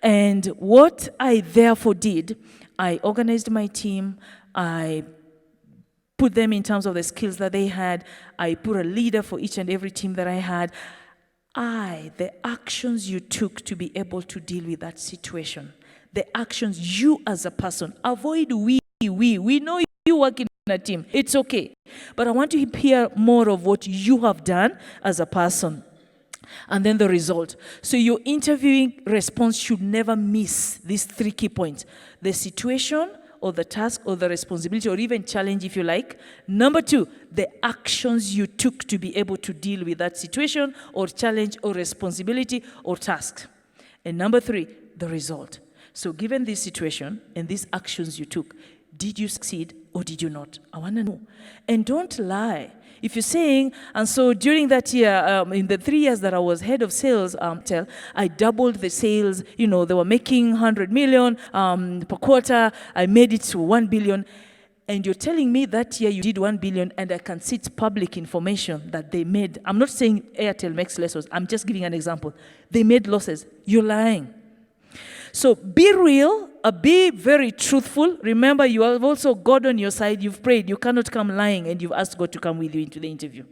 And what I therefore did, I organized my team, I put them in terms of the skills that they had. I put a leader for each and every team that I had. The actions you took to be able to deal with that situation. The actions you as a person. Avoid we. We know you work in a team. It's okay. But I want to hear more of what you have done as a person. And then the result. So your interviewing response should never miss these 3 key points. The situation, or the task, or the responsibility, or even challenge if you like. Number 2, the actions you took to be able to deal with that situation, or challenge, or responsibility, or task. And number 3, the result. So given this situation and these actions you took, did you succeed or did you not? I want to know. And don't lie. If you're saying, and so during that year, in the 3 years that I was head of sales, I doubled the sales. You know, they were making 100 million per quarter. I made it to 1 billion. And you're telling me that year you did 1 billion, and I can see it's public information that they made. I'm not saying Airtel makes losses. I'm just giving an example. They made losses. You're lying. So be real be very truthful. Remember, you have also God on your side. You've prayed. You cannot come lying, and you've asked God to come with you into the interview.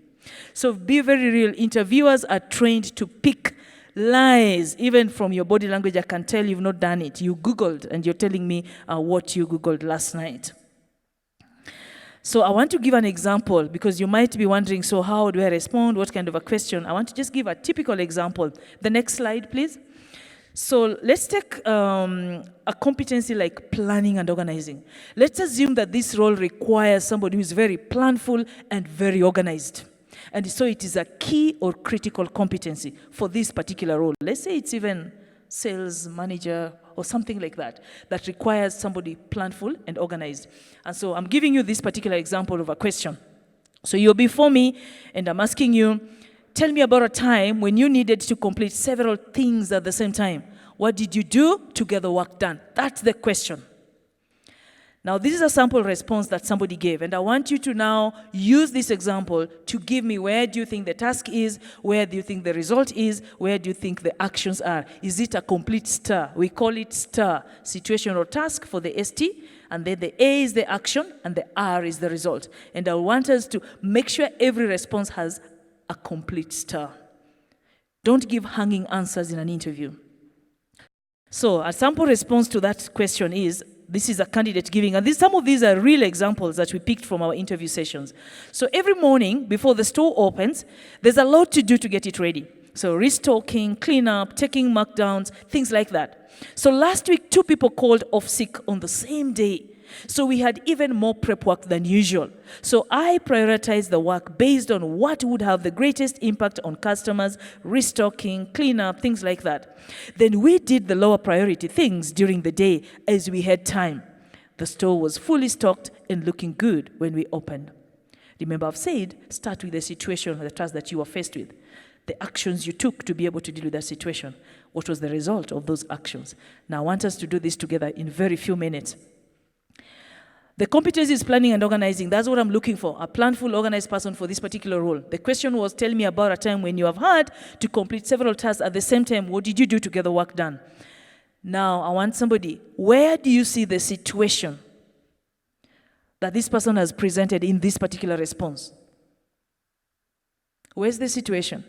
So be very real. Interviewers are trained to pick lies. Even from your body language, I can tell you've not done it. You Googled, and you're telling me what you Googled last night. So I want to give an example, because you might be wondering, so how do I respond? What kind of a question? I want to just give a typical example. The next slide, please. So let's take a competency like planning and organizing. Let's assume that this role requires somebody who is very planful and very organized. And so it is a key or critical competency for this particular role. Let's say it's even sales manager or something like that, that requires somebody planful and organized. And so I'm giving you this particular example of a question. So you're before me, and I'm asking you, tell me about a time when you needed to complete several things at the same time. What did you do to get the work done? That's the question. Now, this is a sample response that somebody gave, and I want you to now use this example to give me where do you think the task is, where do you think the result is, where do you think the actions are. Is it a complete STAR? We call it STAR, situation or task for the ST, and then the A is the action, and the R is the result. And I want us to make sure every response has a complete STAR. Don't give hanging answers in an interview. So a sample response to that question is, this is a candidate giving, and some of these are real examples that we picked from our interview sessions. So every morning before the store opens, there's a lot to do to get it ready. So restocking, cleanup, taking markdowns, things like that. So last week, 2 people called off sick on the same day. So we had even more prep work than usual. So I prioritized the work based on what would have the greatest impact on customers, restocking, cleanup, things like that. Then we did the lower priority things during the day as we had time. The store was fully stocked and looking good when we opened. Remember, I've said, start with the situation or the task that you were faced with. The actions you took to be able to deal with that situation. What was the result of those actions? Now I want us to do this together in very few minutes. The competency is planning and organizing. That's what I'm looking for, a planful, organized person for this particular role. The question was, tell me about a time when you have had to complete several tasks at the same time. What did you do to get the work done? Now, I want somebody, where do you see the situation that this person has presented in this particular response? Where's the situation?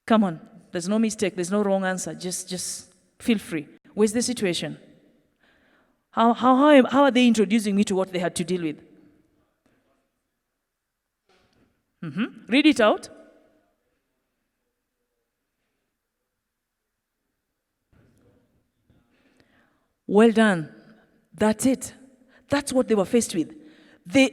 Come on, there's no mistake, there's no wrong answer. Just feel free. Where's the situation? How are they introducing me to what they had to deal with? Read it out. Well done. That's it. That's what they were faced with.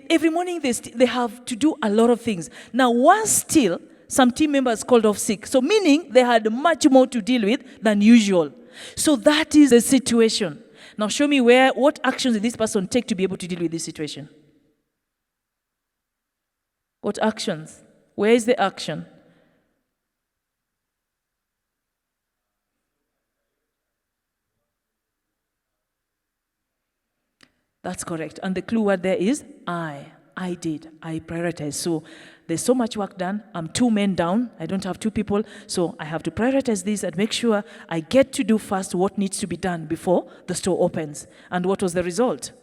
Every morning they have to do a lot of things. Now, once still, some team members called off sick. So meaning they had much more to deal with than usual. So that is the situation. Now show me what actions did this person take to be able to deal with this situation? What actions? Where is the action? That's correct. And the clue word there is I did. I prioritized. So there's so much work done. I'm 2 men down. I don't have 2 people. So I have to prioritize this and make sure I get to do first what needs to be done before the store opens. And what was the result?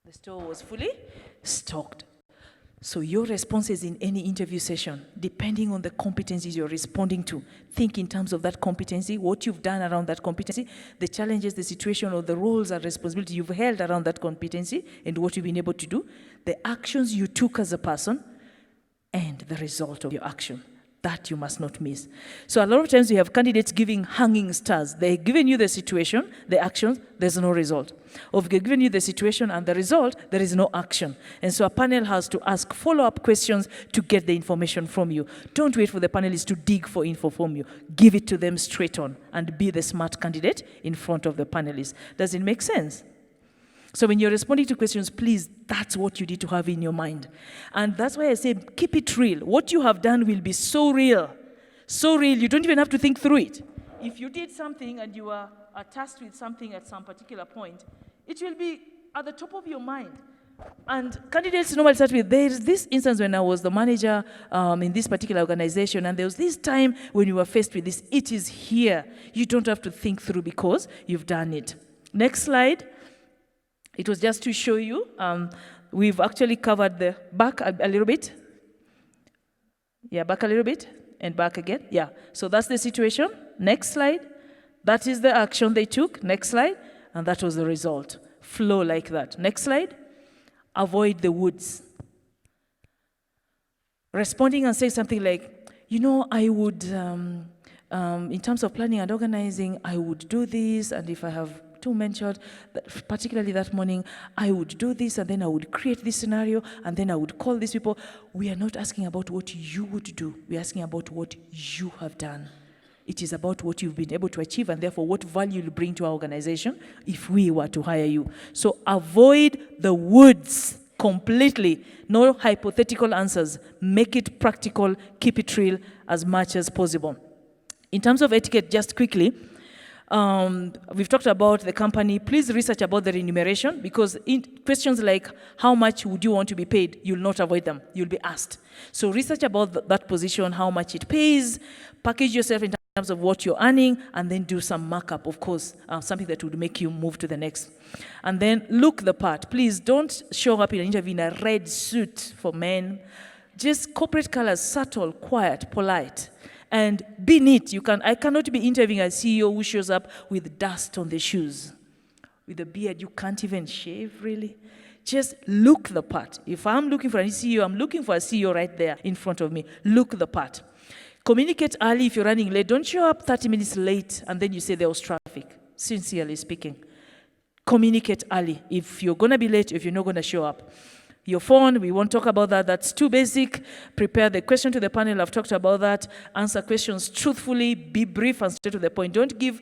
The store was fully stocked. So your responses in any interview session, depending on the competencies you're responding to, think in terms of that competency, what you've done around that competency, the challenges, the situation, or the roles and responsibility you've held around that competency, and what you've been able to do, the actions you took as a person, and the result of your action. That you must not miss. So a lot of times we have candidates giving hanging stars. They've given you the situation, the actions, there's no result. Or if they've given you the situation and the result, there is no action. And so a panel has to ask follow-up questions to get the information from you. Don't wait for the panelists to dig for info from you. Give it to them straight on and be the smart candidate in front of the panelists. Does it make sense? So when you're responding to questions, please, that's what you need to have in your mind. And that's why I say, keep it real. What you have done will be so real. So real, you don't even have to think through it. If you did something and you are tasked with something at some particular point, it will be at the top of your mind. And candidates normally start with, there's this instance when I was the manager in this particular organization, and there was this time when you were faced with this. It is here. You don't have to think through because you've done it. Next slide. It was just to show you. We've actually covered the back a little bit. Yeah, back a little bit, and back again. Yeah, so that's the situation. Next slide. That is the action they took. Next slide. And that was the result. Flow like that. Next slide. Avoid the woods. Responding and saying something like, you know, I would, in terms of planning and organizing, I would do this, and if I have two mentioned, particularly that morning, I would do this, and then I would create this scenario, and then I would call these people. We are not asking about what you would do. We're asking about what you have done. It is about what you've been able to achieve, and therefore what value you bring to our organization if we were to hire you. So avoid the woods completely. No hypothetical answers. Make it practical. Keep it real as much as possible. In terms of etiquette, just quickly, we've talked about the company. Please research about the remuneration, because in questions like how much would you want to be paid, you'll not avoid them. You'll be asked. So research about that position, how much it pays, package yourself in terms of what you're earning, and then do some markup, of course, something that would make you move to the next. And then look the part. Please don't show up in an interview in a red suit for men. Just corporate colors, subtle, quiet, polite. And be neat. I cannot be interviewing a CEO who shows up with dust on the shoes. With a beard, you can't even shave, really. Just look the part. If I'm looking for a CEO, I'm looking for a CEO right there in front of me. Look the part. Communicate early if you're running late. Don't show up 30 minutes late and then you say there was traffic, sincerely speaking. Communicate early if you're going to be late, if you're not going to show up. Your phone, we won't talk about that. That's too basic. Prepare the question to the panel. I've talked about that. Answer questions truthfully. Be brief and straight to the point. Don't give...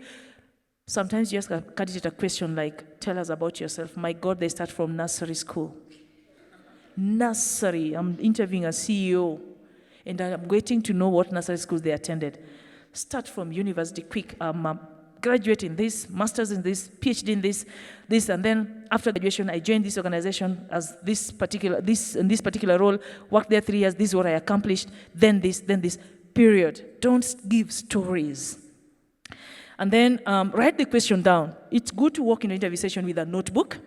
Sometimes you ask a candidate a question like, tell us about yourself. My God, they start from nursery school. Nursery. I'm interviewing a CEO. And I'm waiting to know what nursery schools they attended. Start from university quick. Graduate in this, master's in this, PhD in this, and then after graduation, I joined this organization as this particular role, worked there 3 years, this is what I accomplished, then this, period. Don't give stories. And then write the question down. It's good to walk in an interview session with a notebook,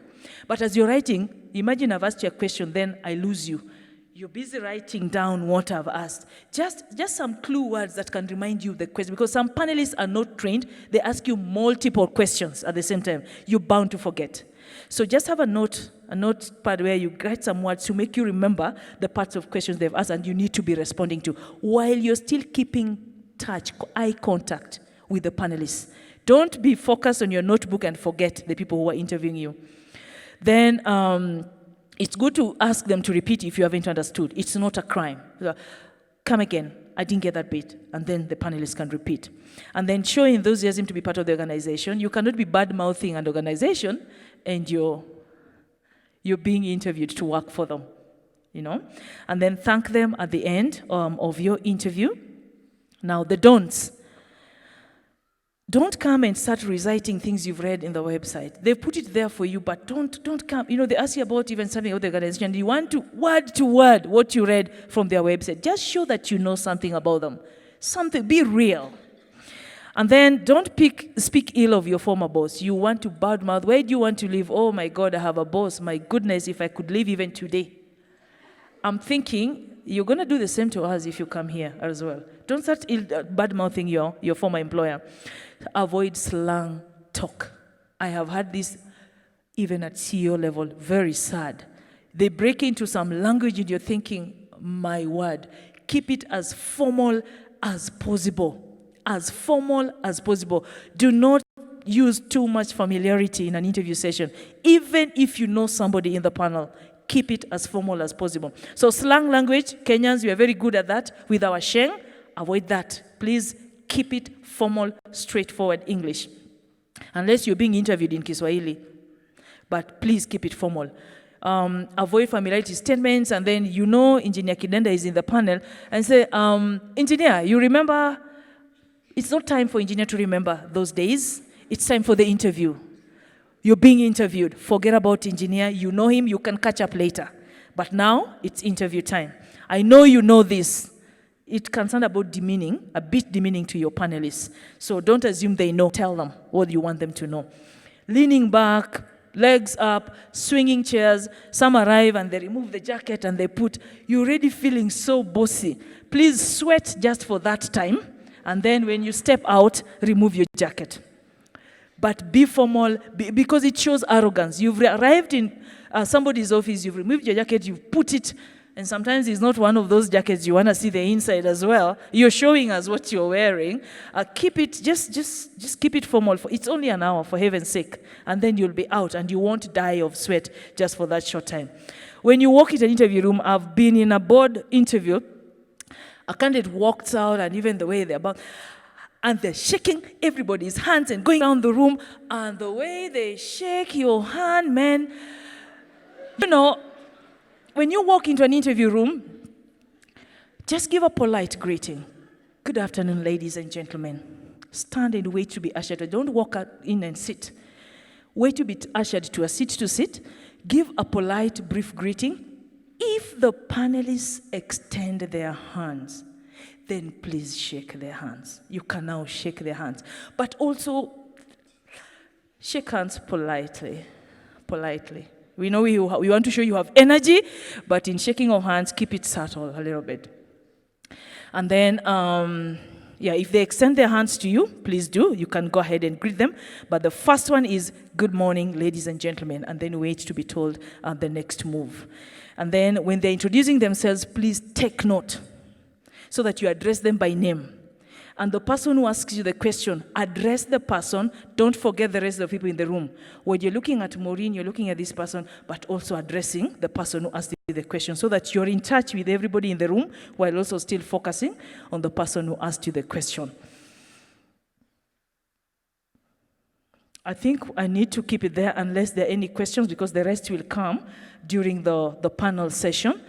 but as you're writing, imagine I've asked you a question, then I lose you. You're busy writing down what I've asked. Just some clue words that can remind you of the question, because some panelists are not trained. They ask you multiple questions at the same time. You're bound to forget. So just have a notepad where you write some words to make you remember the parts of questions they've asked and you need to be responding to, while you're still keeping touch, eye contact with the panelists. Don't be focused on your notebook and forget the people who are interviewing you. Then, it's good to ask them to repeat if you haven't understood. It's not a crime. Come again. I didn't get that bit. And then the panelists can repeat. And then show enthusiasm to be part of the organization. You cannot be bad-mouthing an organization and you're being interviewed to work for them, you know. And then thank them at the end of your interview. Now, the don'ts. Don't come and start reciting things you've read in the website. They've put it there for you, but don't come. You know, they ask you about even something about the organization, and you want to word what you read from their website. Just show that you know something about them. Be real. And then don't speak ill of your former boss. You want to badmouth. Where do you want to live? Oh my God, I have a boss. My goodness, if I could live even today. I'm thinking, you're going to do the same to us if you come here as well. Don't start bad-mouthing your former employer. Avoid slang talk. I have had this even at CEO level, very sad. They break into some language and you're thinking, my word, keep it as formal as possible. As formal as possible. Do not use too much familiarity in an interview session. Even if you know somebody in the panel, keep it as formal as possible. So slang language, Kenyans, we are very good at that with our sheng. Avoid that. Please keep it formal, straightforward English. Unless you're being interviewed in Kiswahili. But please keep it formal. Avoid familiarity statements, and then you know Engineer Kidenda is in the panel, and say, Engineer, you remember, it's not time for engineer to remember those days. It's time for the interview. You're being interviewed. Forget about engineer. You know him. You can catch up later. But now it's interview time. I know you know this. It can sound about demeaning, a bit demeaning to your panelists. So don't assume they know. Tell them what you want them to know. Leaning back, legs up, swinging chairs. Some arrive and they remove the jacket and they put, you're already feeling so bossy. Please sweat just for that time. And then when you step out, remove your jacket. But be formal, because it shows arrogance. You've arrived in somebody's office, you've removed your jacket, you've put it, and sometimes it's not one of those jackets you want to see the inside as well. You're showing us what you're wearing. Keep it, just keep it formal. It's only an hour, for heaven's sake. And then you'll be out, and you won't die of sweat just for that short time. When you walk into an interview room, I've been in a board interview. A candidate walks out, and even the way they're about, and they're shaking everybody's hands and going around the room, and the way they shake your hand, man. You know, when you walk into an interview room, just give a polite greeting. Good afternoon, ladies and gentlemen. Stand and wait to be ushered. Don't walk in and sit. Wait to be ushered to a seat to sit. Give a polite, brief greeting. If the panelists extend their hands, then please shake their hands. You can now shake their hands. But also, shake hands politely. Politely. We know we want to show you have energy, but in shaking of hands, keep it subtle a little bit. And then, if they extend their hands to you, please do. You can go ahead and greet them. But the first one is, good morning, ladies and gentlemen, and then wait to be told the next move. And then when they're introducing themselves, please take note, so that you address them by name. And the person who asks you the question, address the person. Don't forget the rest of the people in the room. When you're looking at Maureen, you're looking at this person, but also addressing the person who asked you the question, so that you're in touch with everybody in the room while also still focusing on the person who asked you the question. I think I need to keep it there unless there are any questions, because the rest will come during the panel session.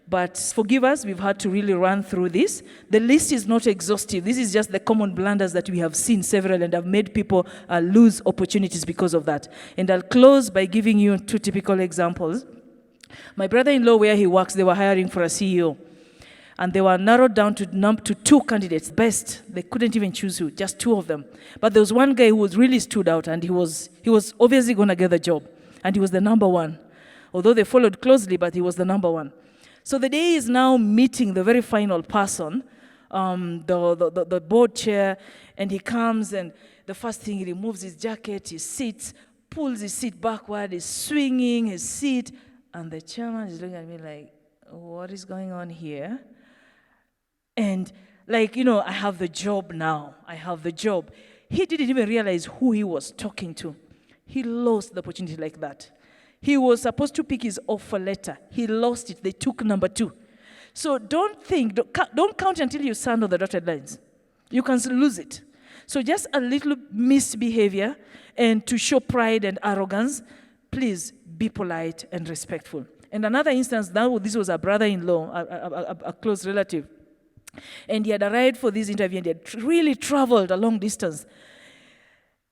But forgive us, we've had to really run through this. The list is not exhaustive. This is just the common blunders that we have seen several and have made people lose opportunities because of that. And I'll close by giving you 2 typical examples. My brother-in-law, where he works, they were hiring for a CEO. And they were narrowed down to 2 candidates, best. They couldn't even choose who, just 2 of them. But there was one guy who was really stood out, and he was obviously going to get the job. And he was the number 1. Although they followed closely, but he was the number 1. So the day is now meeting the very final person, the board chair, and he comes, and the first thing, he removes his jacket, he sits, pulls his seat backward, he's swinging his seat, and the chairman is looking at me like, what is going on here? And I have the job now. I have the job. He didn't even realize who he was talking to. He lost the opportunity like that. He was supposed to pick his offer letter. He lost it. They took number 2. So don't count until you stand on the dotted lines. You can lose it. So just a little misbehavior, and to show pride and arrogance, please be polite and respectful. And another instance, now this was a brother-in-law, a close relative. And he had arrived for this interview, and he had really traveled a long distance.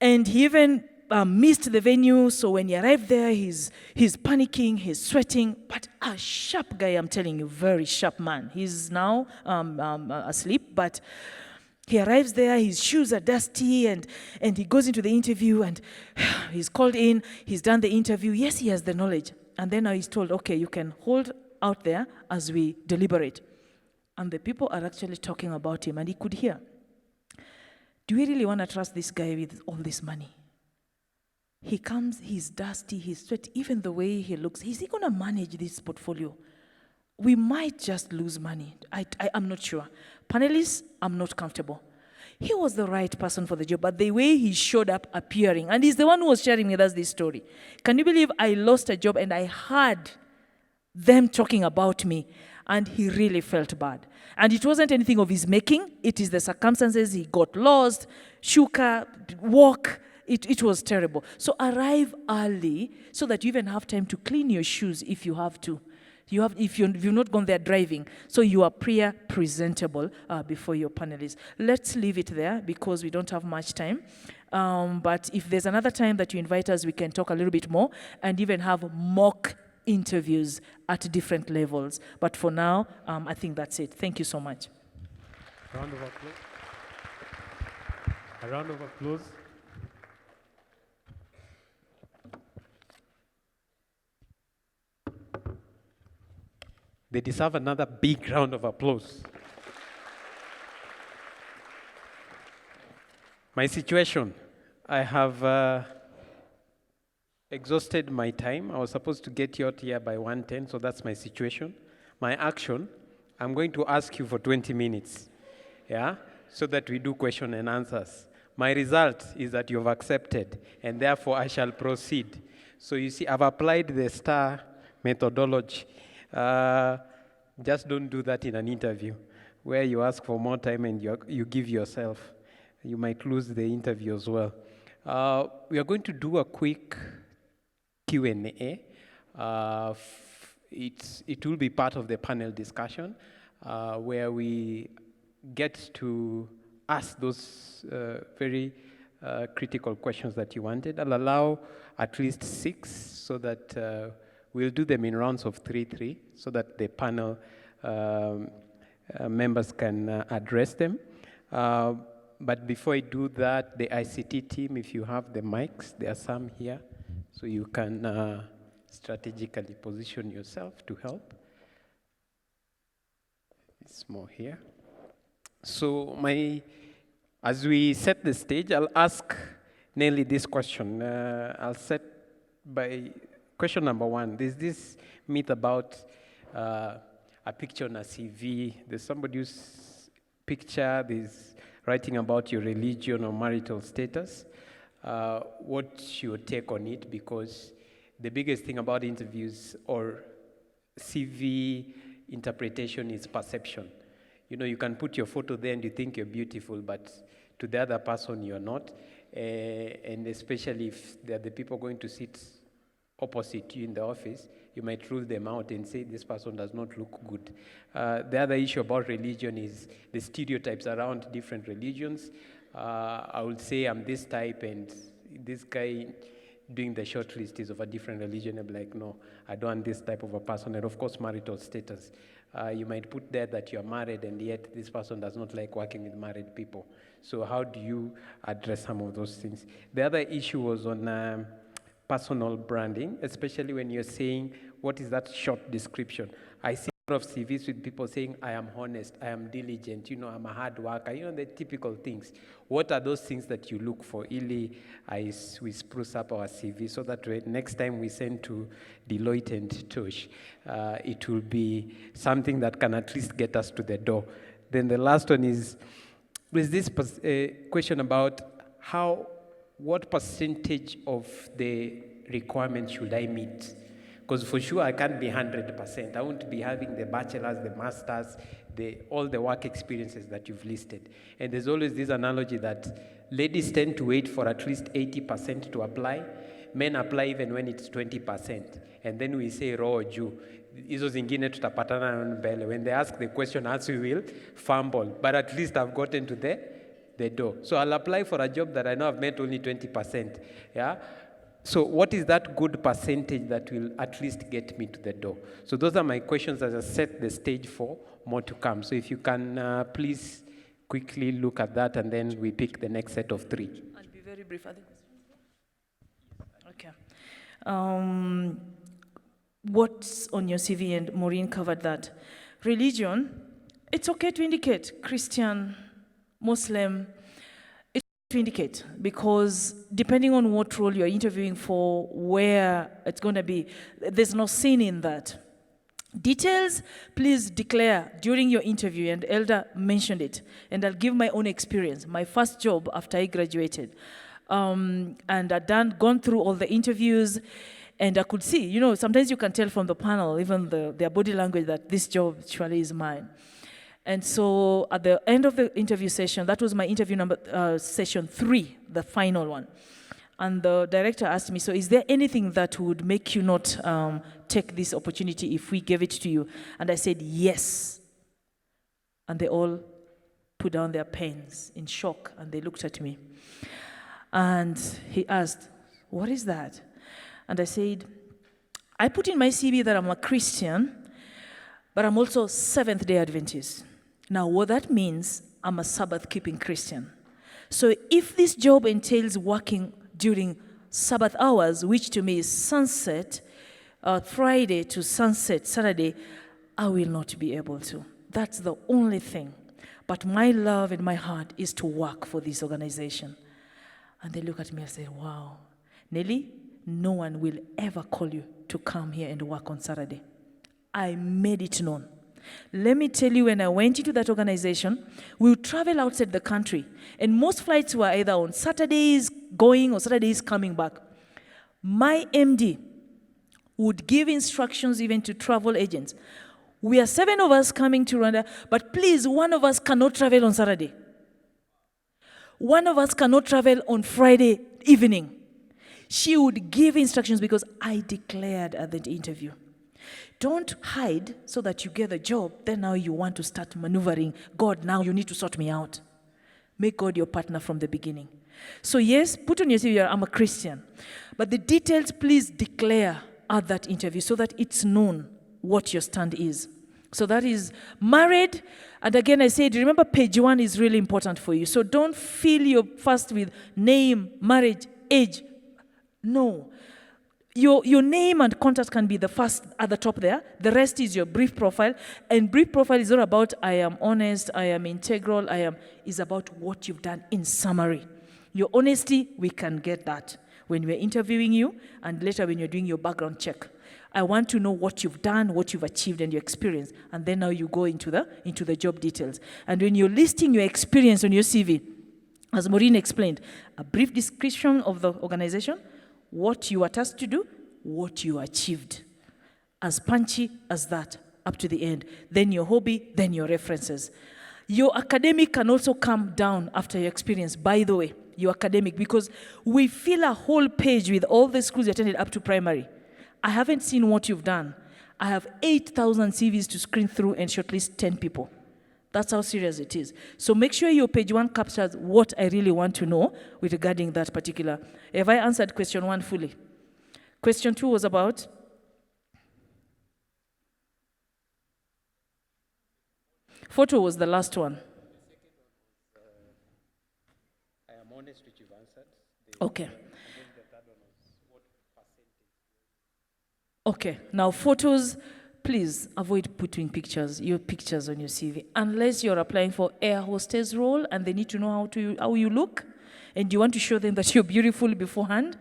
And he even missed the venue, so when he arrived there, he's panicking, he's sweating, but a sharp guy, I'm telling you, very sharp man. He's now asleep, but he arrives there, his shoes are dusty, and he goes into the interview, and he's called in, he's done the interview. Yes, he has the knowledge. And then now he's told, okay, you can hold out there as we deliberate. And the people are actually talking about him, and he could hear. Do we really want to trust this guy with all this money? He comes, he's dusty, he's sweaty, even the way he looks. Is he going to manage this portfolio? We might just lose money. I'm not sure. Panelists, I'm not comfortable. He was the right person for the job, but the way he showed up appearing, and he's the one who was sharing with us this story. Can you believe I lost a job and I heard them talking about me, and he really felt bad. And it wasn't anything of his making. It is the circumstances. He got lost, shuka, walk. It was terrible. So arrive early so that you even have time to clean your shoes if you have to. If you've not gone there driving, so you are presentable before your panelists. Let's leave it there because we don't have much time. But if there's another time that you invite us, we can talk a little bit more and even have mock interviews at different levels. But for now, I think that's it. Thank you so much. Round of applause. A round of applause. They deserve another big round of applause. My situation, I have exhausted my time. I was supposed to get you out here by 1:10, so that's my situation. My action, I'm going to ask you for 20 minutes, yeah, so that we do question and answers. My result is that you've accepted, and therefore I shall proceed. So you see, I've applied the STAR methodology. Just don't do that in an interview where you ask for more time and you give yourself. You might lose the interview as well. We are going to do a quick Q&A. It will be part of the panel discussion where we get to ask those very critical questions that you wanted. I'll allow at least 6 so that we'll do them in rounds of 3-3 so that the panel members can address them. But before I do that, the ICT team, if you have the mics, there are some here, so you can strategically position yourself to help. It's more here. So as we set the stage, I'll ask Nelly this question. I'll set by question number 1. There's this myth about a picture on a CV. There's somebody's picture, there's writing about your religion or marital status. What's your take on it? Because the biggest thing about interviews or CV interpretation is perception. You know, you can put your photo there and you think you're beautiful, but to the other person you're not. And especially if they're the people going to sit opposite you in the office, you might rule them out and say this person does not look good. The other issue about religion is the stereotypes around different religions. I would say I'm this type and this guy doing the short list is of a different religion. I'm like, no, I don't want this type of a person. And of course, marital status. You might put there that you're married and yet this person does not like working with married people. So how do you address some of those things? The other issue was on personal branding, especially when you're saying, what is that short description? I see a lot of CVs with people saying, I am honest, I am diligent, I'm a hard worker, the typical things. What are those things that you look for? We spruce up our CV so that next time we send to Deloitte and Touche, it will be something that can at least get us to the door. Then the last one is this question about what percentage of the requirements should I meet? Because for sure I can't be 100%. I won't be having the bachelor's, the master's, all the work experiences that you've listed. And there's always this analogy that ladies tend to wait for at least 80% to apply. Men apply even when it's 20%. And then we say, roho juu. Hizo zingine tutapatana mbele. When they ask the question, as we will, fumble. But at least I've gotten to the door. So I'll apply for a job that I know I've met only 20%. Yeah. So what is that good percentage that will at least get me to the door? So those are my questions as I set the stage for more to come. So if you can please quickly look at that and then we pick the next set of 3. I'll be very brief. Okay. What's on your CV, and Maureen covered that. Religion, it's okay to indicate Christian, Muslim. It's okay to indicate because depending on what role you're interviewing for, where it's going to be, there's no sin in that. Details, please declare during your interview, and Elder mentioned it, and I'll give my own experience. My first job after I graduated, and I'd gone through all the interviews, and I could see, sometimes you can tell from the panel, even their body language, that this job actually is mine. And so at the end of the interview session, that was my interview session 3, the final one. And the director asked me, so is there anything that would make you not take this opportunity if we gave it to you? And I said, yes. And they all put down their pens in shock, and they looked at me. And he asked, what is that? And I said, I put in my CV that I'm a Christian, but I'm also Seventh-day Adventist. Now, what that means, I'm a Sabbath-keeping Christian. So if this job entails working during Sabbath hours, which to me is sunset, Friday to sunset, Saturday, I will not be able to. That's the only thing. But my love in my heart is to work for this organization. And they look at me and say, wow, Nelly, no one will ever call you to come here and work on Saturday. I made it known. Let me tell you, when I went into that organization, we would travel outside the country, and most flights were either on Saturdays going or Saturdays coming back. My MD would give instructions even to travel agents. We are 7 of us coming to Rwanda, but please, one of us cannot travel on Saturday. One of us cannot travel on Friday evening. She would give instructions because I declared at the interview. Don't hide so that you get the job, then now you want to start maneuvering. God, now you need to sort me out. Make God your partner from the beginning. So yes, put on your CV, I'm a Christian. But the details, please declare at that interview so that it's known what your stand is. So that is married. And again, I said, remember page 1 is really important for you. So don't fill your first with name, marriage, age. No. Your name and contact can be the first at the top there. The rest is your brief profile. And brief profile is not about I am honest, I am integral, is about what you've done in summary. Your honesty, we can get that when we're interviewing you and later when you're doing your background check. I want to know what you've done, what you've achieved, and your experience. And then now you go into the job details. And when you're listing your experience on your CV, as Maureen explained, a brief description of the organization, what you were tasked to do, what you achieved. As punchy as that, up to the end. Then your hobby, then your references. Your academic can also come down after your experience, by the way, your academic, because we fill a whole page with all the schools you attended up to primary. I haven't seen what you've done. I have 8,000 CVs to screen through and shortlist 10 people. That's how serious it is. So make sure your page 1 captures what I really want to know with regarding that particular. Have I answered question 1 fully? Question 2 was about? Photo was the last one. I am honest, which you've answered. Okay. And then the third one was what percentage? Okay. Now photos, please avoid putting your pictures on your CV, unless you're applying for air hostess role and they need to know how you look, and you want to show them that you're beautiful beforehand.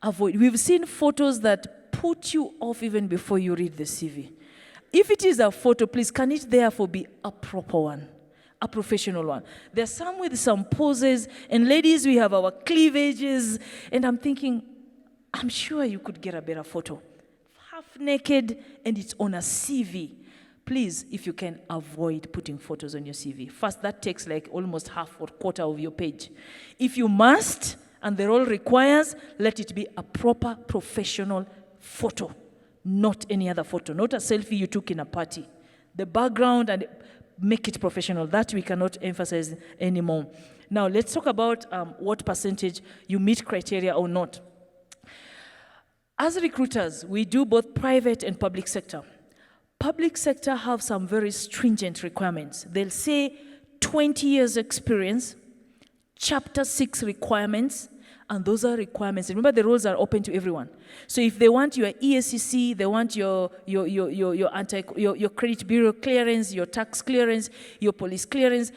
Avoid. We've seen photos that put you off even before you read the CV. If it is a photo, please, can it therefore be a proper one, a professional one? There's some with some poses, and ladies, we have our cleavages, and I'm thinking, I'm sure you could get a better photo. Half naked, and it's on a CV. Please, if you can, avoid putting photos on your CV. First, that takes like almost half or quarter of your page. If you must, and the role requires, let it be a proper professional photo, not any other photo, not a selfie you took in a party. The background, and make it professional. That we cannot emphasize anymore. Now, let's talk about what percentage you meet criteria or not. As recruiters, we do both private and public sector. Public sector have some very stringent requirements. They'll say 20 years experience, Chapter 6 requirements, and those are requirements. Remember, the roles are open to everyone. So if they want your ESCC, they want your credit bureau clearance, your tax clearance, your police clearance,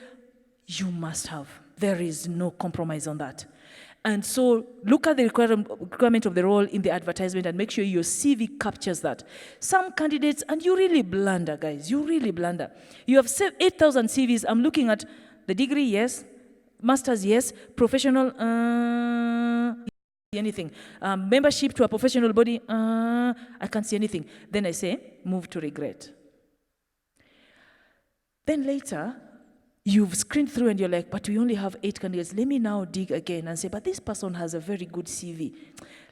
you must have. There is no compromise on that. And so look at the requirement of the role in the advertisement and make sure your CV captures that. Some candidates, and you really blunder, guys, you really blunder. You have 8,000 CVs. I'm looking at the degree, yes. Master's, yes. Professional, anything. Membership to a professional body, I can't see anything. Then I say, move to regret. Then later, you've screened through and you're like, but we only have 8 candidates. Let me now dig again and say, but this person has a very good CV.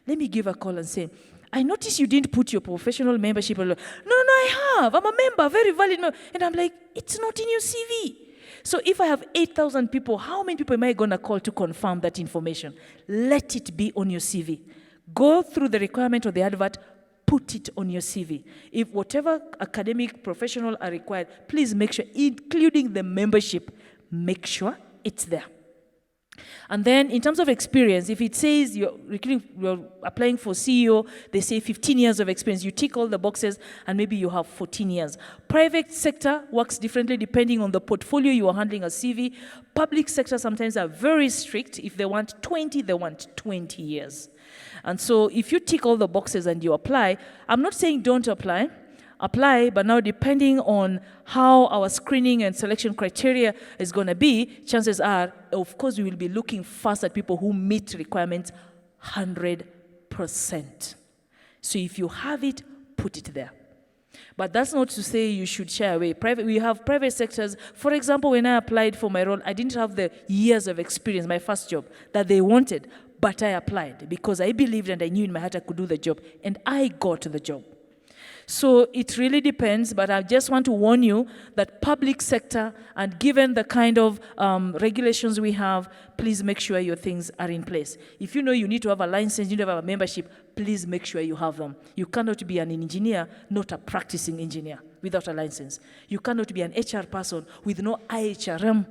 Let me give a call and say, I noticed you didn't put your professional membership. No, I have. I'm a member, very valid member. And I'm like, it's not in your CV. So if I have 8,000 people, how many people am I going to call to confirm that information? Let it be on your CV. Go through the requirement of the advert, put it on your CV. If whatever academic professional are required, please make sure, including the membership, make sure it's there. And then in terms of experience, if it says you're applying for CEO, they say 15 years of experience, you tick all the boxes and maybe you have 14 years. Private sector works differently depending on the portfolio you are handling as CV. Public sector sometimes are very strict. If they want 20, they want 20 years. And so if you tick all the boxes and you apply, I'm not saying don't apply, but now depending on how our screening and selection criteria is going to be, chances are, of course, we will be looking first at people who meet requirements 100%. So if you have it, put it there. But that's not to say you should shy away. We have private sectors. For example, when I applied for my role, I didn't have the years of experience, my first job, that they wanted, but I applied because I believed and I knew in my heart I could do the job, and I got the job. So it really depends, but I just want to warn you that public sector, and given the kind of regulations we have, please make sure your things are in place. If you know you need to have a license, you need to have a membership, please make sure you have them. You cannot be an engineer, not a practicing engineer, without a license. You cannot be an HR person with no IHRM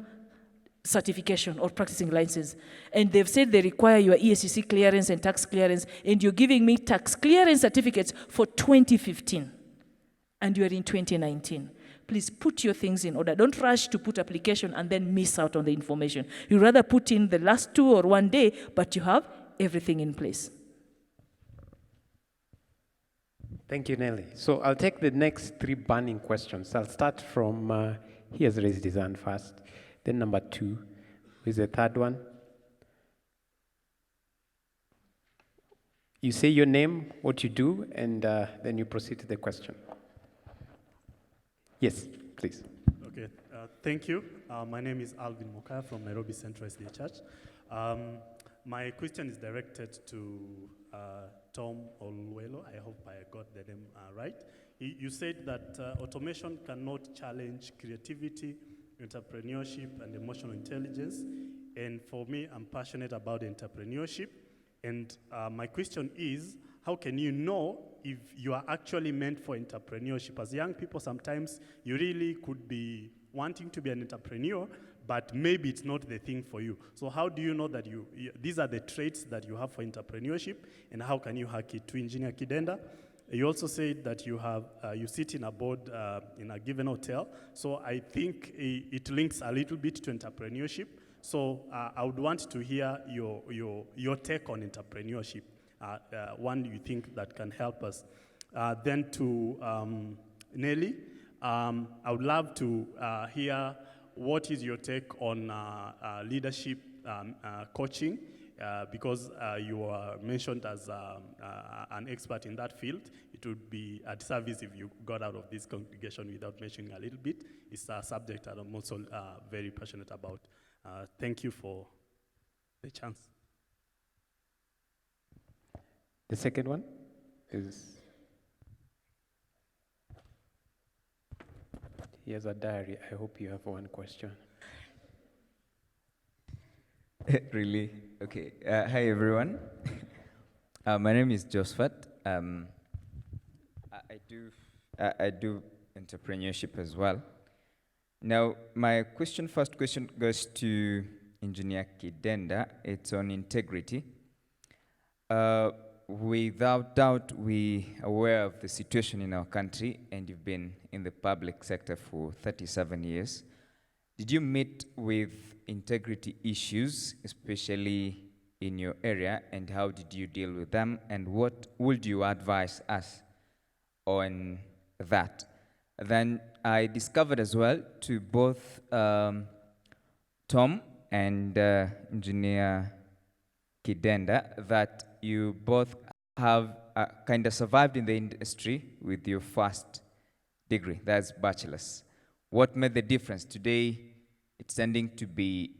certification or practicing license. And they've said they require your ESCC clearance and tax clearance, and you're giving me tax clearance certificates for 2015, and you are in 2019. Please put your things in order. Don't rush to put application and then miss out on the information. You rather put in the last 2 or 1 day, but you have everything in place. Thank you, Nelly. So I'll take the next 3 burning questions. I'll start from, he has raised his hand first. Then number 2, who is the third one? You say your name, what you do, and then you proceed to the question. Yes, please. Okay, thank you. My name is Alvin Mokaya from Nairobi Central SDA Church. My question is directed to Tom Olwelo. I hope I got the name right. You said that automation cannot challenge creativity, entrepreneurship, and emotional intelligence. And for me, I'm passionate about entrepreneurship. And my question is, how can you know if you are actually meant for entrepreneurship? As young people, sometimes you really could be wanting to be an entrepreneur, but maybe it's not the thing for you. So how do you know that these are the traits that you have for entrepreneurship, and how can you hack it? To Engineer Kidenda, you also said that you sit in a board in a given hotel. So I think it links a little bit to entrepreneurship. So I would want to hear your take on entrepreneurship. One you think that can help us. Then to Nelly, I would love to hear what is your take on leadership coaching, because you are mentioned as an expert in that field. It would be a disservice if you got out of this congregation without mentioning a little bit. It's a subject that I'm also very passionate about. Thank you for the chance. The second one is, here's a diary. I hope you have one question. Really? Okay. Hi, everyone. My name is Josephat. I do entrepreneurship as well. Now, my first question goes to Engineer Kidenda. It's on integrity. Without doubt, we are aware of the situation in our country, and you've been in the public sector for 37 years. Did you meet with integrity issues, especially in your area, and how did you deal with them, and what would you advise us on that? Then I discovered as well to both Tom and Engineer Kidenda that you both have kind of survived in the industry with your first degree, that's bachelor's. What made the difference? Today, it's tending to be,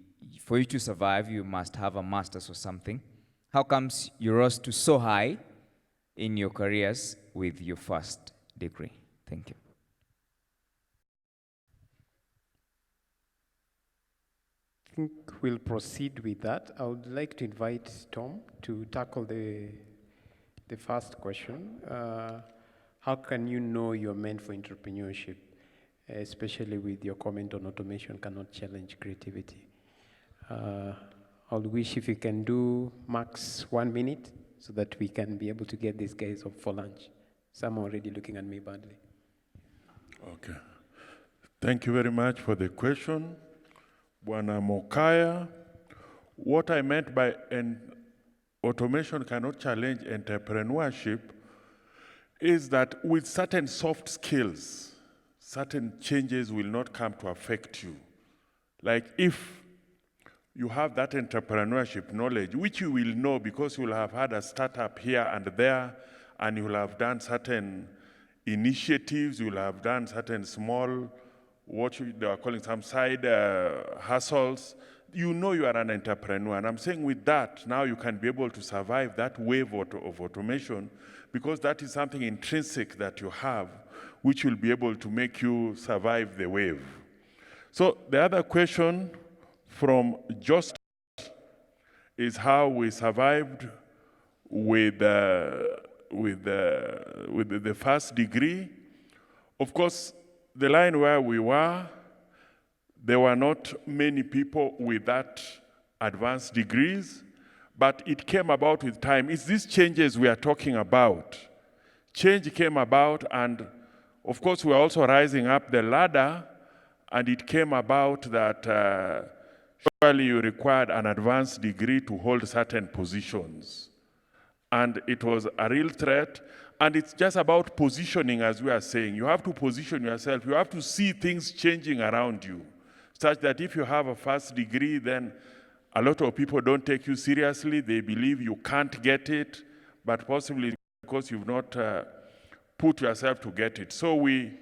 for you to survive, you must have a master's or something. How comes you rose to so high in your careers with your first degree? Thank you. I think we'll proceed with that. I would like to invite Tom to tackle the first question. How can you know you're meant for entrepreneurship, especially with your comment on automation cannot challenge creativity? I would wish if you can do max 1 minute so that we can be able to get these guys up for lunch. Some are already looking at me badly. Okay. Thank you very much for the question. Bwana Mokaya, what I meant by automation cannot challenge entrepreneurship is that with certain soft skills, certain changes will not come to affect you. Like if you have that entrepreneurship knowledge, which you will know because you will have had a startup here and there, and you will have done certain initiatives, you will have done certain small, they are calling some side hustles. You know you are an entrepreneur. And I'm saying with that, now you can be able to survive that wave of automation because that is something intrinsic that you have, which will be able to make you survive the wave. So the other question from Just is how we survived with the first degree. Of course, the line where we were, there were not many people with that advanced degrees, but it came about with time. It's these changes we are talking about. Change came about, and of course, we are also rising up the ladder, and it came about that surely you required an advanced degree to hold certain positions. And it was a real threat. And it's just about positioning, as we are saying. You have to position yourself. You have to see things changing around you, such that if you have a first degree, then a lot of people don't take you seriously. They believe you can't get it, but possibly because you've not put yourself to get it. So we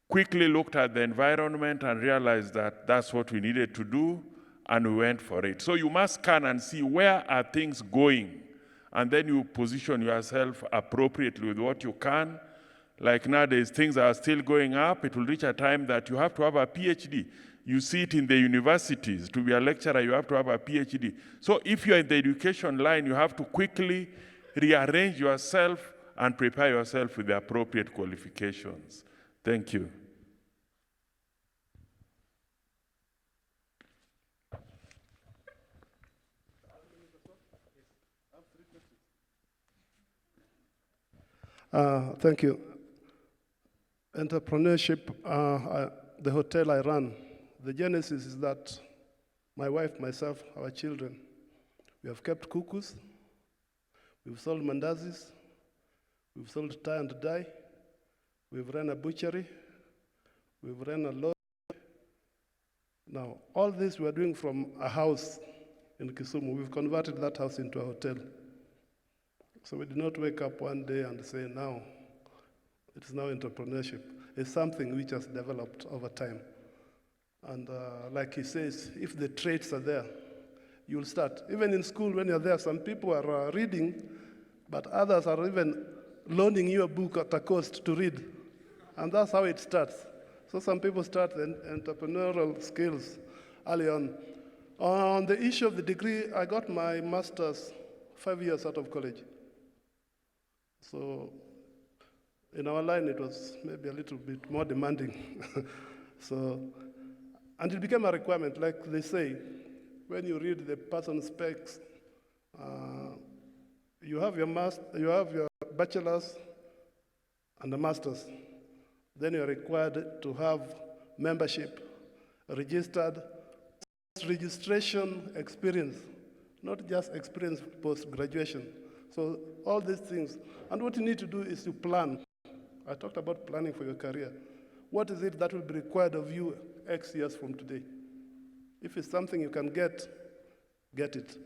quickly looked at the environment and realized that that's what we needed to do, and we went for it. So you must scan and see where are things going, and then you position yourself appropriately with what you can. Like nowadays, things are still going up. It will reach a time that you have to have a PhD. You see it in the universities. To be a lecturer, you have to have a PhD. So if you're in the education line, you have to quickly rearrange yourself and prepare yourself with the appropriate qualifications. Thank you. Thank you. Entrepreneurship, the hotel I run, the genesis is that my wife, myself, our children, we have kept cuckoos, we've sold mandazis, we've sold tie and dye, we've run a butchery, we've run a lodge. Now, all this we are doing from a house in Kisumu. We've converted that house into a hotel. So we did not wake up one day and say, now, it's now entrepreneurship. It's something which has developed over time. And like he says, if the traits are there, you'll start. Even in school, when you're there, some people are reading, but others are even loaning you a book at a cost to read. And that's how it starts. So some people start entrepreneurial skills early on. On the issue of the degree, I got my master's 5 years out of college. So in our line, it was maybe a little bit more demanding. And it became a requirement, like they say, when you read the person specs, you have your bachelor's and a master's. Then you're required to have membership, registered, registration experience, not just experience post-graduation. So all these things. And what you need to do is to plan. I talked about planning for your career. What is it that will be required of you X years from today? If it's something you can get it.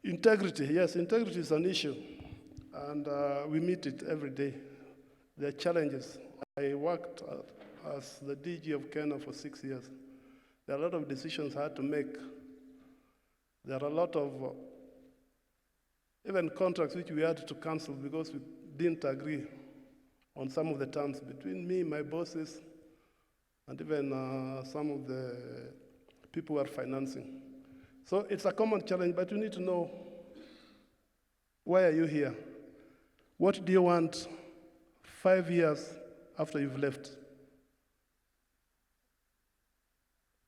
Integrity, yes, integrity is an issue. And we meet it every day. There are challenges. I worked as the DG of Kenya for 6 years. There are a lot of decisions I had to make. There are a lot of even contracts which we had to cancel because we didn't agree on some of the terms between me, my bosses, and even some of the people who are financing. So it's a common challenge, but you need to know, why are you here? What do you want 5 years after you've left?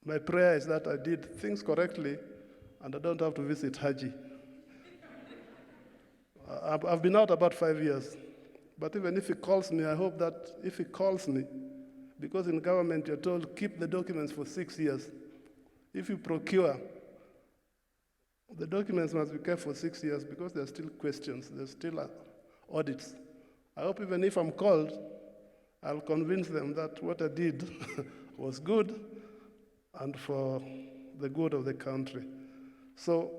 My prayer is that I did things correctly and I don't have to visit Haji. I've been out about 5 years. But even if he calls me, I hope that if he calls me, because in government you're told keep the documents for 6 years. If you procure, the documents must be kept for 6 years because there are still questions, there's still audits. I hope even if I'm called, I'll convince them that what I did was good and for the good of the country. So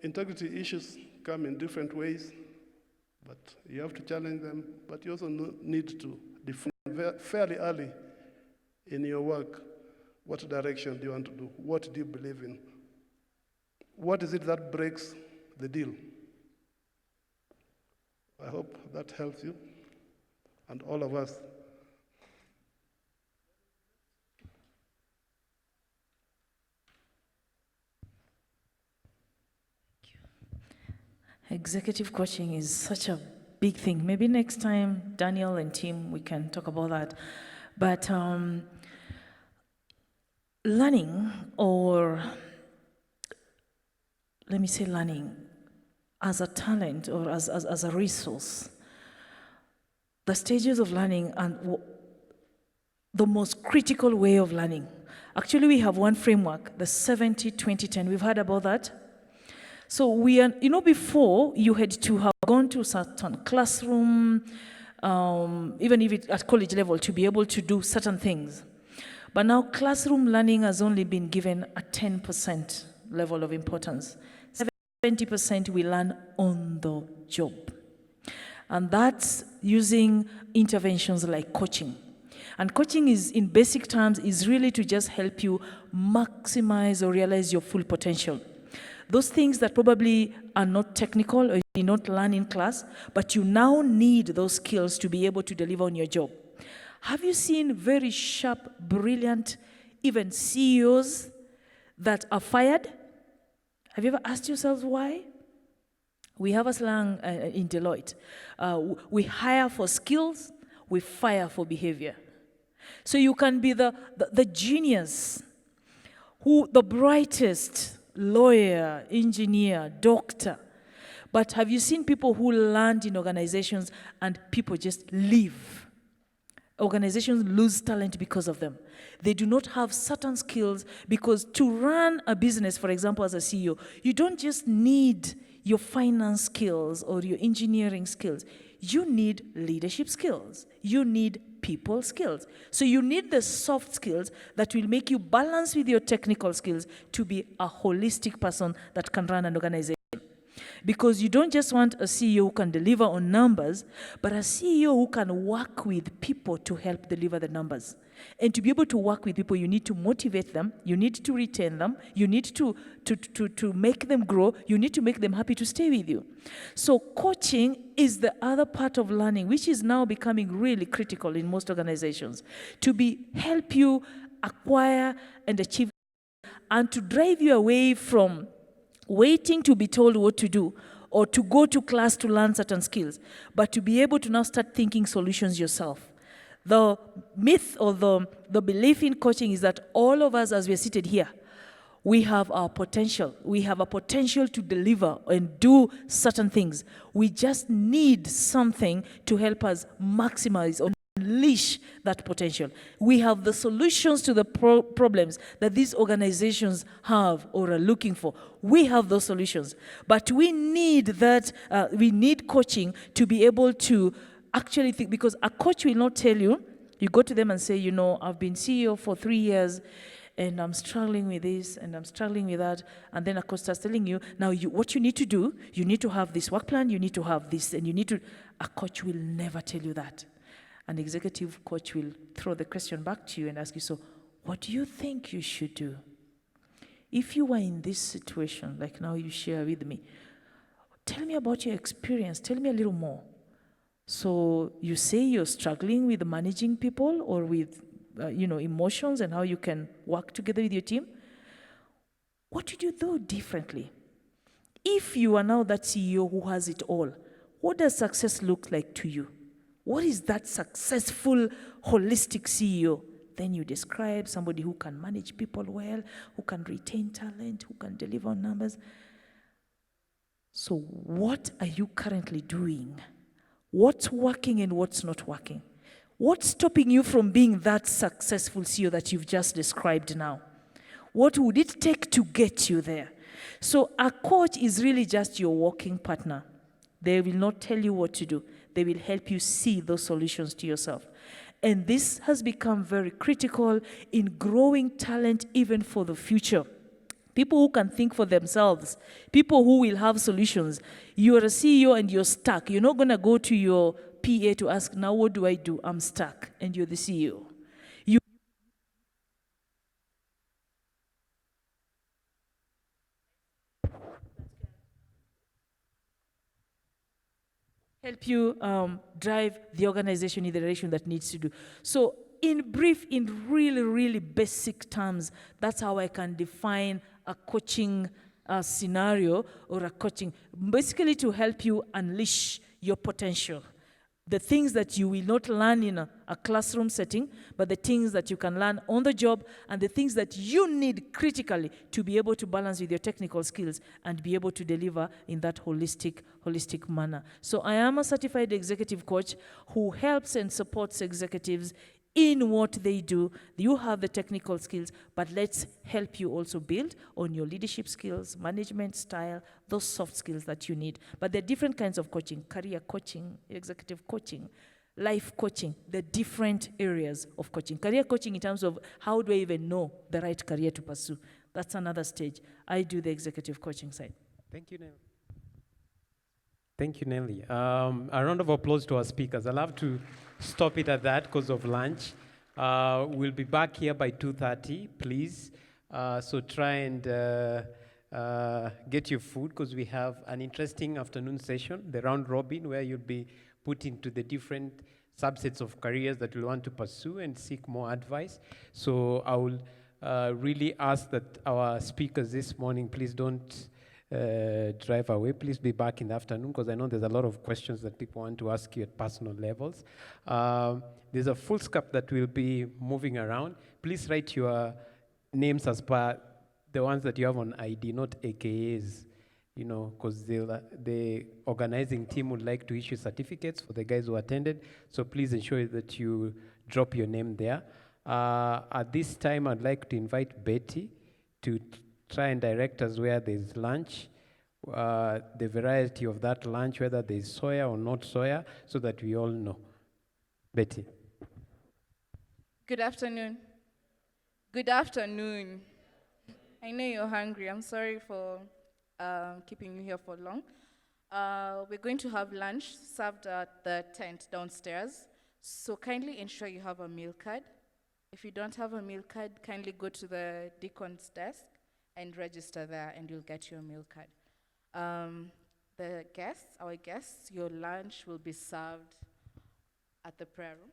integrity issues come in different ways, but you have to challenge them, but you also need to define fairly early in your work, what direction do you want to do? What do you believe in? What is it that breaks the deal? I hope that helps you and all of us. Executive coaching is such a big thing. Maybe next time, Daniel and Tim, we can talk about that. But learning, or let me say learning, as a talent or as a resource, the stages of learning and the most critical way of learning. Actually, we have one framework, the 70-20-10. We've heard about that. So we are, before you had to have gone to a certain classroom, even if it's at college level, to be able to do certain things. But now classroom learning has only been given a 10% level of importance. 70% we learn on the job. And that's using interventions like coaching. And coaching is, in basic terms, is really to just help you maximize or realize your full potential. Those things that probably are not technical or you did not learn in class, but you now need those skills to be able to deliver on your job. Have you seen very sharp, brilliant, even CEOs that are fired? Have you ever asked yourselves why? We have a slang in Deloitte. We hire for skills, we fire for behavior. So you can be the genius, the brightest lawyer, engineer, doctor. But have you seen people who land in organizations and people just leave? Organizations lose talent because of them. They do not have certain skills, because to run a business, for example, as a CEO, you don't just need your finance skills or your engineering skills. You need leadership skills. You need people skills. So you need the soft skills that will make you balance with your technical skills to be a holistic person that can run an organization. Because you don't just want a CEO who can deliver on numbers, but a CEO who can work with people to help deliver the numbers. And to be able to work with people, you need to motivate them, you need to retain them, you need to make them grow, you need to make them happy to stay with you. So coaching is the other part of learning, which is now becoming really critical in most organizations, to help you acquire and achieve, and to drive you away from waiting to be told what to do or to go to class to learn certain skills, but to be able to now start thinking solutions yourself. The myth or the belief in coaching is that all of us, as we're seated here, we have our potential. We have a potential to deliver and do certain things. We just need something to help us maximize or unleash that potential. We have the solutions to the problems that these organizations have or are looking for. We have those solutions, but we need that. We need coaching to be able to actually think, because a coach will not tell you. You go to them and say, I've been CEO for 3 years, and I'm struggling with this, and I'm struggling with that, and then a coach starts telling you, now what you need to do, you need to have this work plan, you need to have this, and you need to. A coach will never tell you that. An executive coach will throw the question back to you and ask you, so what do you think you should do? If you were in this situation, like now you share with me, tell me about your experience. Tell me a little more. So you say you're struggling with managing people or with, emotions and how you can work together with your team. What did you do differently? If you are now that CEO who has it all, what does success look like to you? What is that successful, holistic CEO? Then you describe somebody who can manage people well, who can retain talent, who can deliver on numbers. So what are you currently doing? What's working and what's not working? What's stopping you from being that successful CEO that you've just described now? What would it take to get you there? So a coach is really just your walking partner. They will not tell you what to do. They will help you see those solutions to yourself. And this has become very critical in growing talent even for the future. People who can think for themselves, people who will have solutions. You're a CEO and you're stuck. You're not going to go to your PA to ask, now what do I do? I'm stuck. And you're the CEO. You help you drive the organization in the direction that needs to do. So in brief, in really, really basic terms, that's how I can define a coaching scenario or a coaching, basically to help you unleash your potential. The things that you will not learn in a classroom setting, but the things that you can learn on the job and the things that you need critically to be able to balance with your technical skills and be able to deliver in that holistic manner. So I am a certified executive coach who helps and supports executives in what they do. You have the technical skills, but let's help you also build on your leadership skills, management style, those soft skills that you need. But there are different kinds of coaching: career coaching, executive coaching, life coaching. The different areas of coaching. Career coaching in terms of how do I even know the right career to pursue? That's another stage. I do the executive coaching side. Thank you, Nelly. Thank you, Nelly. A round of applause to our speakers. I'll have to stop it at that because of lunch. We'll be back here by 2:30, please. So try and get your food because we have an interesting afternoon session, the round robin, where you'll be put into the different subsets of careers that you want to pursue and seek more advice. So I will really ask that our speakers this morning, please don't drive away. Please be back in the afternoon because I know there's a lot of questions that people want to ask you at personal levels. There's a full scope that will be moving around. Please write your names as per the ones that you have on ID, not AKAs, because the organizing team would like to issue certificates for the guys who attended. So please ensure that you drop your name there. At this time, I'd like to invite Betty to try and direct us where there's lunch, the variety of that lunch, whether there's soya or not soya, so that we all know. Betty. Good afternoon. Good afternoon. I know you're hungry. I'm sorry for keeping you here for long. We're going to have lunch served at the tent downstairs. So kindly ensure you have a meal card. If you don't have a meal card, kindly go to the deacon's desk and register there, and you'll get your meal card. Our guests, your lunch will be served at the prayer room,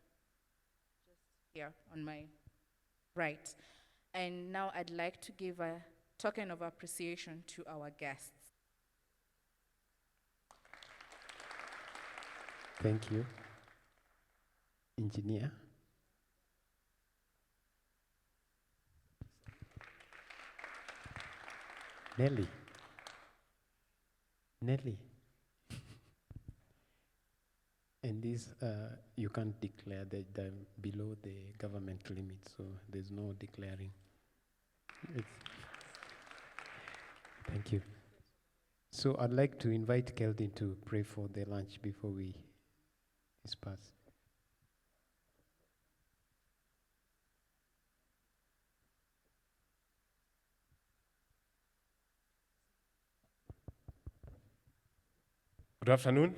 just here on my right. And now I'd like to give a token of appreciation to our guests. Thank you. Engineer. Nelly. And this, you can't declare that below the government limit, so there's no declaring. Thank you. So I'd like to invite Keldin to pray for the lunch before we disperse. Good afternoon.